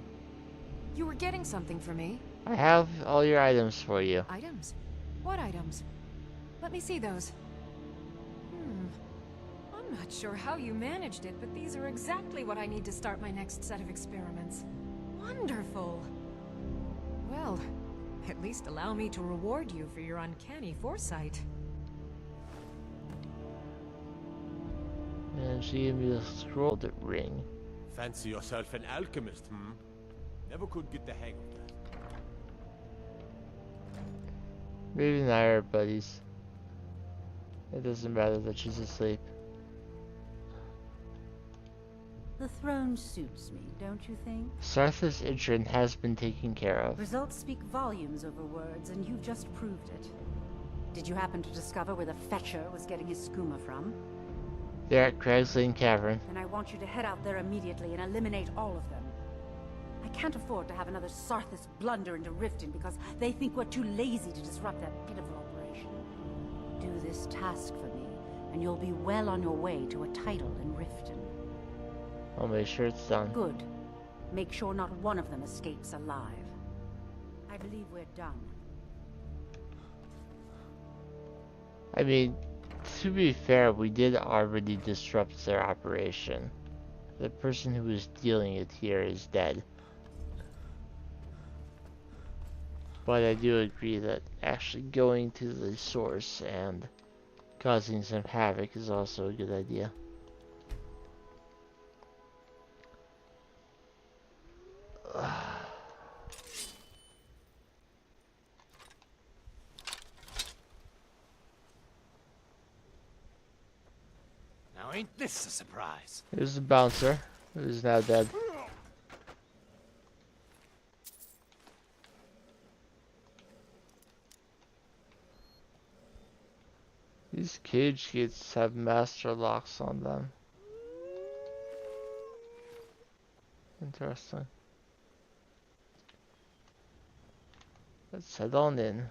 You were getting something for me. I have all your items for you. Items? What items? Let me see those. I'm not sure how you managed it, but these are exactly what I need to start my next set of experiments. Wonderful! Well, at least allow me to reward you for your uncanny foresight. And she gave me the scroll that ring. Fancy yourself an alchemist, hmm? Never could get the hang of that. Maybe and I are buddies. It doesn't matter that she's asleep. The throne suits me, don't you think? Sarthis Idrin has been taken care of. Results speak volumes over words, and you've just proved it. Did you happen to discover where the Fetcher was getting his skooma from? They're at Crag's Lane Cavern. Then I want you to head out there immediately and eliminate all of them. I can't afford to have another Sarthis blunder into Riften because they think we're too lazy to disrupt that pitiful operation. Do this task for me, and you'll be well on your way to a title in Riften. I'll make sure it's done. Good. Make sure not one of them escapes alive. I believe we're done. I mean, to be fair, we did already disrupt their operation. The person who was dealing it here is dead. But I do agree that actually going to the source and causing some havoc is also a good idea. Now ain't this a surprise? Here's the bouncer, who's now dead. These cage gates have master locks on them. Interesting. Let's head on in.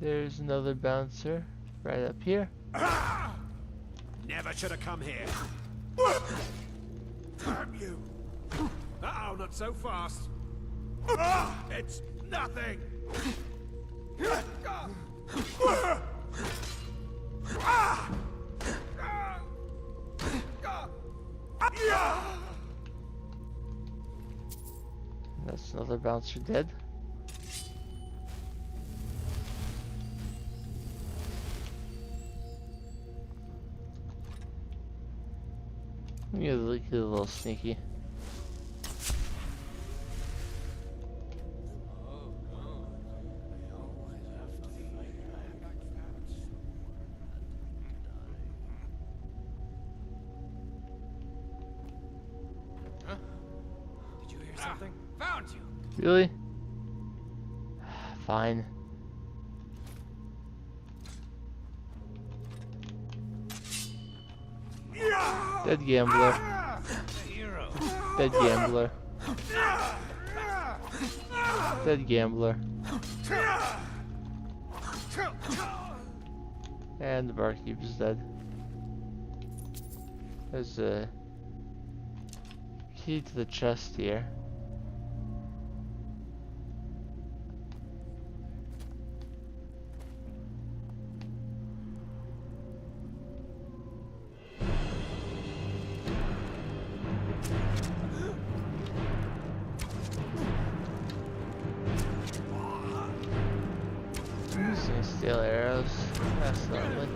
There's another bouncer right up here. Never should have come here. Damn you! Uh-oh, not so fast. It's nothing. another bouncer dead. Yeah, look a little sneaky. Did you hear something? Found you. Really? Fine. Dead gambler. Dead gambler. Dead gambler. And the barkeep is dead. There's a key to the chest here. Using steel arrows. That's lovely.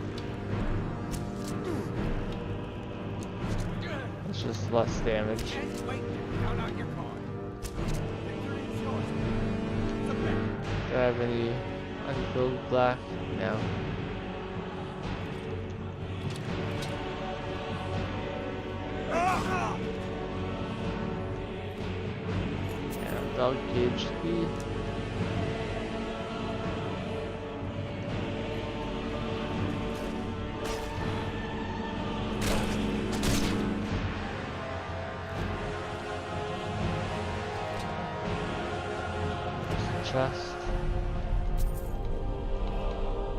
It's just less damage. Do I have any unfilled black? No. And dog cage key. Chest.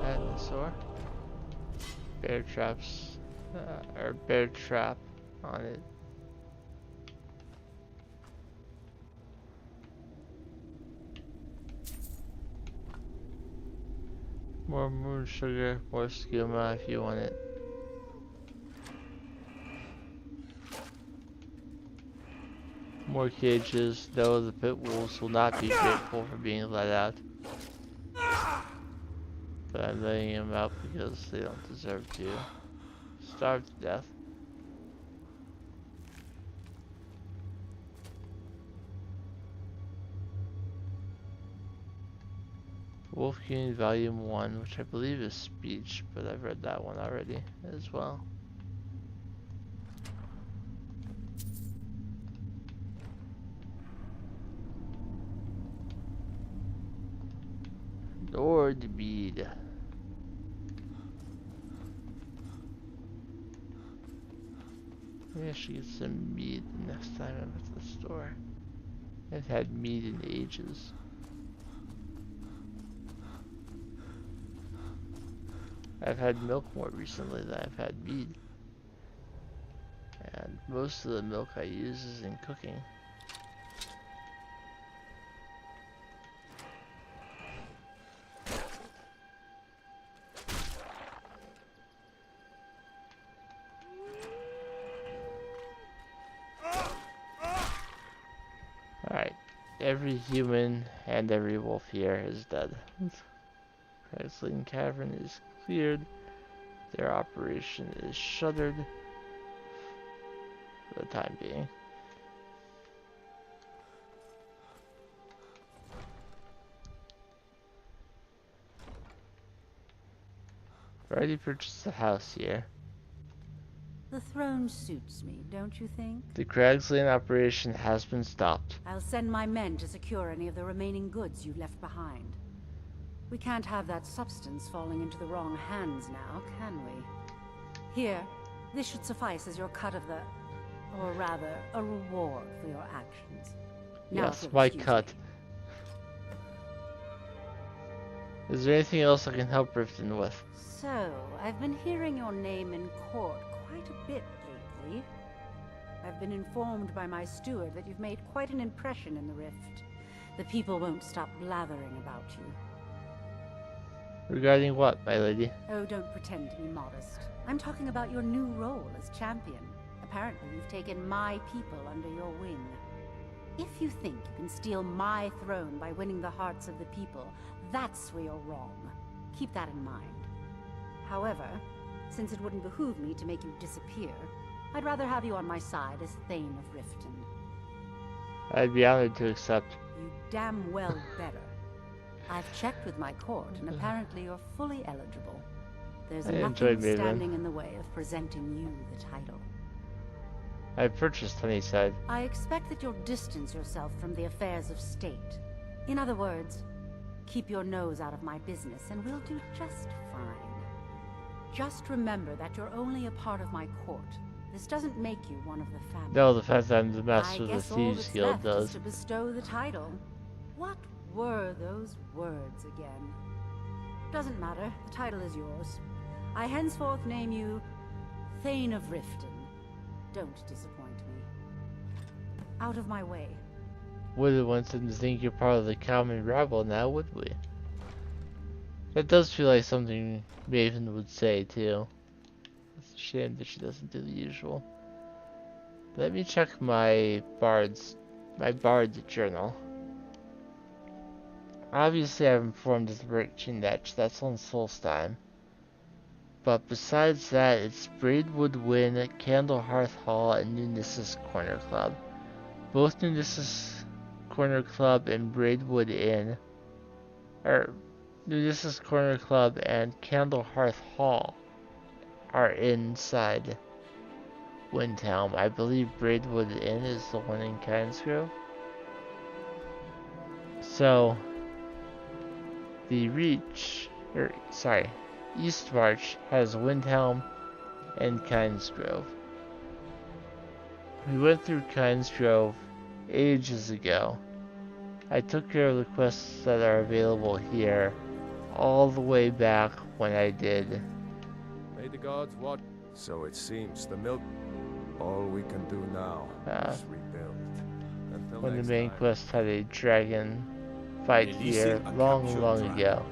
Dinosaur. Bear traps. Or bear trap on it. More moon sugar, more skooma if you want it. More cages, though the pit wolves will not be grateful for being let out. But I'm letting them out because they don't deserve to starve to death. Wolf King Volume 1, which I believe is speech, but I've read that one already as well. Lord Bead. Maybe I should get some meat next time I'm at the store. I've had meat in ages. I've had milk more recently than I've had meat. And most of the milk I use is in cooking. Alright, every human and every wolf here is dead. Cragsling Cavern is cleared. Their operation is shuttered for the time being. I've already purchased a house here. The throne suits me, don't you think? The Cragsland operation has been stopped. I'll send my men to secure any of the remaining goods you left behind. We can't have that substance falling into the wrong hands now, can we? Here, this should suffice as your cut of the... or rather, a reward for your actions. Now, Yes, my cut. Is there anything else I can help Riften with? So, I've been hearing your name in court quite a bit lately. I've been informed by my steward that you've made quite an impression in the Rift. The people won't stop blathering about you. Regarding what, my lady? Oh, don't pretend to be modest. I'm talking about your new role as champion. Apparently you've taken my people under your wing. If you think you can steal my throne by winning the hearts of the people, that's where you're wrong. Keep that in mind. However, since it wouldn't behoove me to make you disappear, I'd rather have you on my side as Thane of Riften. I'd be honored to accept. You damn well better. I've checked with my court, and apparently you're fully eligible. There's nothing standing in the way of presenting you the title. I purchased Honeyside. I expect that you'll distance yourself from the affairs of state. In other words, keep your nose out of my business and we'll do just fine. Just remember that you're only a part of my court. This doesn't make you one of the family. No, the fact that I'm the master of the Thieves Guild does. To bestow the title. What were those words again? Doesn't matter. The title is yours. I henceforth name you Thane of Riften. Don't disappoint me. Out of my way. Wouldn't want them to think you're part of the common rabble now, would we? That does feel like something Maven would say, too. It's a shame that she doesn't do the usual. Let me check my Bard's journal. Obviously, I've informed the Merchandise. That's on Solstheim. But besides that, it's Braidwood Wynn, Candlehearth Hall, and New Nissa's Corner Club. Both New Nissa's Corner Club and Braidwood Inn, or New Nissa's Corner Club and Candlehearth Hall, are inside Windhelm. I believe Braidwood Inn is the one in Kynesgrove. So, the Eastmarch has Windhelm and Kynesgrove. We went through Kynesgrove ages ago. I took care of the quests that are available here all the way back when I did. May the gods watch. So it seems the milk. All we can do now is rebuild. Until When the next main time. quest had a dragon fight here long ago.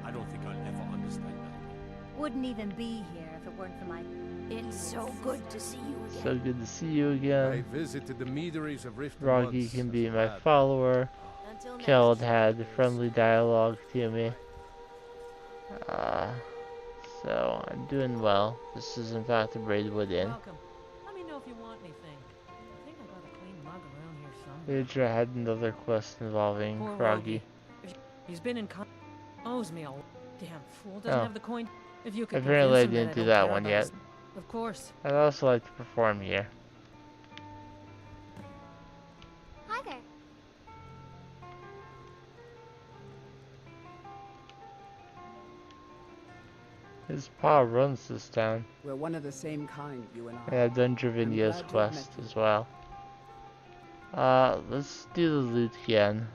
I don't think I'll ever understand that. Wouldn't even be here if it weren't for my... It's so good to see you again. So good to see you I again. visited the meateries of Riften Roggy once can as be a my lad. follower. Until next Keld time. had friendly dialogue to me. So I'm doing well. This is in fact a Braidwood Inn. Welcome. Let me know if you want anything. I think I got a clean mug around here somewhere. Idra had another quest involving Poor Roggy. He's been in owes me a damn fool. Doesn't Oh. have the coin. If you could Apparently I convince him didn't do I that don't care one about yet. his- Of course. I'd also like to perform here. Hi there. His pa runs this town. We're one of the same kind, you and I. And I've done I'm Dravinia's glad to have quest met as well. Let's do the loot again.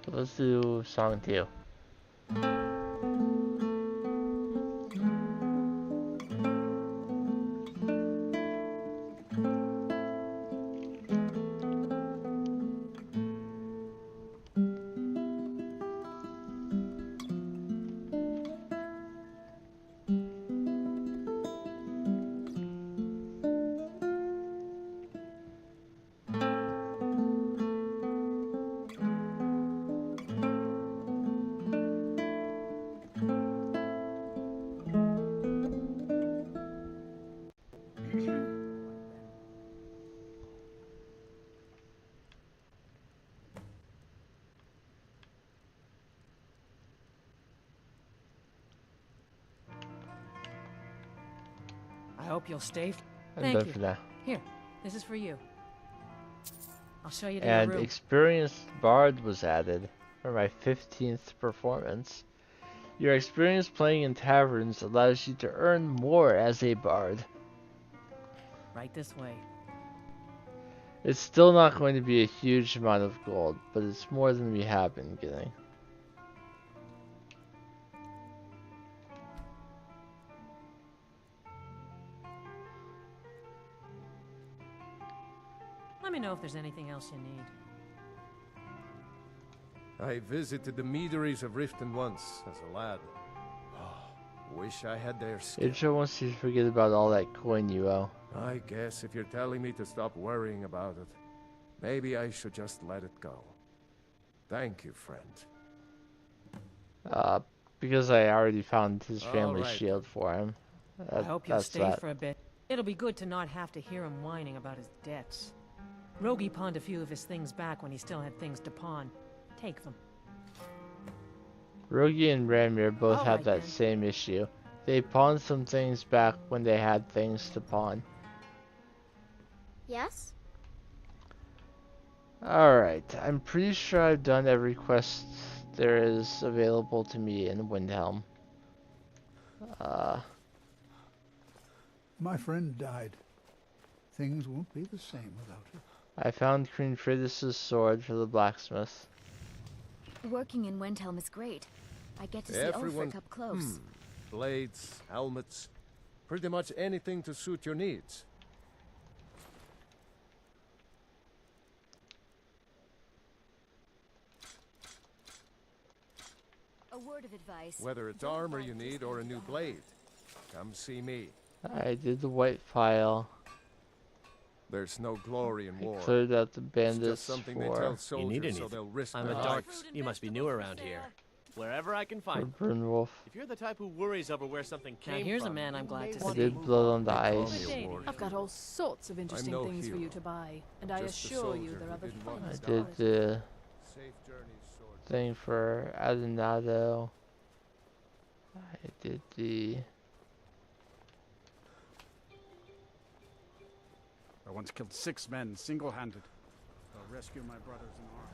Let's do song 2. I hope you'll stay. I'm Thank done you. for now. Here, this is for you. I'll show you to And your room. Experienced Bard was added for my 15th performance. Your experience playing in taverns allows you to earn more as a bard. Right this way. It's still not going to be a huge amount of gold, but it's more than we have been getting. Let me know if there's anything else you need. I visited the meaderies of Riften once as a lad. Oh, wish I had their skill. Idra wants you to forget about all that coin you owe. I guess if you're telling me to stop worrying about it, Maybe I should just let it go. Thank you, friend. Because I already found his family right. shield for him. I hope you'll That's stay that. for a bit. It'll be good to not have to hear him whining about his debts. Rogi pawned a few of his things back when he still had things to pawn. Take them. Rogi and Ramir both All have right, that then. same issue. They pawned some things back when they had things to pawn. Yes? Alright, I'm pretty sure I've done every quest there is available to me in Windhelm. My friend died. Things won't be the same without her. I found Queen Fridis' sword for the blacksmith. Working in Windhelm is great. I get to see Everyone- Ulfric up close. Blades, helmets, pretty much anything to suit your needs. A word of advice. Whether it's armor you need or a new blade, come see me. I did the white file. There's no glory in war. Cleared out the It's bandits just something they tell for You need soldiers so anything? they'll risk I'm their a dark. lives. You must be new around here. Wherever I can find you. Brunwolf. If you're the type who worries over where something Now came here's a from, man I'm glad to I see. did blood on the Call ice. me a warrior. I've got all sorts of interesting no things for you hero. to buy, and I Just a assure you soldier they're who of the didn't want to I finest die. did quality. the Safe journey's sword. thing for Adonado. I did the... I once killed 6 men single-handed. I'll rescue my brothers in arms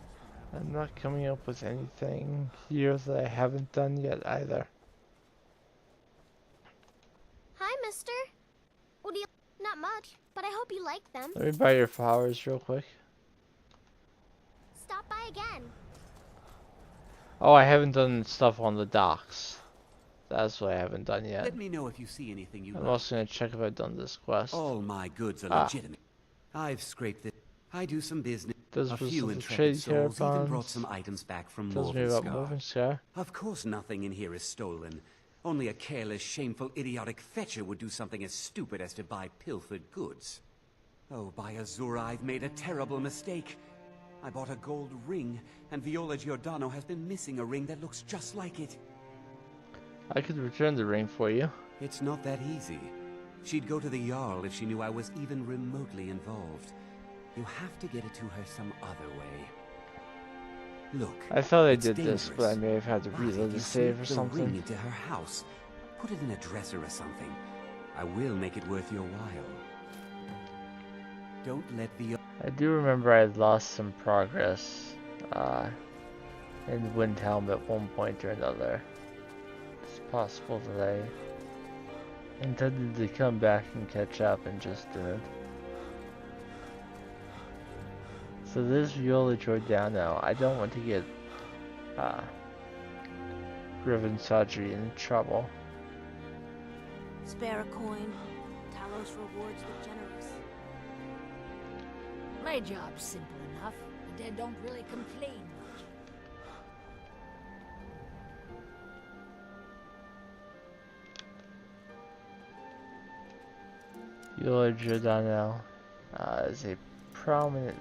from I'm not coming up with anything here that I haven't done yet either. Hi, mister. What do you... Not much, but I hope you like them. Let me buy your flowers real quick. Stop by again. Oh, I haven't done stuff on the docks. That's what I haven't done yet. Let me know if you see anything you I'm like. also gonna check if I've done this quest. All my goods are Ah. legitimate. I've scraped it. I do some business. Does A with few some intrepid trade souls even brought caravans. some items back from Tells me about Morvenscar. Morvenscar. Of course nothing in here is stolen. Only a careless, shameful, idiotic fetcher would do something as stupid as to buy pilfered goods. Oh, by Azura, I've made a terrible mistake. I bought a gold ring, and Viola Giordano has been missing a ring that looks just like it. I could return the ring for you. It's not that easy. She'd go to the Jarl if she knew I was even remotely involved. You have to get it to her some other way. Look, I thought I it's did this, but I dangerous. may have had to But reload if the you save or slip the ring something. into her house, put it in a dresser or something. I will make it worth your while. Don't let the... I do remember I lost some progress in Windhelm at one point or another. It's possible that I intended to come back and catch up and just didn't. So this Viola Giordano, I don't want to get Riven Sadri in trouble. Spare a coin. Talos rewards the generous. My job's simple enough. The dead don't really complain much. Viola Giordano is a prominent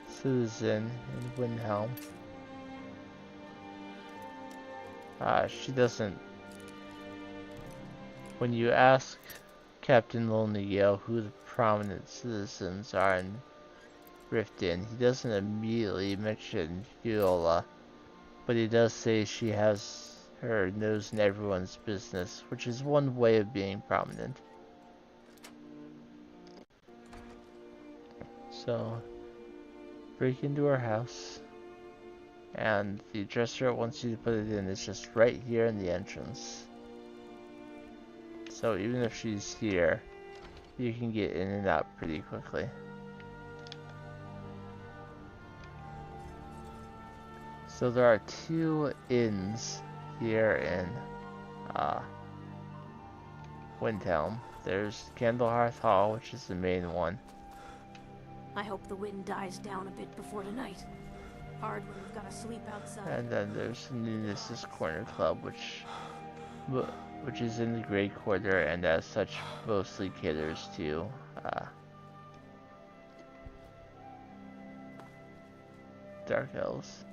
citizen in Windhelm. She doesn't... When you ask Captain Lonely Gale who the prominent citizens are in Riften, he doesn't immediately mention Viola, but he does say she has her nose in everyone's business, which is one way of being prominent. So, break into her house, and the dresser wants you to put it in is just right here in the entrance. So even if she's here, you can get in and out pretty quickly. So there are 2 inns here in Windhelm. There's Candlehearth Hall, which is the main one. I hope the wind dies down a bit before tonight. Hard when we've got to sleep outside. And then there's Nunes' Corner Club, which is in the Grey Quarter, and as such mostly caters to Dark Elves.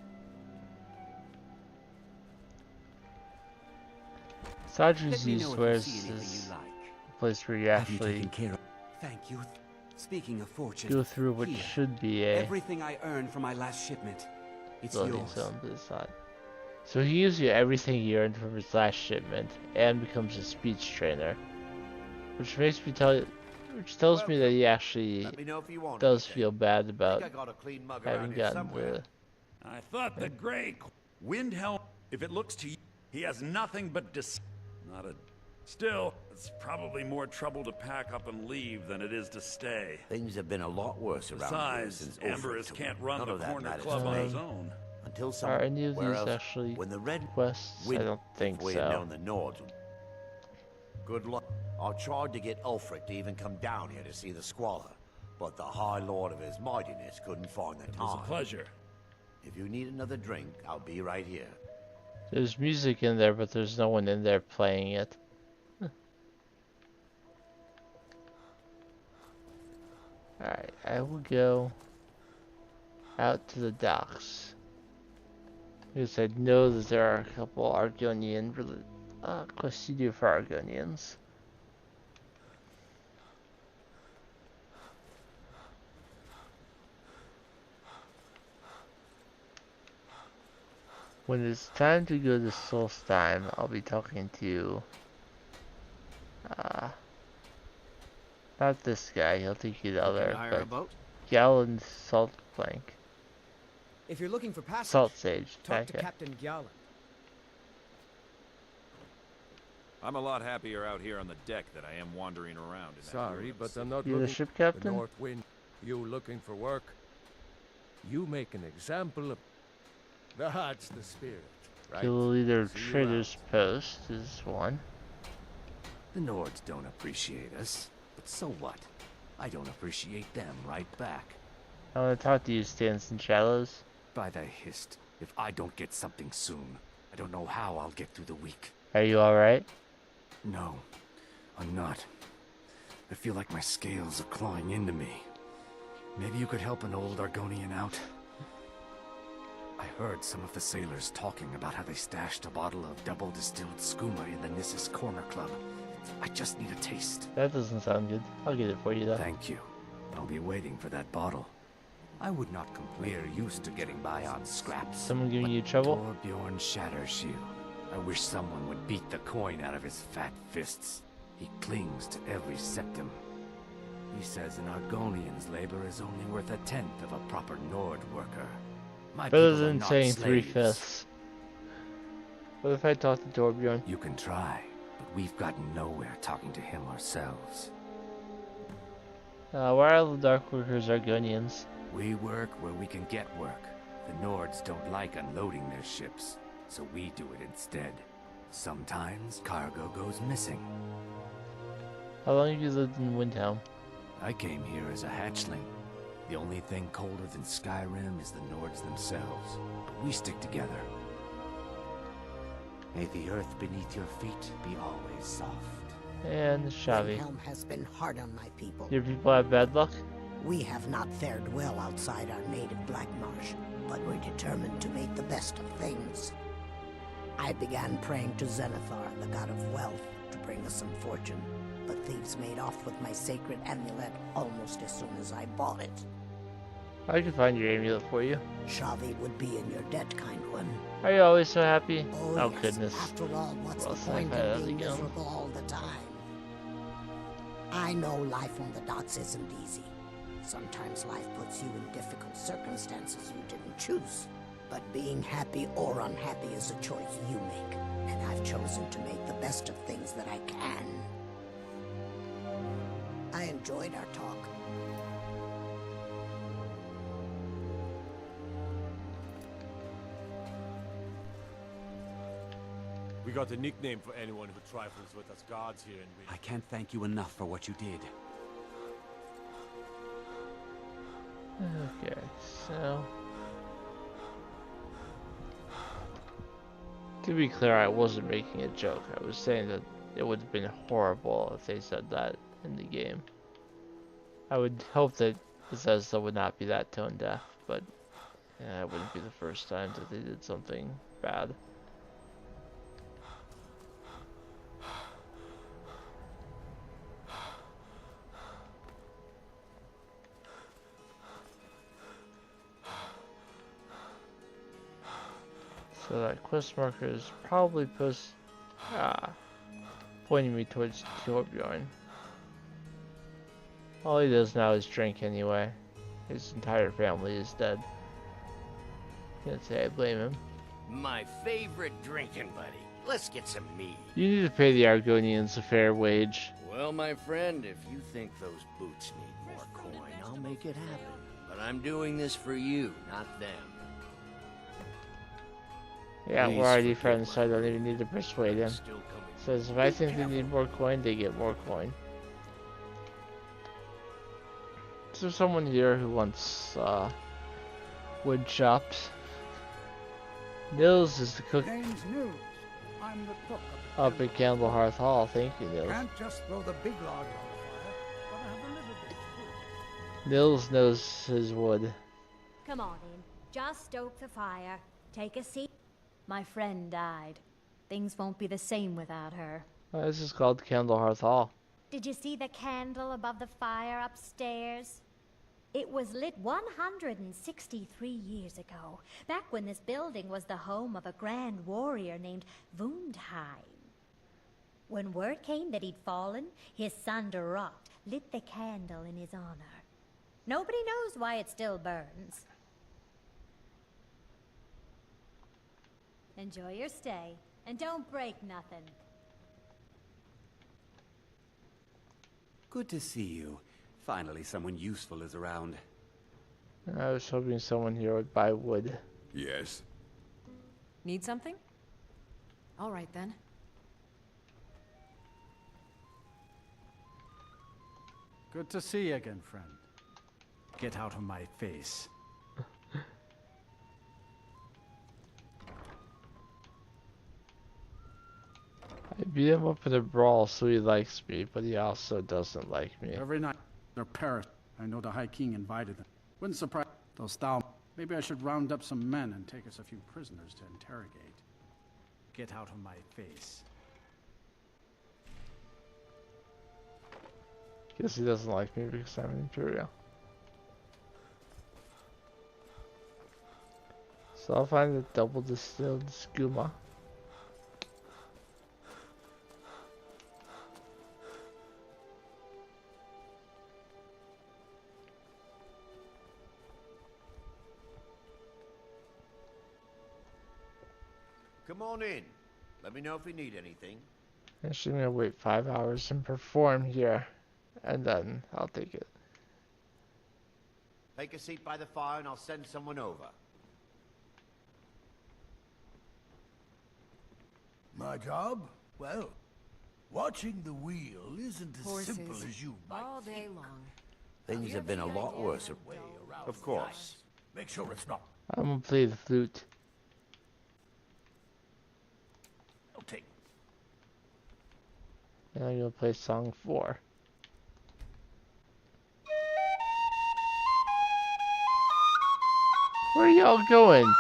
Sadri's East, where's this place where you actually Thank you. Speaking of fortune, go through what here, should be a everything I earned from my last shipment. It's loading yours. zone, but it's not. So he gives you everything he earned from his last shipment and becomes a speech trainer, which makes me tells me that he actually does feel bad about having gotten the. I thought the gray Windhelm. If it looks to you, he has nothing but not a. Still, it's probably more trouble to pack up and leave than it is to stay. Things have been a lot worse around here since Amberus Ulfric can't run the corner matters club to on me. his own. Until Are any of somewhere these else, actually when the red quests? I don't think we had so. known the Nords. Good luck. I tried to get Ulfric to even come down here to see the squalor, but the High Lord of His Mightiness couldn't find the time. It was a pleasure. If you need another drink, I'll be right here. There's music in there, but there's no one in there playing it. Alright, I will go out to the docks. Because I know that there are a couple Argonian quests you do for Argonians. When it's time to go to Solstheim, I'll be talking to not this guy, he'll take you the other, but Gallon Saltplank. If you're looking for passage, Salt Sage, talk to Captain Gallon. I'm a lot happier out here on the deck than I am wandering around. Sorry, but I'm not You're looking the ship captain? The North Wind. You looking for work? You make an example of... That's the spirit, right? Kill leader Trader's Post is one. The Nords don't appreciate us, but so what? I don't appreciate them right back. I want to talk to you, Stands and Shallows. By the hist, if I don't get something soon, I don't know how I'll get through the week. Are you alright? No, I'm not. I feel like my scales are clawing into me. Maybe you could help an old Argonian out? I heard some of the sailors talking about how they stashed a bottle of double-distilled skooma in the Nissus Corner Club. I just need a taste. That doesn't sound good. I'll get it for you, though. Thank you. I'll be waiting for that bottle. I would not complain. We're used to getting by on scraps. Someone giving you trouble? Torbjorn Shattershield. I wish someone would beat the coin out of his fat fists. He clings to every septum. He says an Argonian's labor is only worth a tenth of a proper Nord worker. My Better people are than not saying slaves. 3/5. What if I talk to Torbjorn? You can try, but we've gotten nowhere talking to him ourselves. Why are the Dark Workers Argonians? We work where we can get work. The Nords don't like unloading their ships, so we do it instead. Sometimes cargo goes missing. How long have you lived in Windhelm? I came here as a hatchling. The only thing colder than Skyrim is the Nords themselves, but we stick together. May the earth beneath your feet be always soft. And Shavi. Windhelm has been hard on my people. Your people have bad luck? We have not fared well outside our native Black Marsh, but we're determined to make the best of things. I began praying to Zenithar, the god of wealth, to bring us some fortune, but thieves made off with my sacred amulet almost as soon as I bought it. I can find your amulet for you. Shavi would be in your debt, kind one. Are you always so happy? Oh, yes. Goodness. After all, what's Well, the point I've had of it being again. miserable all the time? I know life on the docks isn't easy. Sometimes life puts you in difficult circumstances you didn't choose. But being happy or unhappy is a choice you make. And I've chosen to make the best of things that I can. I enjoyed our talk. We got a nickname for anyone who trifles with us gods here in Wind. I can't thank you enough for what you did. Okay, so... To be clear, I wasn't making a joke. I was saying that it would have been horrible if they said that in the game. I would hope that Bethesda would not be that tone deaf, but Yeah, it wouldn't be the first time that they did something bad. So that quest marker is probably pointing me towards Torbjorn. All he does now is drink anyway. His entire family is dead. Can't say I blame him. My favorite drinking buddy. Let's get some meat. You need to pay the Argonians a fair wage. Well, my friend, if you think those boots need more coin, I'll make it happen. But I'm doing this for you, not them. Yeah, Please we're already forgive friends, my so I don't even need to persuade him. Says if I think they need more coin, they get more coin. Is there someone here who wants wood chops? Nils is the cook Name's Nils. I'm the cook up at Candlehearth Hall. Thank you, Nils. Can't just throw the big log on the fire, but I have a little bit too. Nils knows his wood. Come on in. Just stoke the fire. Take a seat. My friend died. Things won't be the same without her. This is called Candlehearth Hall. Did you see the candle above the fire upstairs? It was lit 163 years ago, back when this building was the home of a grand warrior named Wundheim. When word came that he'd fallen, his son Durot lit the candle in his honor. Nobody knows why it still burns. Enjoy your stay, and don't break nothing. Good to see you. Finally, someone useful is around. I was hoping someone here would buy wood. Yes. Need something? All right then. Good to see you again, friend. Get out of my face. I beat him up in a brawl, so he likes me, but he also doesn't like me. Every night, they're Paris. I know the High King invited them. Wouldn't surprise they'll style. Maybe I should round up some men and take us a few prisoners to interrogate. Get out of my face. Guess he doesn't like me because I'm an Imperial. So I'll find the double distilled skooma. Come on in. Let me know if you need anything. Actually, I'm gonna wait 5 hours and perform here, and then I'll take it. Take a seat by the fire and I'll send someone over. My job? Well, watching the wheel isn't as Horses. simple as you might All day long. Things have been a lot worse. Of course. Make sure it's not. I'm gonna play the flute. I'll take. And I'm gonna play song 4. Where are y'all going?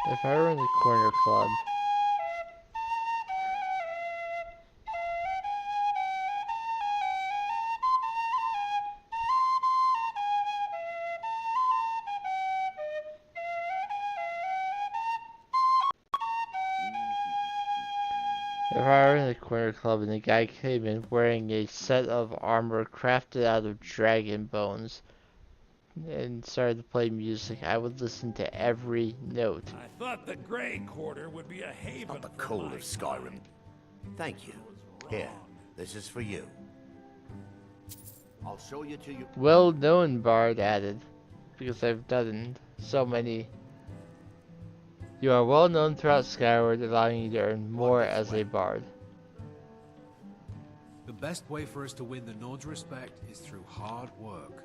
If I were in the corner club, and the guy came in wearing a set of armor crafted out of dragon bones and started to play music, I would listen to every note. I thought the Grey Quarter would be a haven. Not the cold of Skyrim. Thank you. Here, this is for you. I'll show you to you. Well known, Bard added, because I've done so many You are well known throughout Skyward, allowing you to earn more as a bard. The best way for us to win the Nord's respect is through hard work.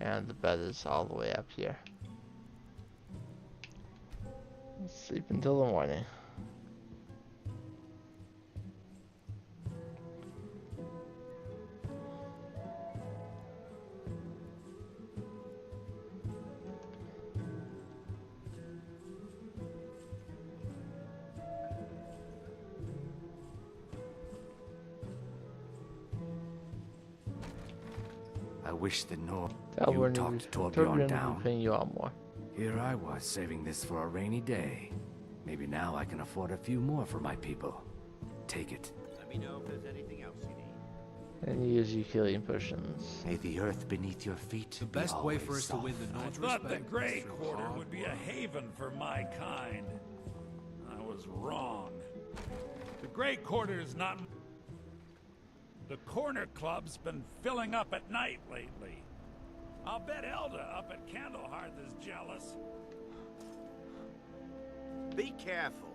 And the bed is all the way up here. Sleep until the morning. I wish the Nord That you wouldn't talked be- Torbjorn Torbjorn would be down. paying you out more. Here I was saving this for a rainy day. Maybe now I can afford a few more for my people. Take it. Let me know if there's anything else you need. And you use your healing potions. May the earth beneath your feet The best way for us to win the I Nord's thought the respect Grey is through Quarter hard would be a work. haven for my kind. I was wrong. The Grey Quarter is not... The Corner Club's been filling up at night lately. I'll bet Elda up at Candlehearth is jealous. Be careful.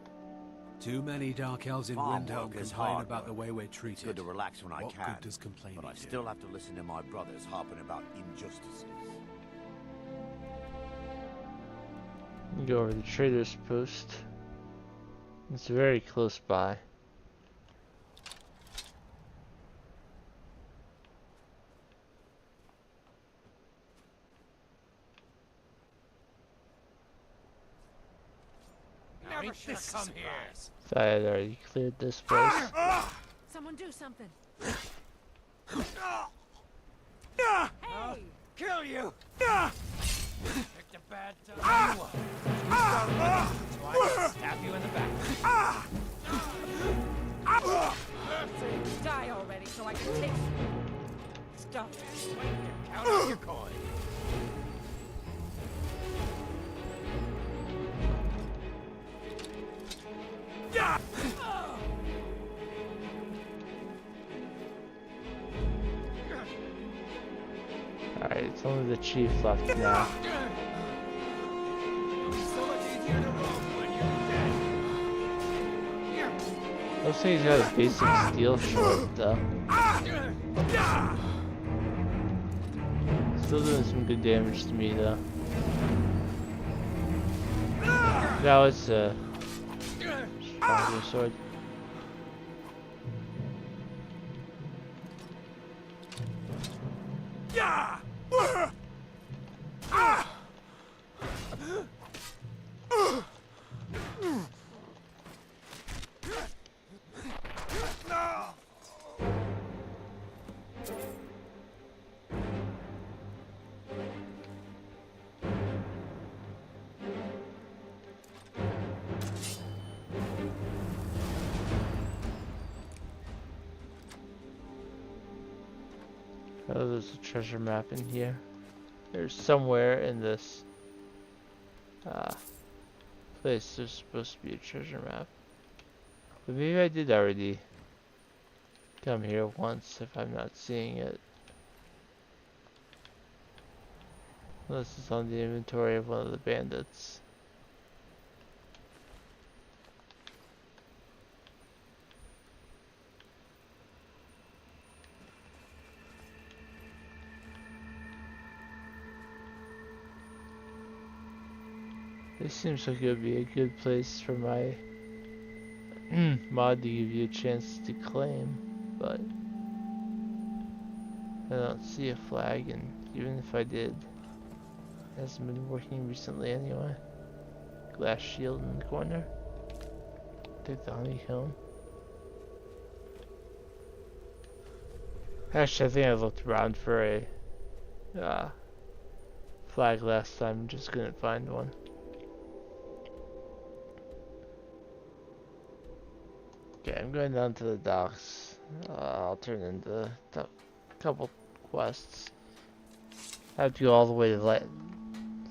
Too many dark elves in Farm Windhelm work is complain hard about the work. way we're It's treated. good to relax when I What can. good does complaining But I do? still have to listen to my brothers harping about injustices. You go over to the trader's post. It's very close by. Never should have come here. So I had already cleared this place. Someone do something. Hey! Kill you! Picked a bad time. You start running, so I can stab you in the back. Mercy, die already so I can take stuff. Count out your coin. Alright, it's only the chief left now. So much easier to roll when you're dead. Looks like he's got a basic steel sword though. Still doing some good damage to me though. Now it's a stronger sword. Oh, there's a treasure map in here. There's somewhere in this place there's supposed to be a treasure map. But maybe I did already come here once if I'm not seeing it. Unless it's on the inventory of one of the bandits. This seems like it would be a good place for my mod to give you a chance to claim, but I don't see a flag, and even if I did, it hasn't been working recently anyway. Glass shield in the corner. Take the honeycomb. Actually, I think I looked around for a flag last time, just couldn't find one. Okay, I'm going down to the docks. I'll turn into a couple quests. I have to go all the way to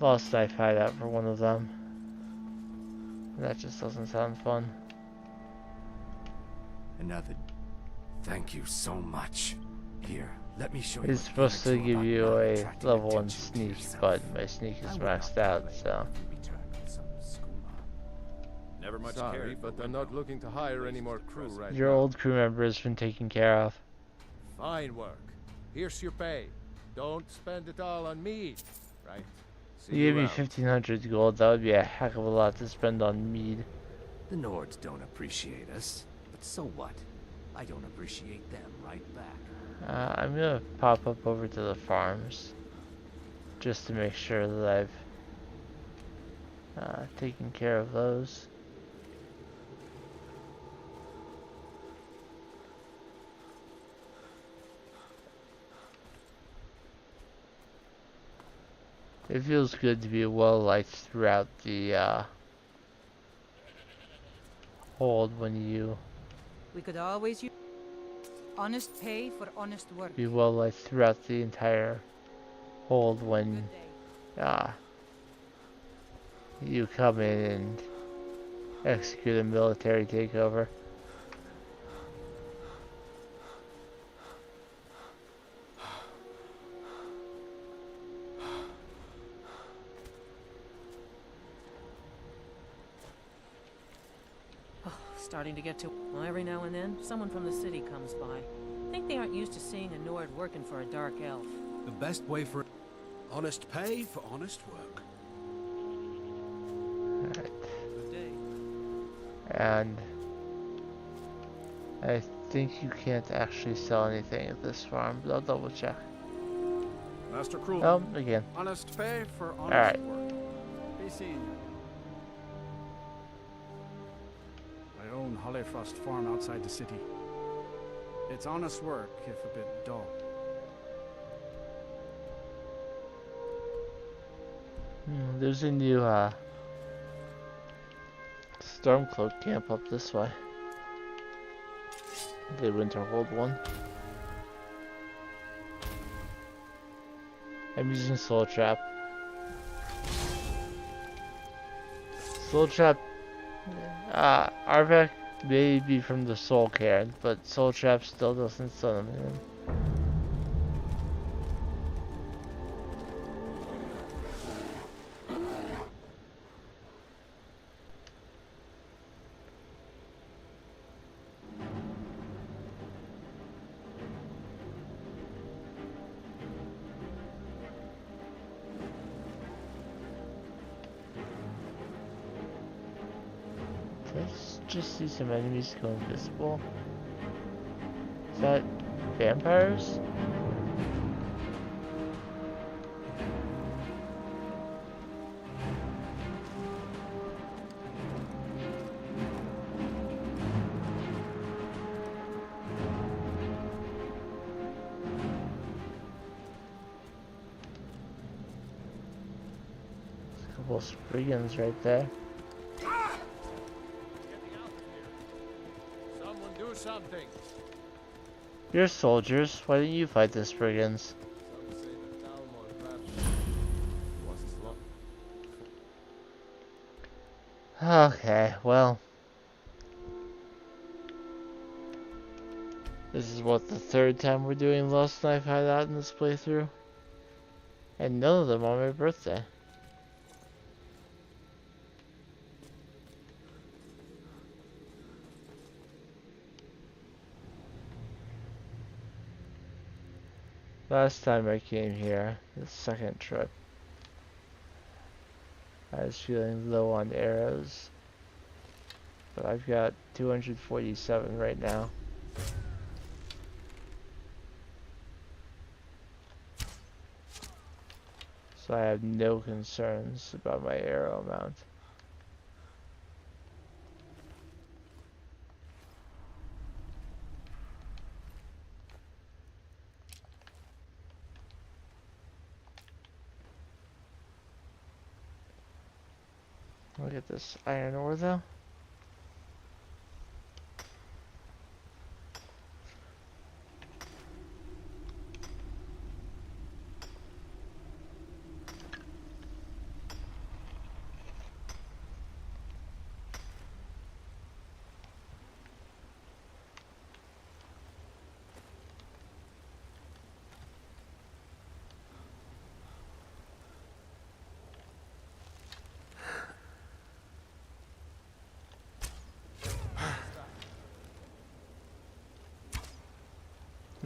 Lost Knife Hideout for one of them. That just doesn't sound fun. Another. Thank you so much. Here, Let me show you. It's supposed to give you a level 1 sneak, but my sneak is maxed out, so. Never much Sorry, cared but they're not looking to hire any more crew right Your now. old crew member has been taken care of. Fine work. Here's your pay. Don't spend it all on me, right? See You gave me around. 1,500 gold, that would be a heck of a lot to spend on mead. The Nords don't appreciate us, but so what? I don't appreciate them right back. I'm gonna pop up over to the farms, just to make sure that I've taken care of those. It feels good to be well liked throughout the hold when you We could always use honest pay for honest work. be well liked throughout the entire hold when you come in and execute a military takeover. Starting to get to... Well, every now and then, someone from the city comes by. Think they aren't used to seeing a Nord working for a dark elf. The best way for honest pay for honest work. Alright. Good day. And I think you can't actually sell anything at this farm, but I'll double check. Master Cruel. Oh, again. Honest pay for honest Alright. work. Be seeing you. I own Hollifrost Farm outside the city. It's honest work, if a bit dull. There's a new Stormcloak camp up this way. The Winterhold one. I'm using Soul Trap. Soul Trap, Arvek may be from the Soul Cairn, but Soul Trap still doesn't stun him in. Let's just see some enemies go invisible. Is that vampires? There's a couple of Spriggans right there. Someone do something. You're soldiers, why don't you fight the Spriggans? Some say the Talmud perhaps was slow. Okay, well. This is what, the third time we're doing Lost Knife Hideout in this playthrough? And none of them on my birthday. Last time I came here, the second trip, I was feeling low on arrows, but I've got 247 right now. So I have no concerns about my arrow amount. Look at this iron ore though.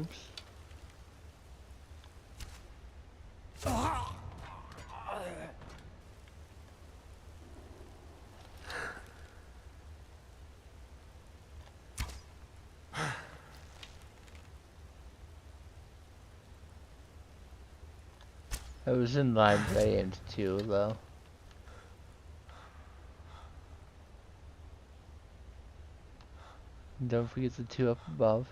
Oops. I was in line, but I aimed too low. And don't forget the two up above.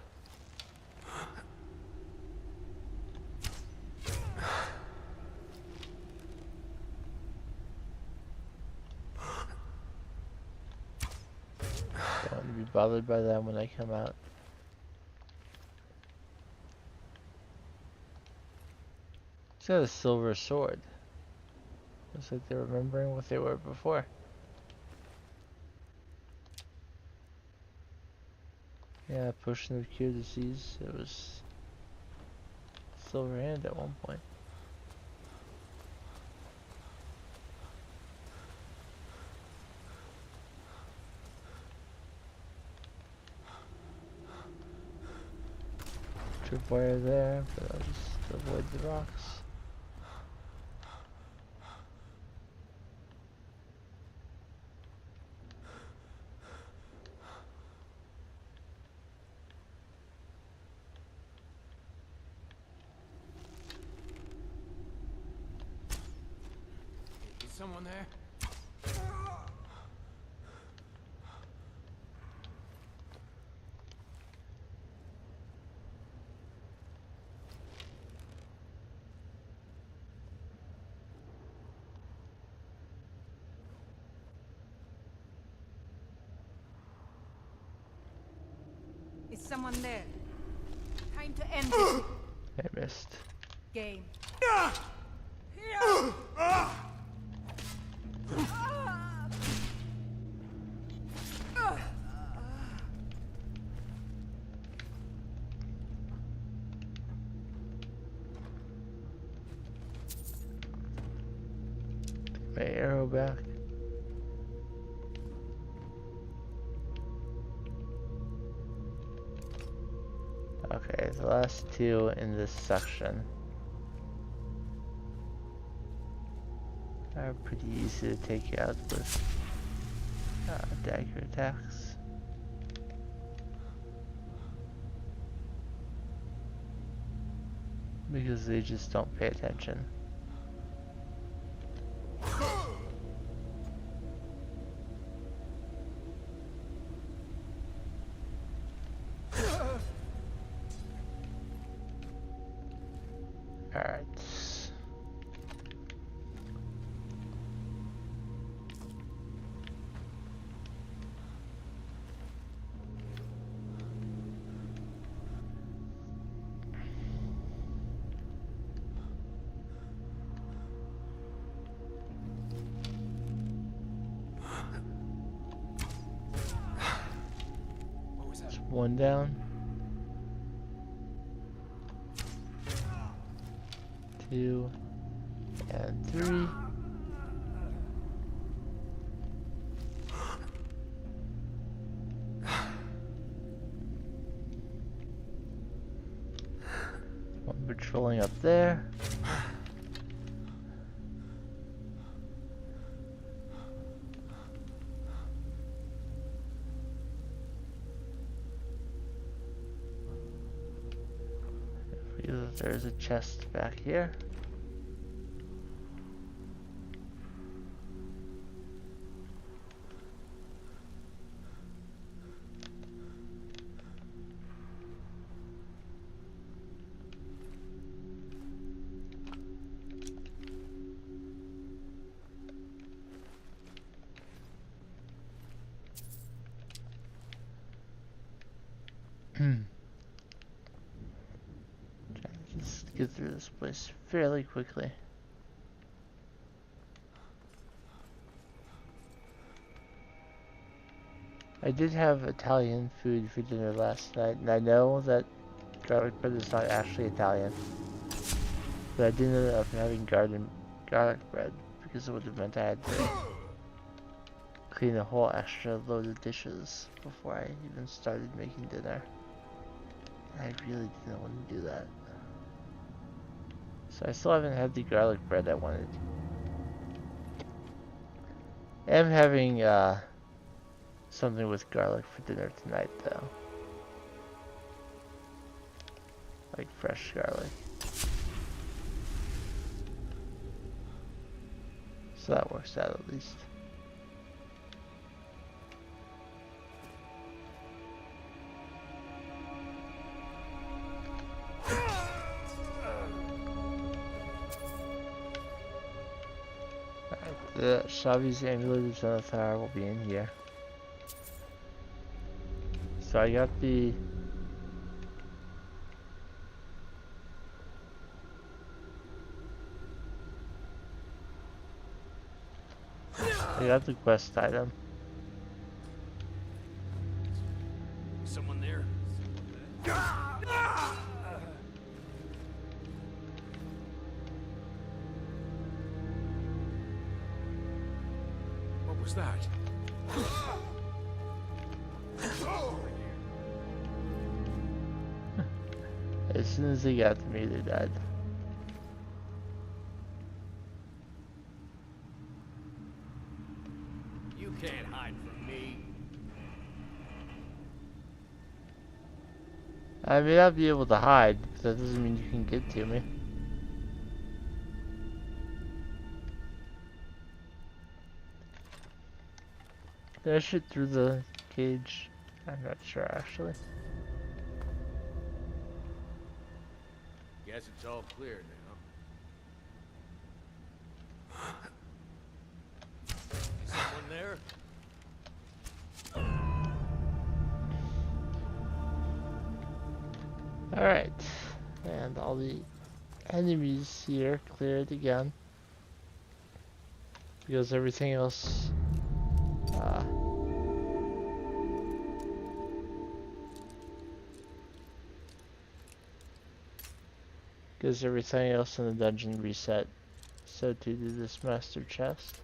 Don't want to be bothered by them when I come out. It's got a silver sword. Looks like they're remembering what they were before. Yeah, potion of cure disease. It was silver hand at one point. Tripwire there, but I'll just avoid the rocks. Is someone there? Is someone there? Time to end this I missed. game. My arrow back. Okay, the last two in this section are pretty easy to take out with dagger attacks. Because they just don't pay attention. Alright. That's one down. 2 and 3. One patrolling up there. There's a chest back here. Just get through this place fairly quickly. I did have Italian food for dinner last night, and I know that garlic bread is not actually Italian, but I didn't end up having garlic bread because it would have meant I had to clean a whole extra load of dishes before I even started making dinner. I really didn't want to do that. So I still haven't had the garlic bread I wanted. I'm having something with garlic for dinner tonight though. Like fresh garlic. So that works out at least. The Shavi's amulet is on the tower will be in here. So I got the quest item. Someone there? What was that? As soon as they got to me, they died. You can't hide from me. I may not be able to hide, but that doesn't mean you can get to me. Did I shoot through the cage? I'm not sure actually. Guess it's all clear now. Someone there? Alright. And all the enemies here cleared again. Because everything else because everything else in the dungeon reset. So too did this master chest.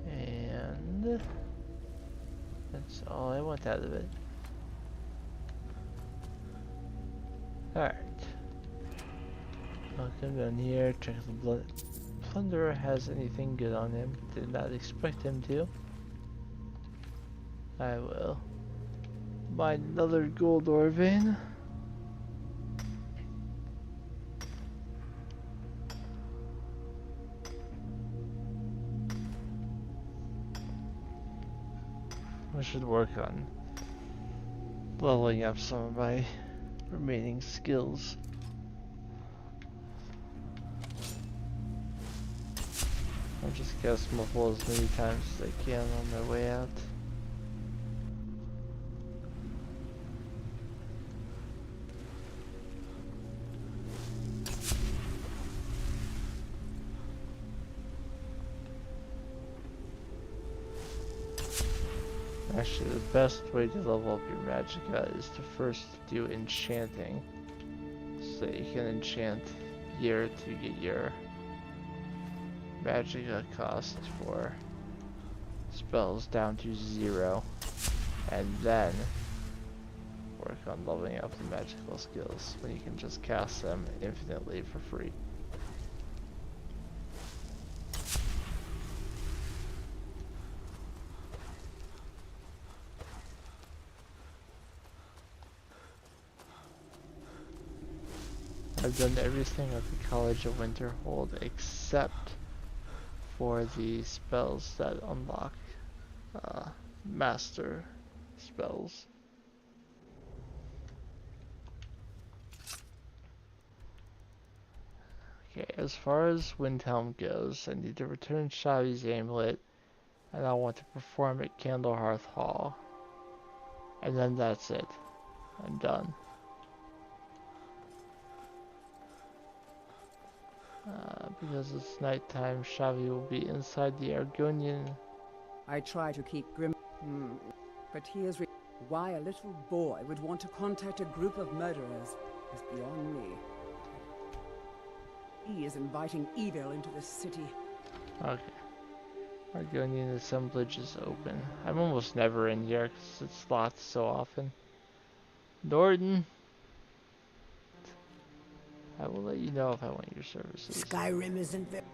And that's all I want out of it. Alright. I'll come down here, check if the plunderer has anything good on him. Did not expect him to. I will mine another gold ore vein. I should work on leveling up some of my remaining skills. I'll just cast muffle as many times as I can on my way out. Actually, the best way to level up your magicka is to first do enchanting, so that you can enchant here to get your magicka cost for spells down to 0, and then work on leveling up the magical skills when you can just cast them infinitely for free. I've done everything at the College of Winterhold except for the spells that unlock master spells. Okay, as far as Windhelm goes, I need to return Shavi's amulet, and I want to perform at Candlehearth Hall. And then that's it. I'm done. Because it's nighttime, Shavi will be inside the Argonian. I try to keep grim, but he is. Why a little boy would want to contact a group of murderers is beyond me. He is inviting evil into the city. Okay. Argonian assemblage is open. I'm almost never in here because it's locked so often. Norton. I will let you know if I want your services. Skyrim isn't very...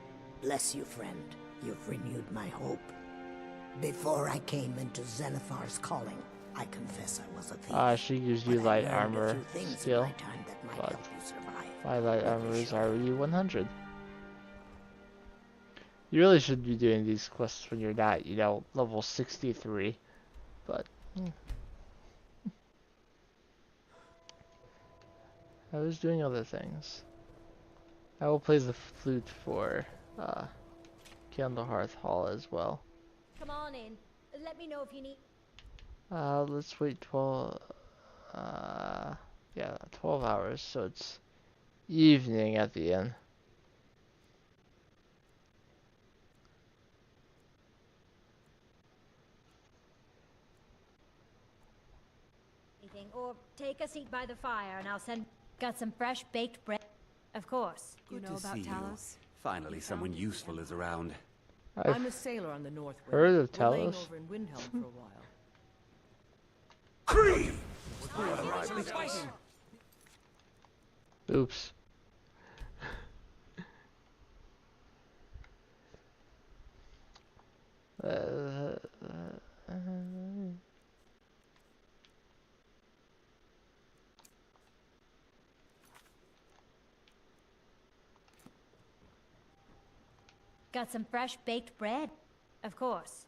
Bless you, friend. You've renewed my hope. Before I came into Zenithar's calling, I confess I was a thief. She gives you light armor skill, but my light armor is already 100. You really should be doing these quests when you're not, you know, level 63, but... I was doing other things. I will play the flute for Candlehearth Hall as well. Come on in. Let me know if you need... Let's wait 12... yeah, 12 hours, so it's evening at the inn. Or take a seat by the fire and I'll send... Got some fresh baked bread? Of course. You know about Talos? Finally, someone useful is around. I'm a sailor on the North Wind. Heard of We're laying Talos? over in Windhelm for a while. Cream! Oops. Got some fresh baked bread? Of course.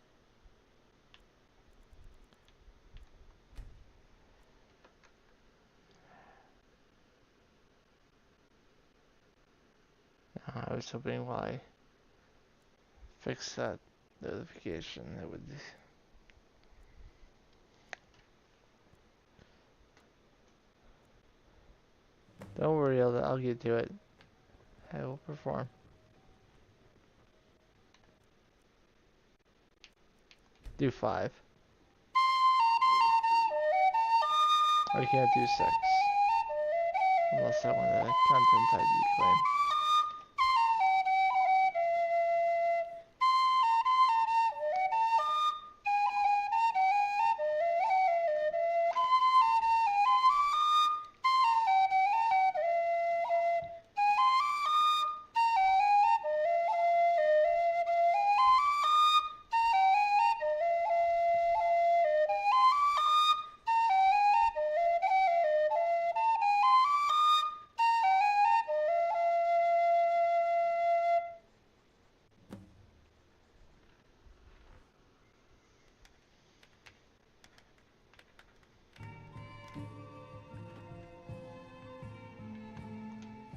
I was hoping while I fix that notification it would... Don't worry, I'll get to it. I will perform. Do 5. I can't do 6. Unless I want a content ID claim.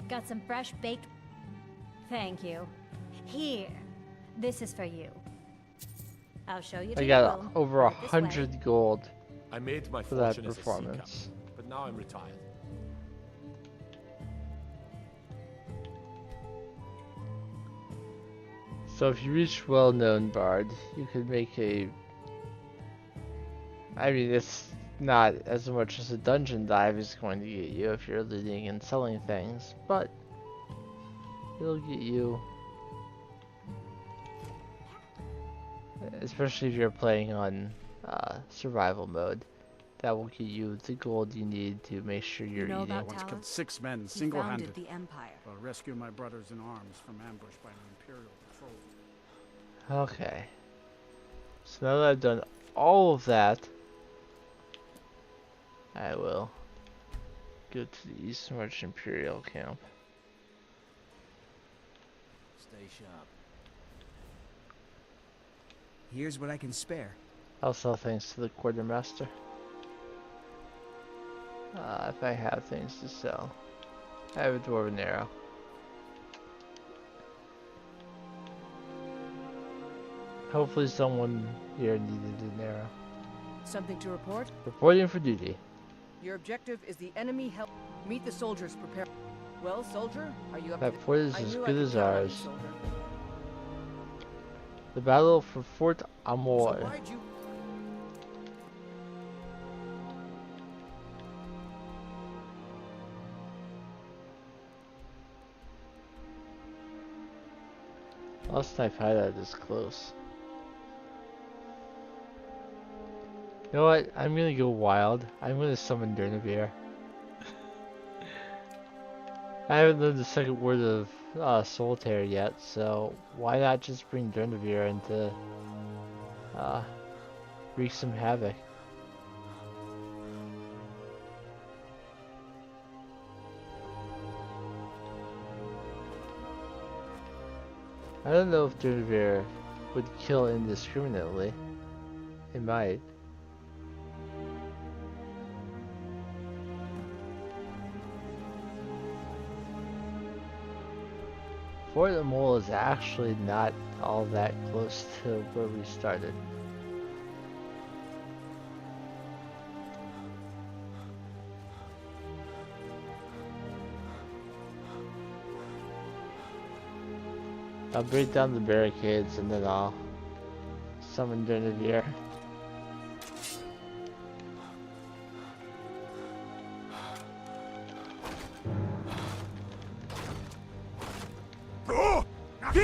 Got some fresh baked... Thank you. Here. This is for you. I'll show you to I your got room. over Right this way. 100 gold I made my for that fortune as a sea performance. captain, but now I'm retired. So if you reach well-known bard, you could make a... I mean, it's not as much as a dungeon dive is going to get you if you're looting and selling things, but it'll get you... Especially if you're playing on survival mode, that will get you the gold you need to make sure you're I eating. once killed 6 men He single-handed founded the Empire. while rescuing my brothers in arms from ambush by an Imperial patrol. Okay. So now that I've done all of that, I will go to the Eastmarch Imperial camp. Stay sharp. Here's what I can spare. I'll sell things to the quartermaster. If I have things to sell. I have a dwarven arrow. Hopefully someone here needed an arrow. Something to report? Reporting for duty. Your objective is the enemy help. Meet the soldiers. Prepare. Well, soldier, are you up That to fort is I as knew I good could as count on you, ours. soldier. The battle for Fort Amoy. So why'd you... Last time I've had that this close. You know what? I'm gonna go wild. I'm gonna summon Durnavir. I haven't learned the second word of Solitaire yet, so why not just bring Durnavir in to wreak some havoc? I don't know if Durnavir would kill indiscriminately. It might. Fort Amol is actually not all that close to where we started. I'll break down the barricades and then I'll summon Durnavir. I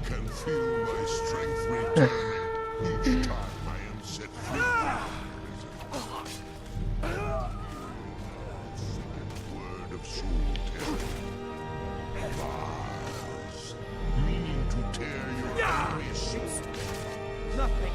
can feel my strength returning each time I am set free. Second word of soul tearing. Bars, meaning to tear your enemy's soul. Nothing.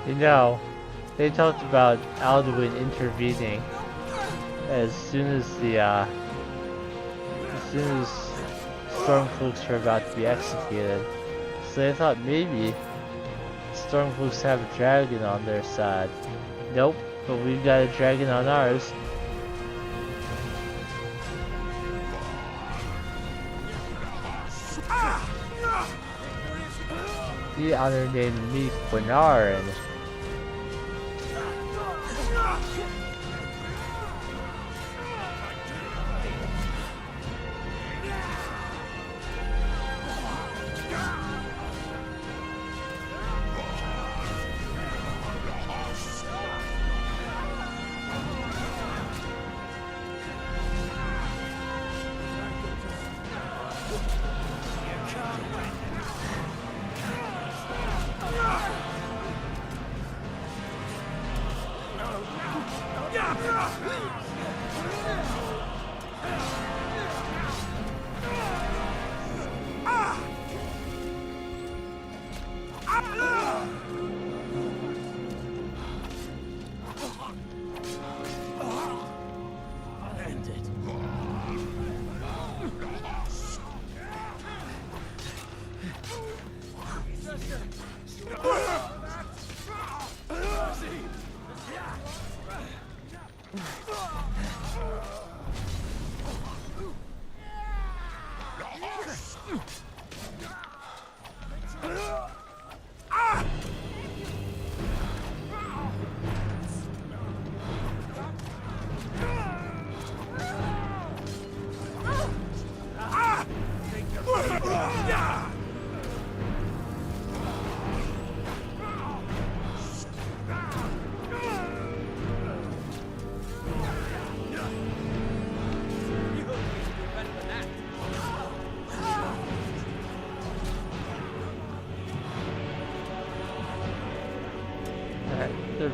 You know, they talked about Alduin intervening as soon as Stormcloaks were about to be executed. So they thought maybe Stormcloaks have a dragon on their side. Nope, but we've got a dragon on ours. The honor named me Quinarin.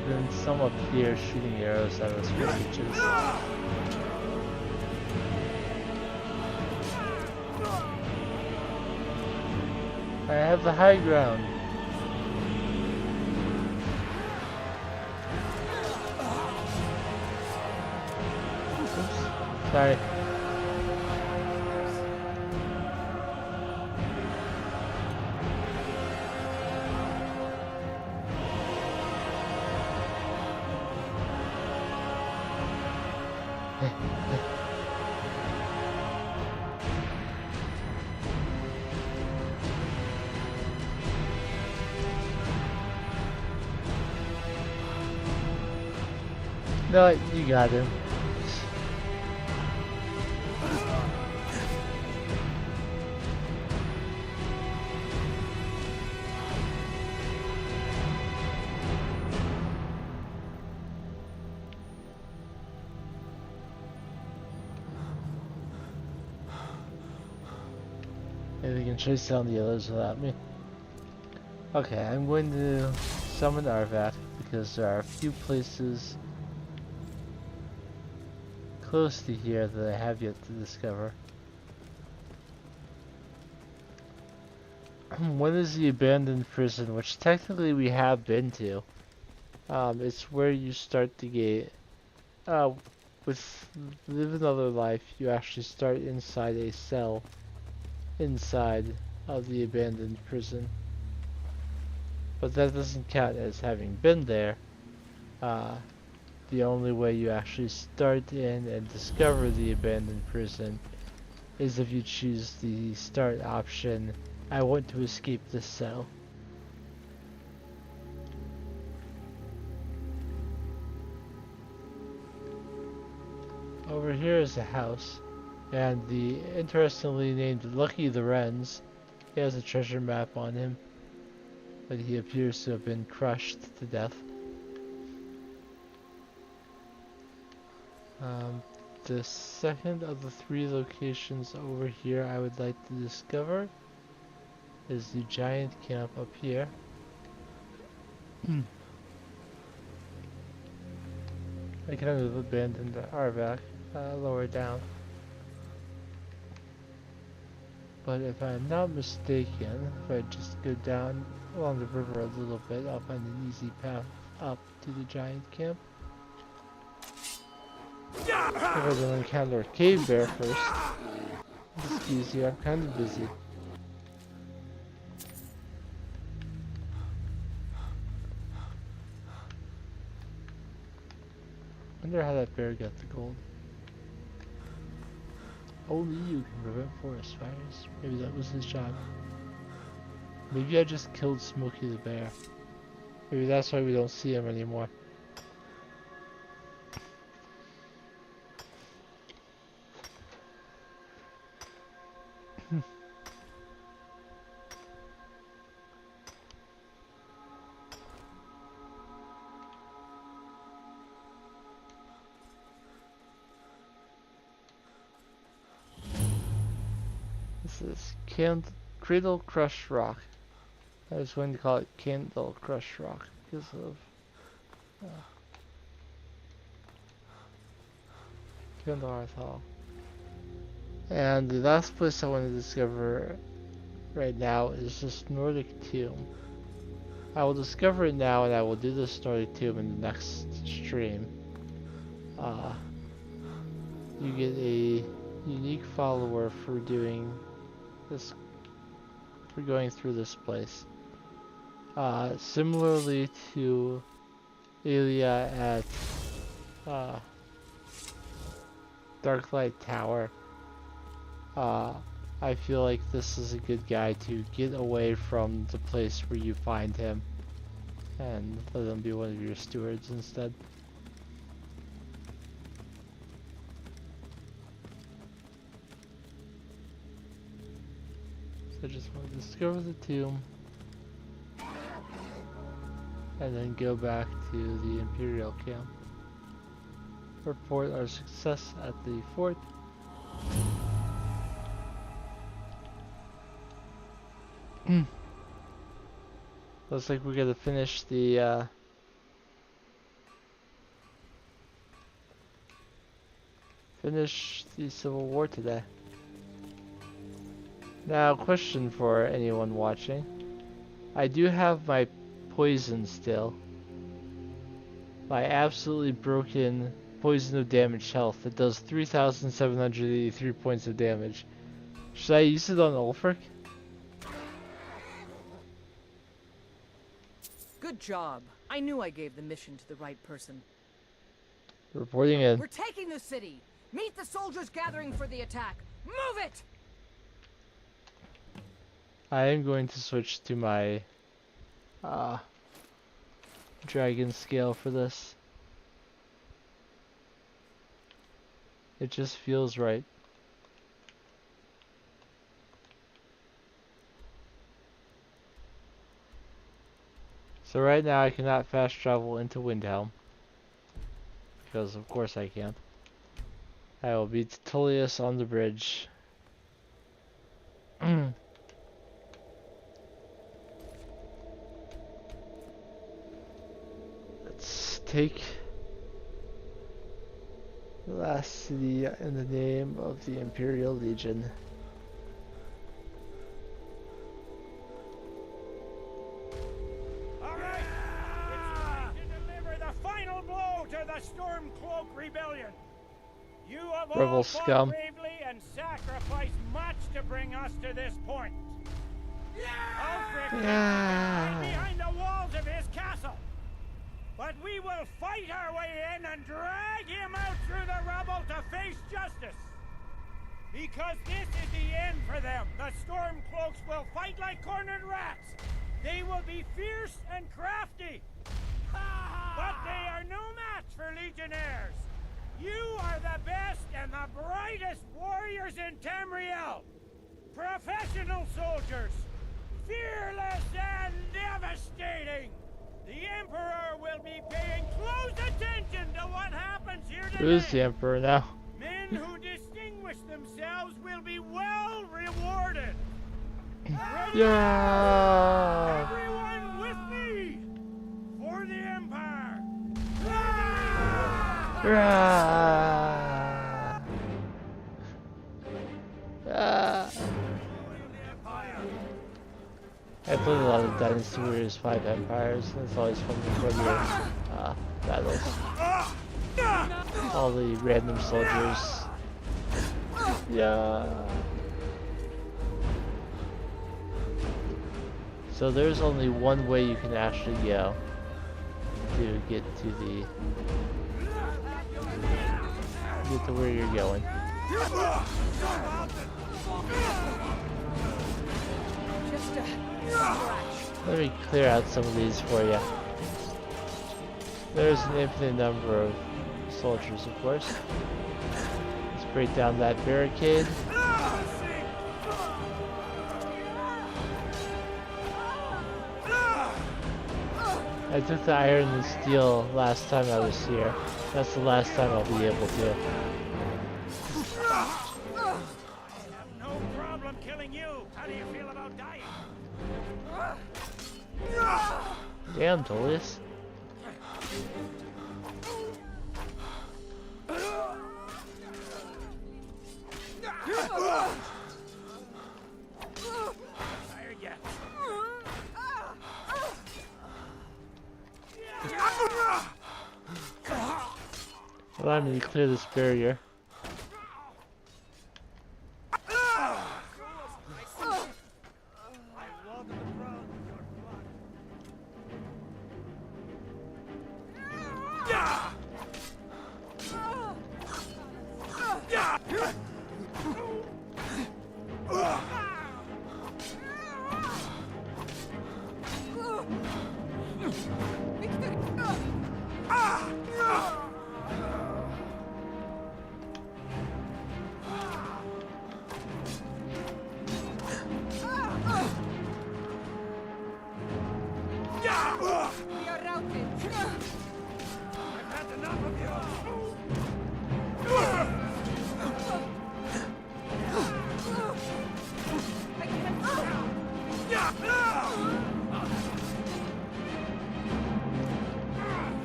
have been some up here shooting arrows at us with witches. I have the high ground. Oops. Sorry. No, you got him. Maybe we can chase down the others without me. Okay, I'm going to summon Arvat because there are a few places close to here that I have yet to discover. One is the abandoned prison, which technically we have been to. It's where you start the gate. With Live Another Life, you actually start inside a cell inside of the abandoned prison. But that doesn't count as having been there. The only way you actually start in and discover the abandoned prison is if you choose the start option, I want to escape this cell. Over here is a house, and the interestingly named Lucky the Wrens, he has a treasure map on him, but he appears to have been crushed to death. The second of the three locations over here I would like to discover is the giant camp up here. I kind of abandoned Arvak lower down. But if I'm not mistaken, if I just go down along the river a little bit, I'll find an easy path up to the giant camp. If I don't encounter a cave bear first. Excuse you, I'm kind of busy. Wonder how that bear got the gold. Only you can prevent forest fires. Maybe that was his job. Maybe I just killed Smokey the bear. Maybe that's why we don't see him anymore. This is Cradle Crush Rock. I was going to call it Candle Crush Rock because of Candle Hearth Hall. And the last place I want to discover right now is this Nordic Tomb. I will discover it now, and I will do this Nordic Tomb in the next stream. You get a unique follower for doing this, for going through this place. Similarly to Aelia at Darklight Tower, I feel like this is a good guy to get away from the place where you find him and let him be one of your stewards instead. So I just want to discover the tomb and then go back to the Imperial camp. Report our success at the fort. Looks like we're gonna finish the finish the Civil War today. Now, question for anyone watching. I do have my poison still. My absolutely broken poison of damage health. It does 3,783 points of damage. Should I use it on Ulfric? Good job. I knew I gave the mission to the right person. Reporting in. We're taking the city. Meet the soldiers gathering for the attack. Move it! I am going to switch to my dragon scale for this. It just feels right. So right now I cannot fast travel into Windhelm. Because of course I can't. I will beat Tullius on the bridge. Let's take the last city in the name of the Imperial Legion. Alright! It's time to deliver the final blow to the Stormcloak Rebellion! You have Rebel all scum. fought bravely and sacrificed much to bring us to this point. Ulfric is behind the walls of his castle. But we will fight our way in and drag him out through the rubble to face justice. Because this is the end for them. The Stormcloaks will fight like cornered rats. They will be fierce and crafty. But they are no match for Legionnaires. You are the best and the brightest warriors in Tamriel. Professional soldiers. Fearless and devastating. The Emperor will be paying close attention to what happens here today. Who's the Emperor now? Men who distinguish themselves will be well rewarded. Yeah! Everyone with me for the Empire. I played a lot of Dynasty Warriors 5 Empires, and it's always fun to play the battles. All the random soldiers. Yeah. So there's only one way you can actually go to get to where you're going. Let me clear out some of these for you. There's an infinite number of soldiers, of course. Let's break down that barricade. I took the iron and steel last time I was here. That's the last time I'll be able to. I have no problem killing you. How do you feel about dying? Damn, Tullius. Tired yet? Allow me to clear this barrier.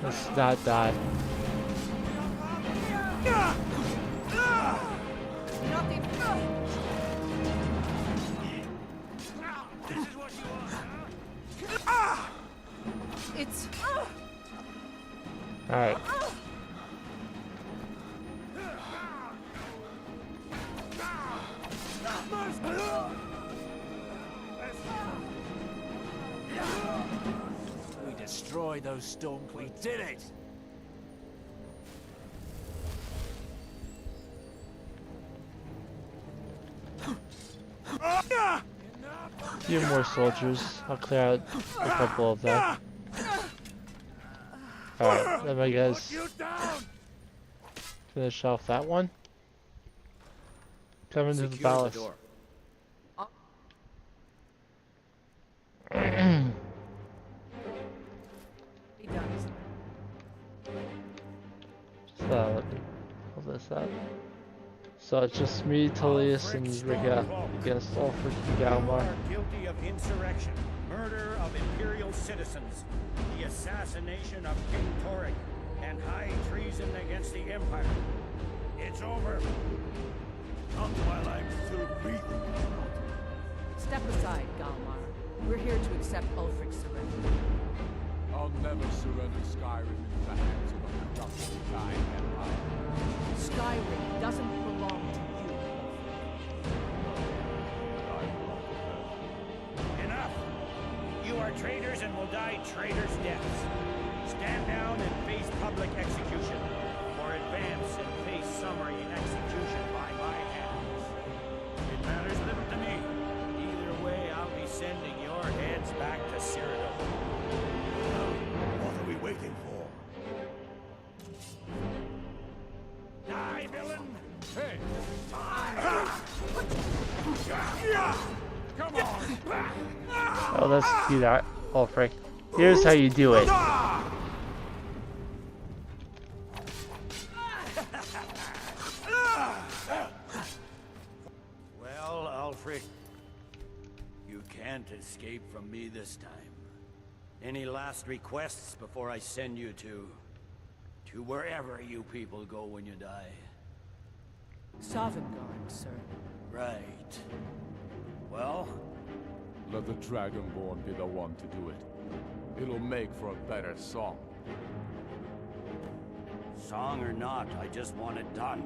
Let's not die. We destroyed those storms. We did it! A few more soldiers. I'll clear out a couple of them. Alright, then I guess finish off that one. Come into the palace. So let me pull this up. So it's just me, Tullius, and Riga against Ulfric and Galmar. Guilty of insurrection, murder of imperial citizens, the assassination of King Torek, and high treason against the Empire. It's over. Not while I'm still breathing. Step aside, Galmar. We're here to accept Ulfric's surrender. I'll never surrender Skyrim into the hands of a corrupt, dying empire. Skyrim doesn't belong to you. Enough! You are traitors and will die traitors' deaths. Stand down and face public execution, or advance and face summary execution by my hands. It matters little to me. Either way, I'll be sending your heads back to Cyrodiil. What are we waiting for? Die, villain! Hey! Come on! Oh, that's cute, Ulfric. Here's how you do it. Well, Ulfric, you can't escape from me this time. Any last requests before I send you to wherever you people go when you die? Sovngarde, sir. Right. Well? Let the Dragonborn be the one to do it. It'll make for a better song. Song or not, I just want it done.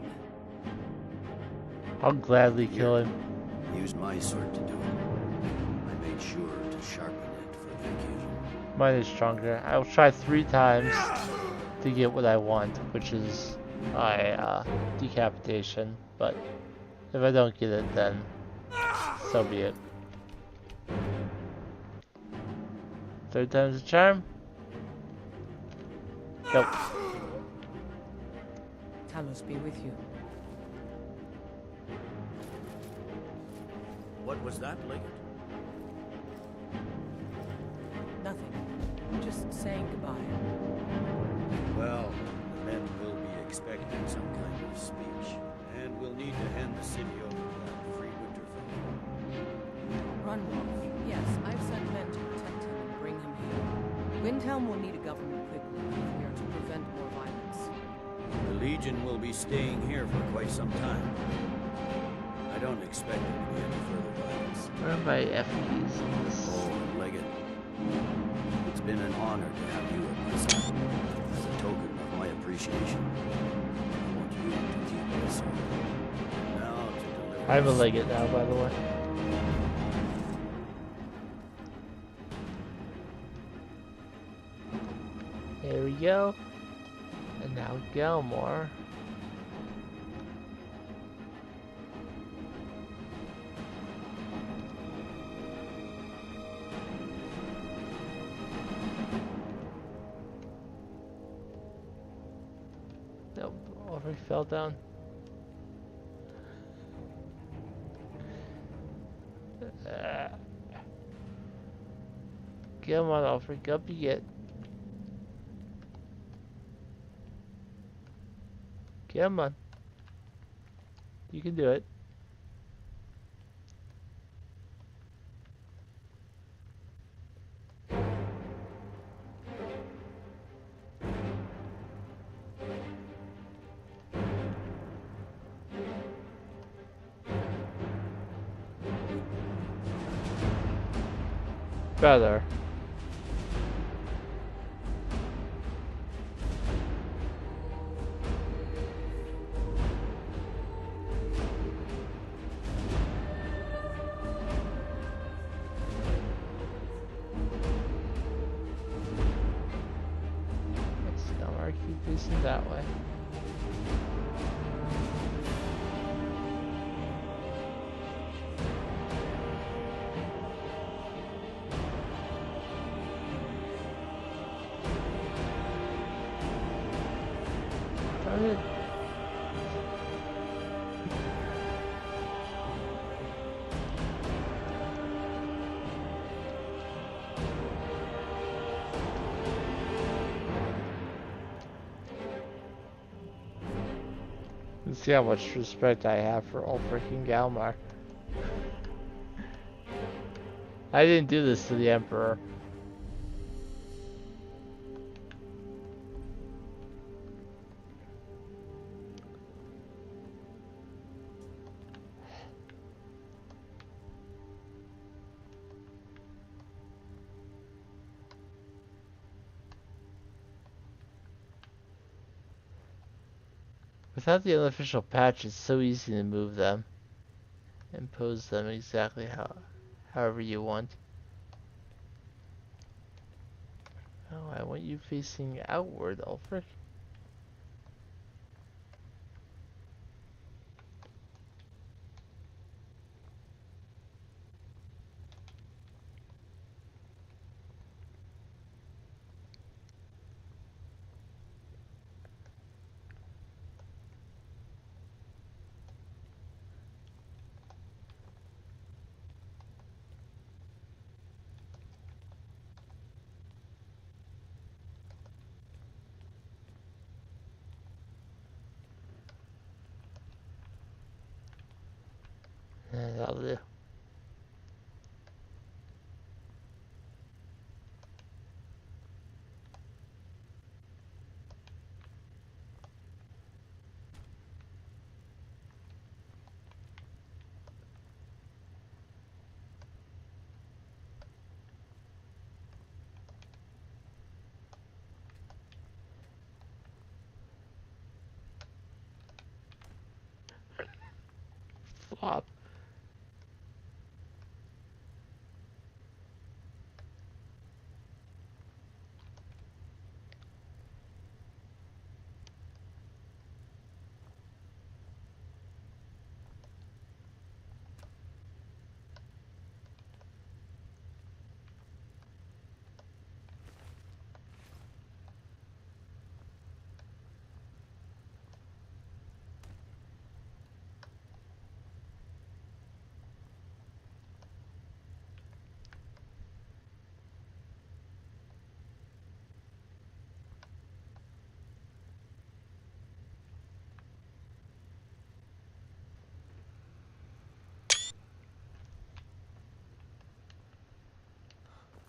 I'll gladly kill him. Used my sword to do it. I made sure to sharpen it for the occasion. Mine is stronger. I'll try 3 times to get what I want, which is my decapitation. But if I don't get it, then so be it. 3rd time's a charm? Nope. Talos be with you. What was that, Legate? Nothing. Just saying goodbye. Well, the men will be expecting some kind of speech, and we'll need to hand the city over to that free Winterfell. Runwolf. Yes, I've sent men to protect him and bring him here. Windhelm will need a government quickly if we are to prevent more violence. The Legion will be staying here for quite some time. I don't expect there to be any further violence. Where are my FPs in this? Oh, Legate. It's been an honor to have you at my side. As a token of my appreciation, I want you to keep this sword. Now to deliver. I'm a legate now, by the way. There we go. And now Galmar. Nope, already fell down. Come on, Ulfric, up you get. Come on. You can do it. Better. Facing that way. Darn it. See how much respect I have for old freaking Galmar. I didn't do this to the Emperor. Without the unofficial patch, it's so easy to move them and pose them exactly however you want. Oh, I want you facing outward, Ulfric. That'll do. Flop.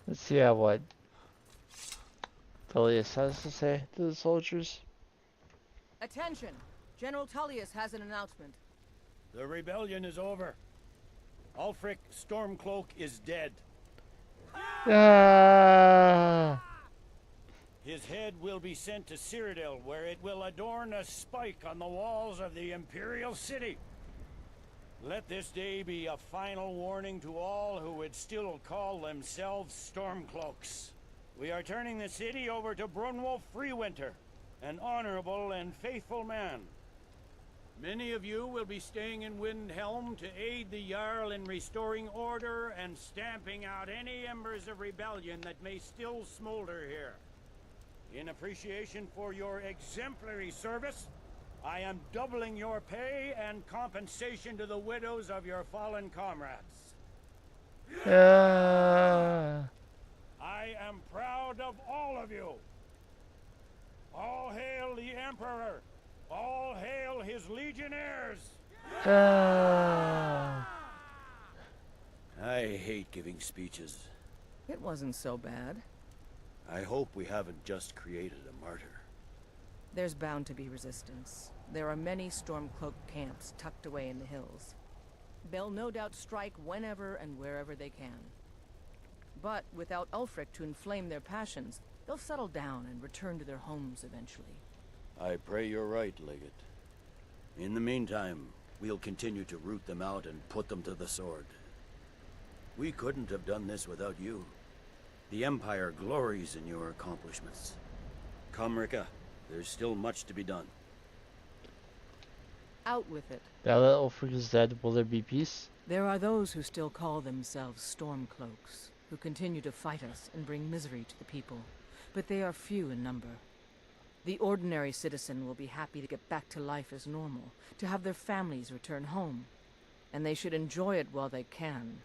Let's see what Tullius has to say to the soldiers. Attention! General Tullius has an announcement. The rebellion is over. Ulfric Stormcloak is dead. Ah! His head will be sent to Cyrodiil, where it will adorn a spike on the walls of the Imperial City. Let this day be a final warning to all who would still call themselves Stormcloaks. We are turning the city over to Brunwulf Freewinter, an honorable and faithful man. Many of you will be staying in Windhelm to aid the Jarl in restoring order and stamping out any embers of rebellion that may still smolder here. In appreciation for your exemplary service, I am doubling your pay and compensation to the widows of your fallen comrades. I am proud of all of you. All hail the Emperor! All hail his legionnaires! I hate giving speeches. It wasn't so bad. I hope we haven't just created a martyr. There's bound to be resistance. There are many Stormcloak camps tucked away in the hills. They'll no doubt strike whenever and wherever they can. But without Ulfric to inflame their passions, they'll settle down and return to their homes eventually. I pray you're right, Legate. In the meantime, we'll continue to root them out and put them to the sword. We couldn't have done this without you. The Empire glories in your accomplishments. Come, Rika. there's still much to be done. Out with it. Now that Ulfric is dead, will there be peace? There are those who still call themselves Stormcloaks, who continue to fight us and bring misery to the people, but they are few in number. The ordinary citizen will be happy to get back to life as normal, to have their families return home, and they should enjoy it while they can.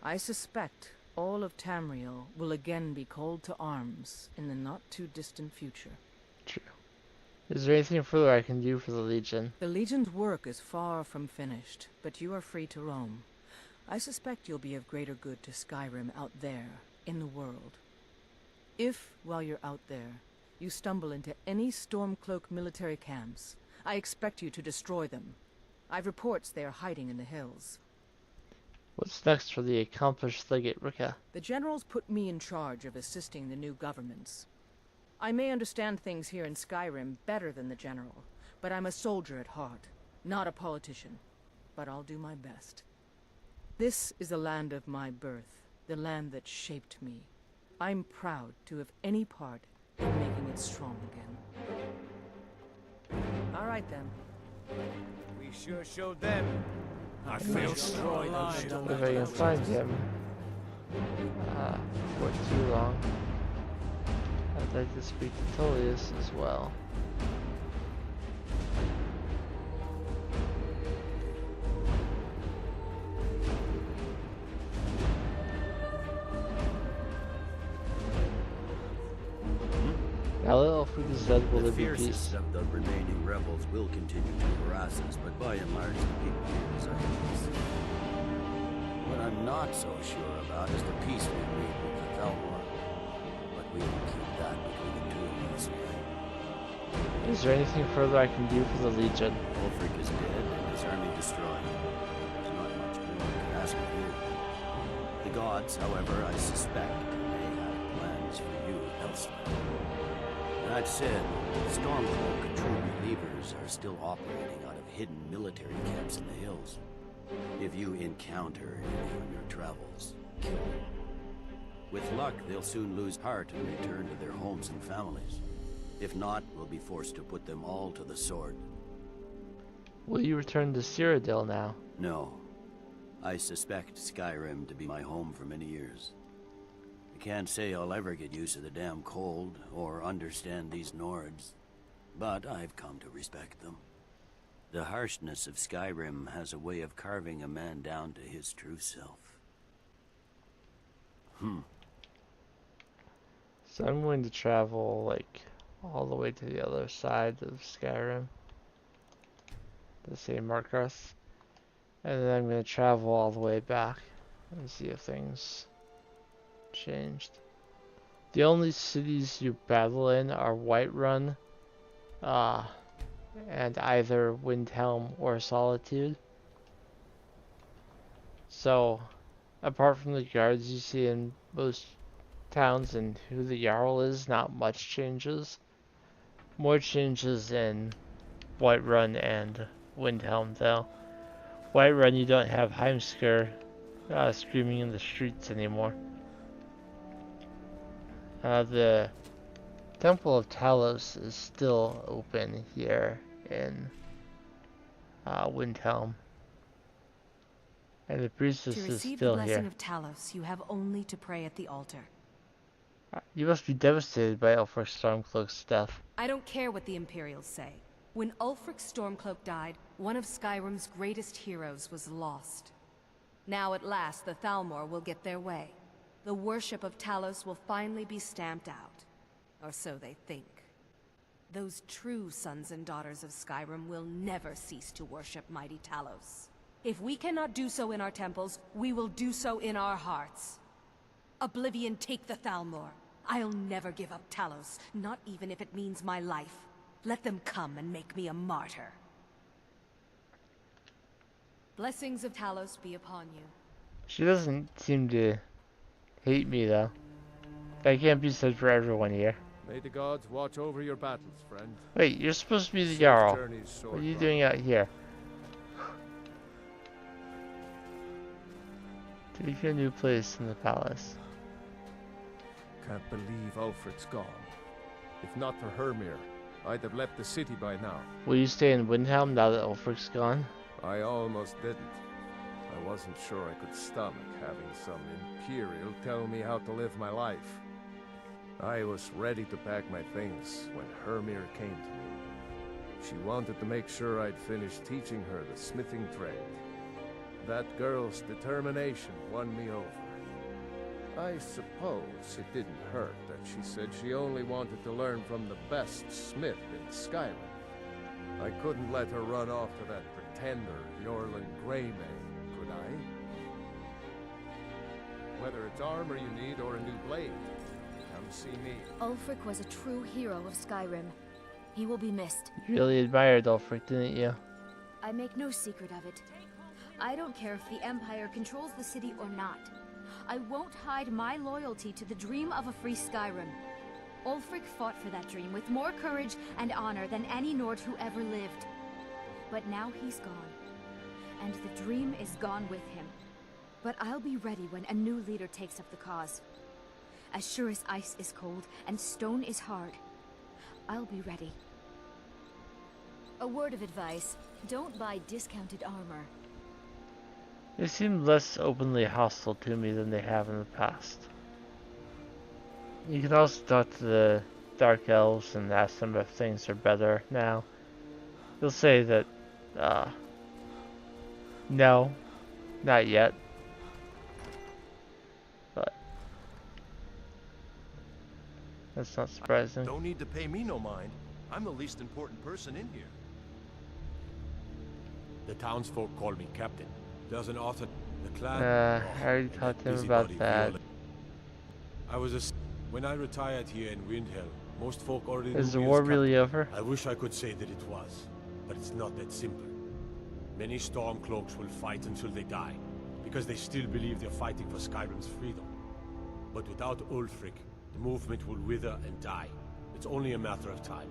I suspect all of Tamriel will again be called to arms in the not-too-distant future. True. Is there anything further I can do for the Legion? The Legion's work is far from finished, but you are free to roam. I suspect you'll be of greater good to Skyrim out there, in the world. If, while you're out there, you stumble into any Stormcloak military camps, I expect you to destroy them. I've reports they are hiding in the hills. What's next for the accomplished Legate Rika? The generals put me in charge of assisting the new governments. I may understand things here in Skyrim better than the general, but I'm a soldier at heart, not a politician. But I'll do my best. This is the land of my birth, the land that shaped me. I'm proud to have any part in making it strong again. All right then. We sure showed them. I feel strong. If I can find him for too long, I'd like to speak to Tullius as well. Now that Ulfric is dead, will there be peace? The fiercest of the remaining rebels will continue to harass us, but by and large the people here desire peace. What I'm not so sure about is the peace we made with the Thalmor. But we will keep that between the two of us. Is there anything further I can do for the Legion? Ulfric is dead and his army destroyed. There's not much more I can ask of you. The gods, however, I suspect, may have plans for you elsewhere. That said, Stormcloak and true believers are still operating out of hidden military camps in the hills. If you encounter any on your travels, kill them. With luck, they'll soon lose heart and return to their homes and families. If not, we'll be forced to put them all to the sword. Will you return to Cyrodiil now? No. I suspect Skyrim to be my home for many years. I can't say I'll ever get used to the damn cold, or understand these Nords, but I've come to respect them. The harshness of Skyrim has a way of carving a man down to his true self. So I'm going to travel, like, all the way to the other side of Skyrim. To say Markarth. And then I'm going to travel all the way back and see if things changed. The only cities you battle in are Whiterun, and either Windhelm or Solitude. So, apart from the guards you see in most towns and who the Jarl is, not much changes. More changes in Whiterun and Windhelm though. Whiterun you don't have Heimskr screaming in the streets anymore. The Temple of Talos is still open here in Windhelm. And the priestess is still here. To receive the blessing of Talos, you have only to pray at the altar. You must be devastated by Ulfric Stormcloak's death. I don't care what the Imperials say. When Ulfric Stormcloak died, one of Skyrim's greatest heroes was lost. Now at last, the Thalmor will get their way. The worship of Talos will finally be stamped out. Or so they think. Those true sons and daughters of Skyrim will never cease to worship mighty Talos. If we cannot do so in our temples, we will do so in our hearts. Oblivion, take the Thalmor. I'll never give up Talos, not even if it means my life. Let them come and make me a martyr. Blessings of Talos be upon you. She doesn't seem to hate me though. That can't be said for everyone here. May the gods watch over your battles, friend. Wait, you're supposed to be the Jarl. What are you doing out here? Take your new place in the palace. Can't believe Ulfric's gone. If not for Hermir, I'd have left the city by now. Will you stay in Windhelm now that Ulfric's gone? I almost didn't. I wasn't sure I could stomach having some Imperial tell me how to live my life. I was ready to pack my things when Hermir came to me. She wanted to make sure I'd finish teaching her the smithing trade. That girl's determination won me over. I suppose it didn't hurt that she said she only wanted to learn from the best smith in Skyrim. I couldn't let her run off to that pretender, Jorlin Greymane, could I? Whether it's armor you need or a new blade, come see me. Ulfric was a true hero of Skyrim. He will be missed. You really admired Ulfric, didn't you? I make no secret of it. I don't care if the Empire controls the city or not. I won't hide my loyalty to the dream of a free Skyrim. Ulfric fought for that dream with more courage and honor than any Nord who ever lived. But now he's gone, and the dream is gone with him. But I'll be ready when a new leader takes up the cause. As sure as ice is cold and stone is hard, I'll be ready. A word of advice, don't buy discounted armor. They seem less openly hostile to me than they have in the past. You can also talk to the Dark Elves and ask them if things are better now. They'll say that, no, not yet. But that's not surprising. Don't need to pay me no mind. I'm the least important person in here. The townsfolk call me captain. There's an author. The clan. I already talked to him about that. When I retired here in Windhelm, most folk already Is knew the me as war captain. really over? I wish I could say that it was, but it's not that simple. Many Stormcloaks will fight until they die, because they still believe they're fighting for Skyrim's freedom. But without Ulfric, the movement will wither and die. It's only a matter of time.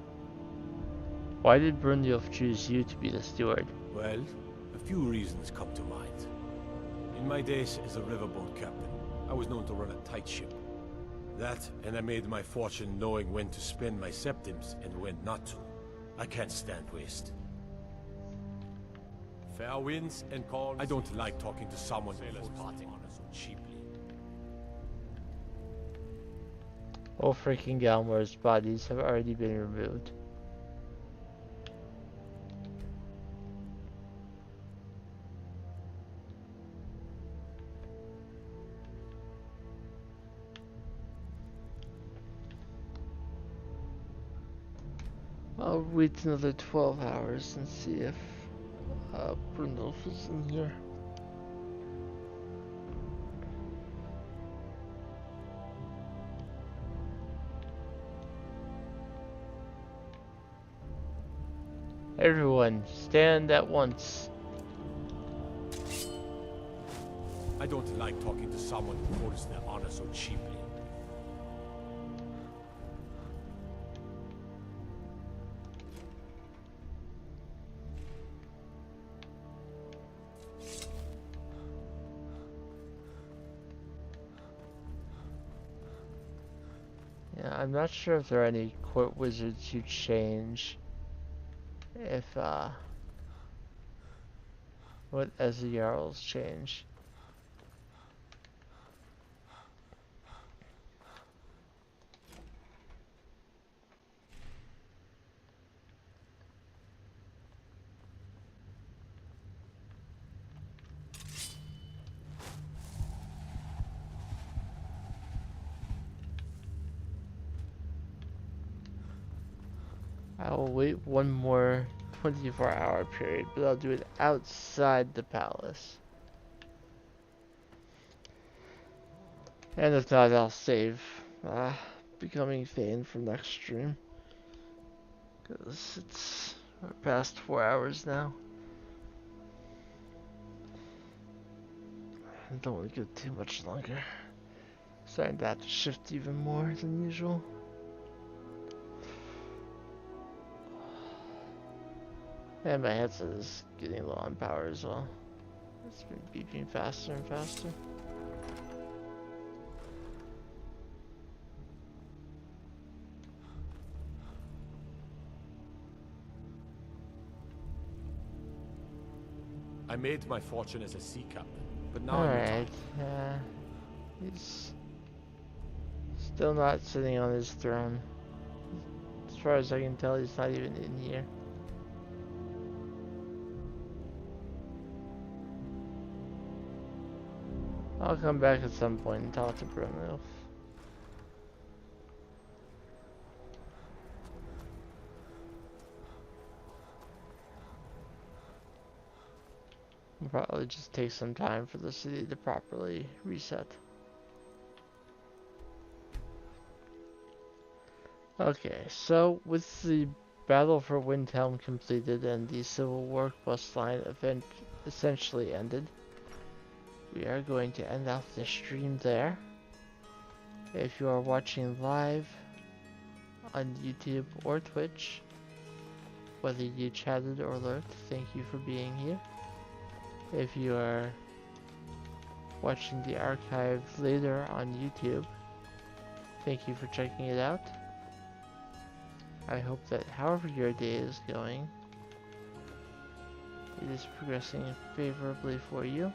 Why did Brynjolf choose you to be the steward? Well, a few reasons come to mind. In my days as a riverboat captain, I was known to run a tight ship. That, and I made my fortune knowing when to spend my septims and when not to. I can't stand waste. Fair winds and calms. I don't like talking to someone who holds their honor so cheaply. Ulfric and Galmor's bodies have already been removed. I'll wait another 12 hours and see if Brynjolf is in here. Everyone, stand at once. I don't like talking to someone who holds their honor so cheaply. Yeah, I'm not sure if there are any court wizards who change. If, what as the Jarls change. I will wait one more 24-hour period, but I'll do it outside the palace. And if not, I'll save becoming Thane for next stream. Because it's past 4 hours now. I don't want to go too much longer. Starting to have to shift even more than usual. And my headset is getting low on power as well. It's been beeping faster and faster. made my fortune as a sea captain, but now I'm Alright, retired. he's still not sitting on his throne. As far as I can tell, he's not even in here. I'll come back at some point and talk to Brunilf. It'll probably just take some time for the city to properly reset. Okay, so with the battle for Windhelm completed and the Civil War questline event essentially ended, we are going to end off the stream there. If you are watching live on YouTube or Twitch, whether you chatted or lurked, thank you for being here. If you are watching the archive later on YouTube, thank you for checking it out. I hope that however your day is going, it is progressing favorably for you.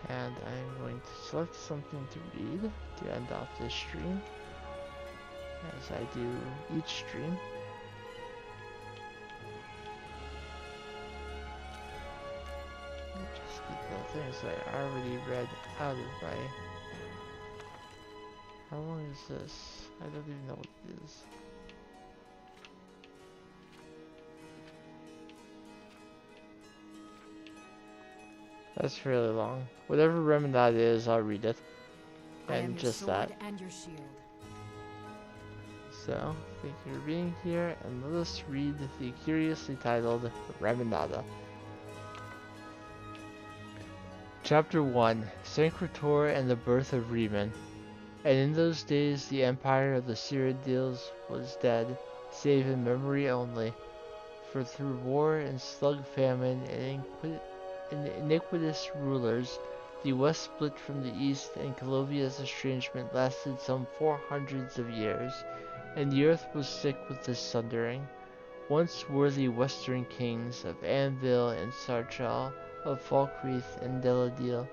And I'm going to select something to read to end off this stream, as I do each stream. Just get the things I already read out of my... How long is this? I don't even know what it is. That's really long. Whatever Remenad is, I'll read it. And just that. And your shield. So, thank you for being here, and let us read the curiously titled Remenada. Chapter 1, Sancretor and the Birth of Reman. And in those days the empire of the Cyrodiils was dead, save in memory only. For through war and slug famine and iniquitous rulers, the west split from the east, and Calovia's estrangement lasted some 400 of years, and the earth was sick with this sundering. Once worthy western kings of Anvil and Sarchal, of Falkreath and Deladil,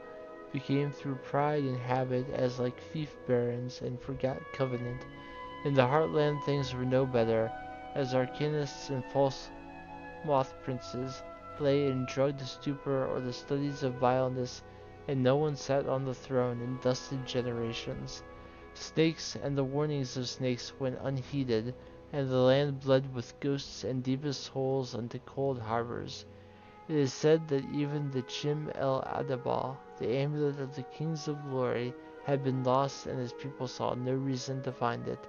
became through pride and habit as like fief barons, and forgot covenant. In the heartland things were no better, as arcanists and false moth princes lay in drugged stupor or the studies of vileness, and no one sat on the throne in dusted generations. Snakes and the warnings of snakes went unheeded, and the land bled with ghosts and deepest holes unto cold harbors. It is said that even the Chim el Adabal, the amulet of the kings of glory, had been lost, and his people saw no reason to find it.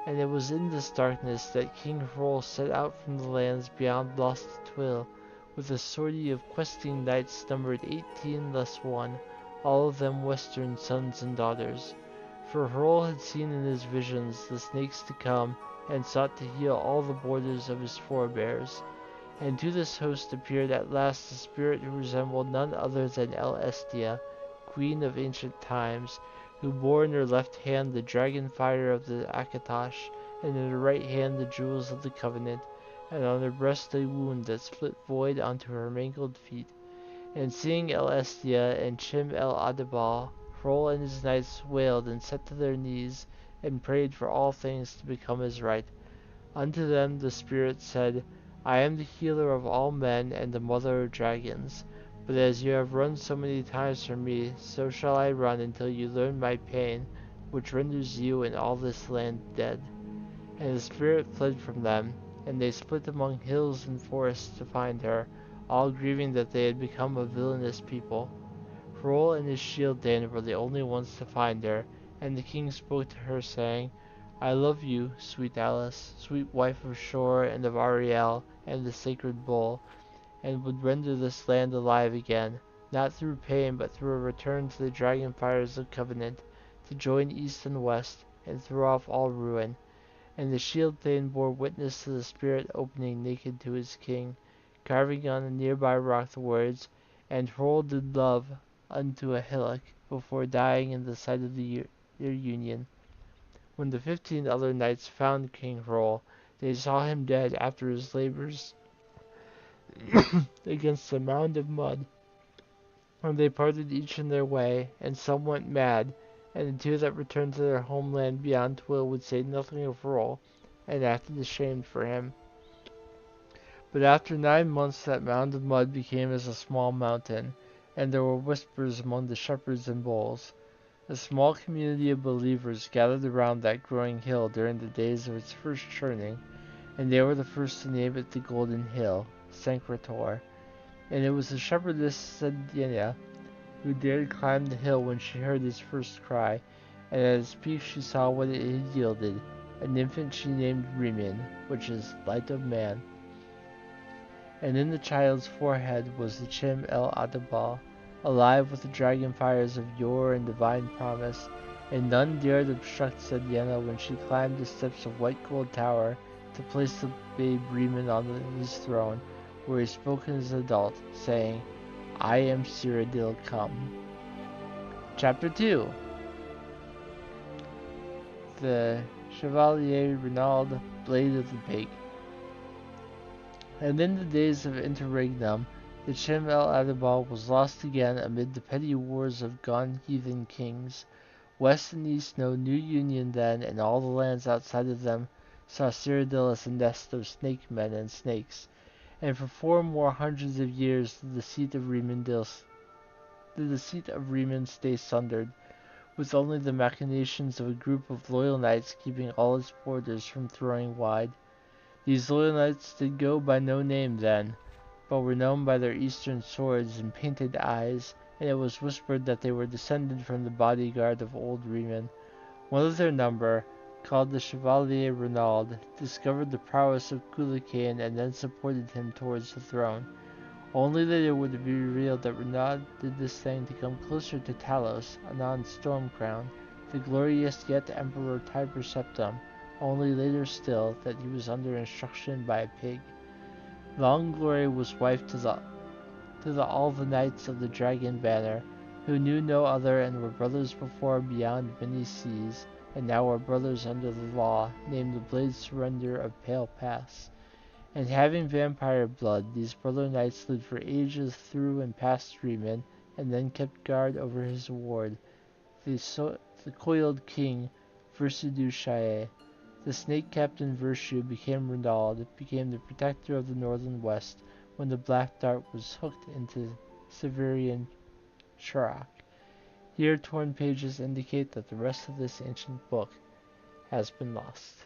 And it was in this darkness that King Hrol set out from the lands beyond Lost Twill, with a sortie of questing knights numbered 18 less 1, all of them western sons and daughters. For Hrol had seen in his visions the snakes to come, and sought to heal all the borders of his forebears. And to this host appeared at last a spirit who resembled none other than El Estia, queen of ancient times, who bore in her left hand the dragon fire of the Akatosh, and in her right hand the jewels of the covenant, and on her breast a wound that split void onto her mangled feet. And seeing El Estia and Chim el Adabal, Hrol and his knights wailed and set to their knees, and prayed for all things to become as right. Unto them the spirit said, I am the healer of all men and the mother of dragons. But as you have run so many times from me, so shall I run until you learn my pain, which renders you and all this land dead. And the spirit fled from them, and they split among hills and forests to find her, all grieving that they had become a villainous people. Hrol and his shield Dane were the only ones to find her, and the king spoke to her, saying, I love you, sweet Alice, sweet wife of Shor and of Ariel and the sacred bull, and would render this land alive again, not through pain, but through a return to the dragon fires of covenant, to join east and west, and throw off all ruin. And the shield thane bore witness to the spirit opening naked to his king, carving on a nearby rock the words, and Hrol did love unto a hillock, before dying in the sight of their union. When the 15 other knights found King Hrol, they saw him dead after his labors against a mound of mud. And they parted each in their way, and some went mad, and the two that returned to their homeland beyond Twill would say nothing of Hrol, and acted ashamed for him. But after 9 months that mound of mud became as a small mountain, and there were whispers among the shepherds and bulls. A small community of believers gathered around that growing hill during the days of its first churning, and they were the first to name it the Golden Hill, Sancrator. And it was the shepherdess Sedena who dared climb the hill when she heard his first cry, and at its peak she saw what it had yielded, an infant she named Reman, which is Light of Man. And in the child's forehead was the Chim El Adabal, alive with the dragon fires of yore and divine promise, and none dared obstruct Sedena when she climbed the steps of White Gold Tower to place the babe Reman on his throne, where he spoke as an adult, saying, I am Cyrodiil come. Chapter 2. The Chevalier Renaud, Blade of the Pig. And in the days of interregnum, the Chim El Adabal was lost again amid the petty wars of gone heathen kings. West and east no new union then, and all the lands outside of them saw Cyrodiil as a nest of snake men and snakes. And for 4 more hundreds of years did the seat of Reman stay sundered, with only the machinations of a group of loyal knights keeping all its borders from throwing wide. These loyal knights did go by no name then, but were known by their eastern swords and painted eyes, and it was whispered that they were descended from the bodyguard of old Reman. One of their number, called the Chevalier Renaud, discovered the prowess of Culicain and then supported him towards the throne. Only later would it be revealed that Renaud did this thing to come closer to Talos, anon Stormcrown, the glorious yet Emperor Tiber Septim, only later still that he was under instruction by a pig. Long Glory was wife to all the knights of the Dragon Banner, who knew no other and were brothers before beyond many seas, and now were brothers under the law, named the Blade Surrender of Pale Pass. And having vampire blood, these brother knights lived for ages through and past Reman, and then kept guard over his ward, the coiled king Versudu Shae. The snake captain Vershu became Renaud, became the protector of the northern west, when the black dart was hooked into Severian Sharak. Here torn pages indicate that the rest of this ancient book has been lost.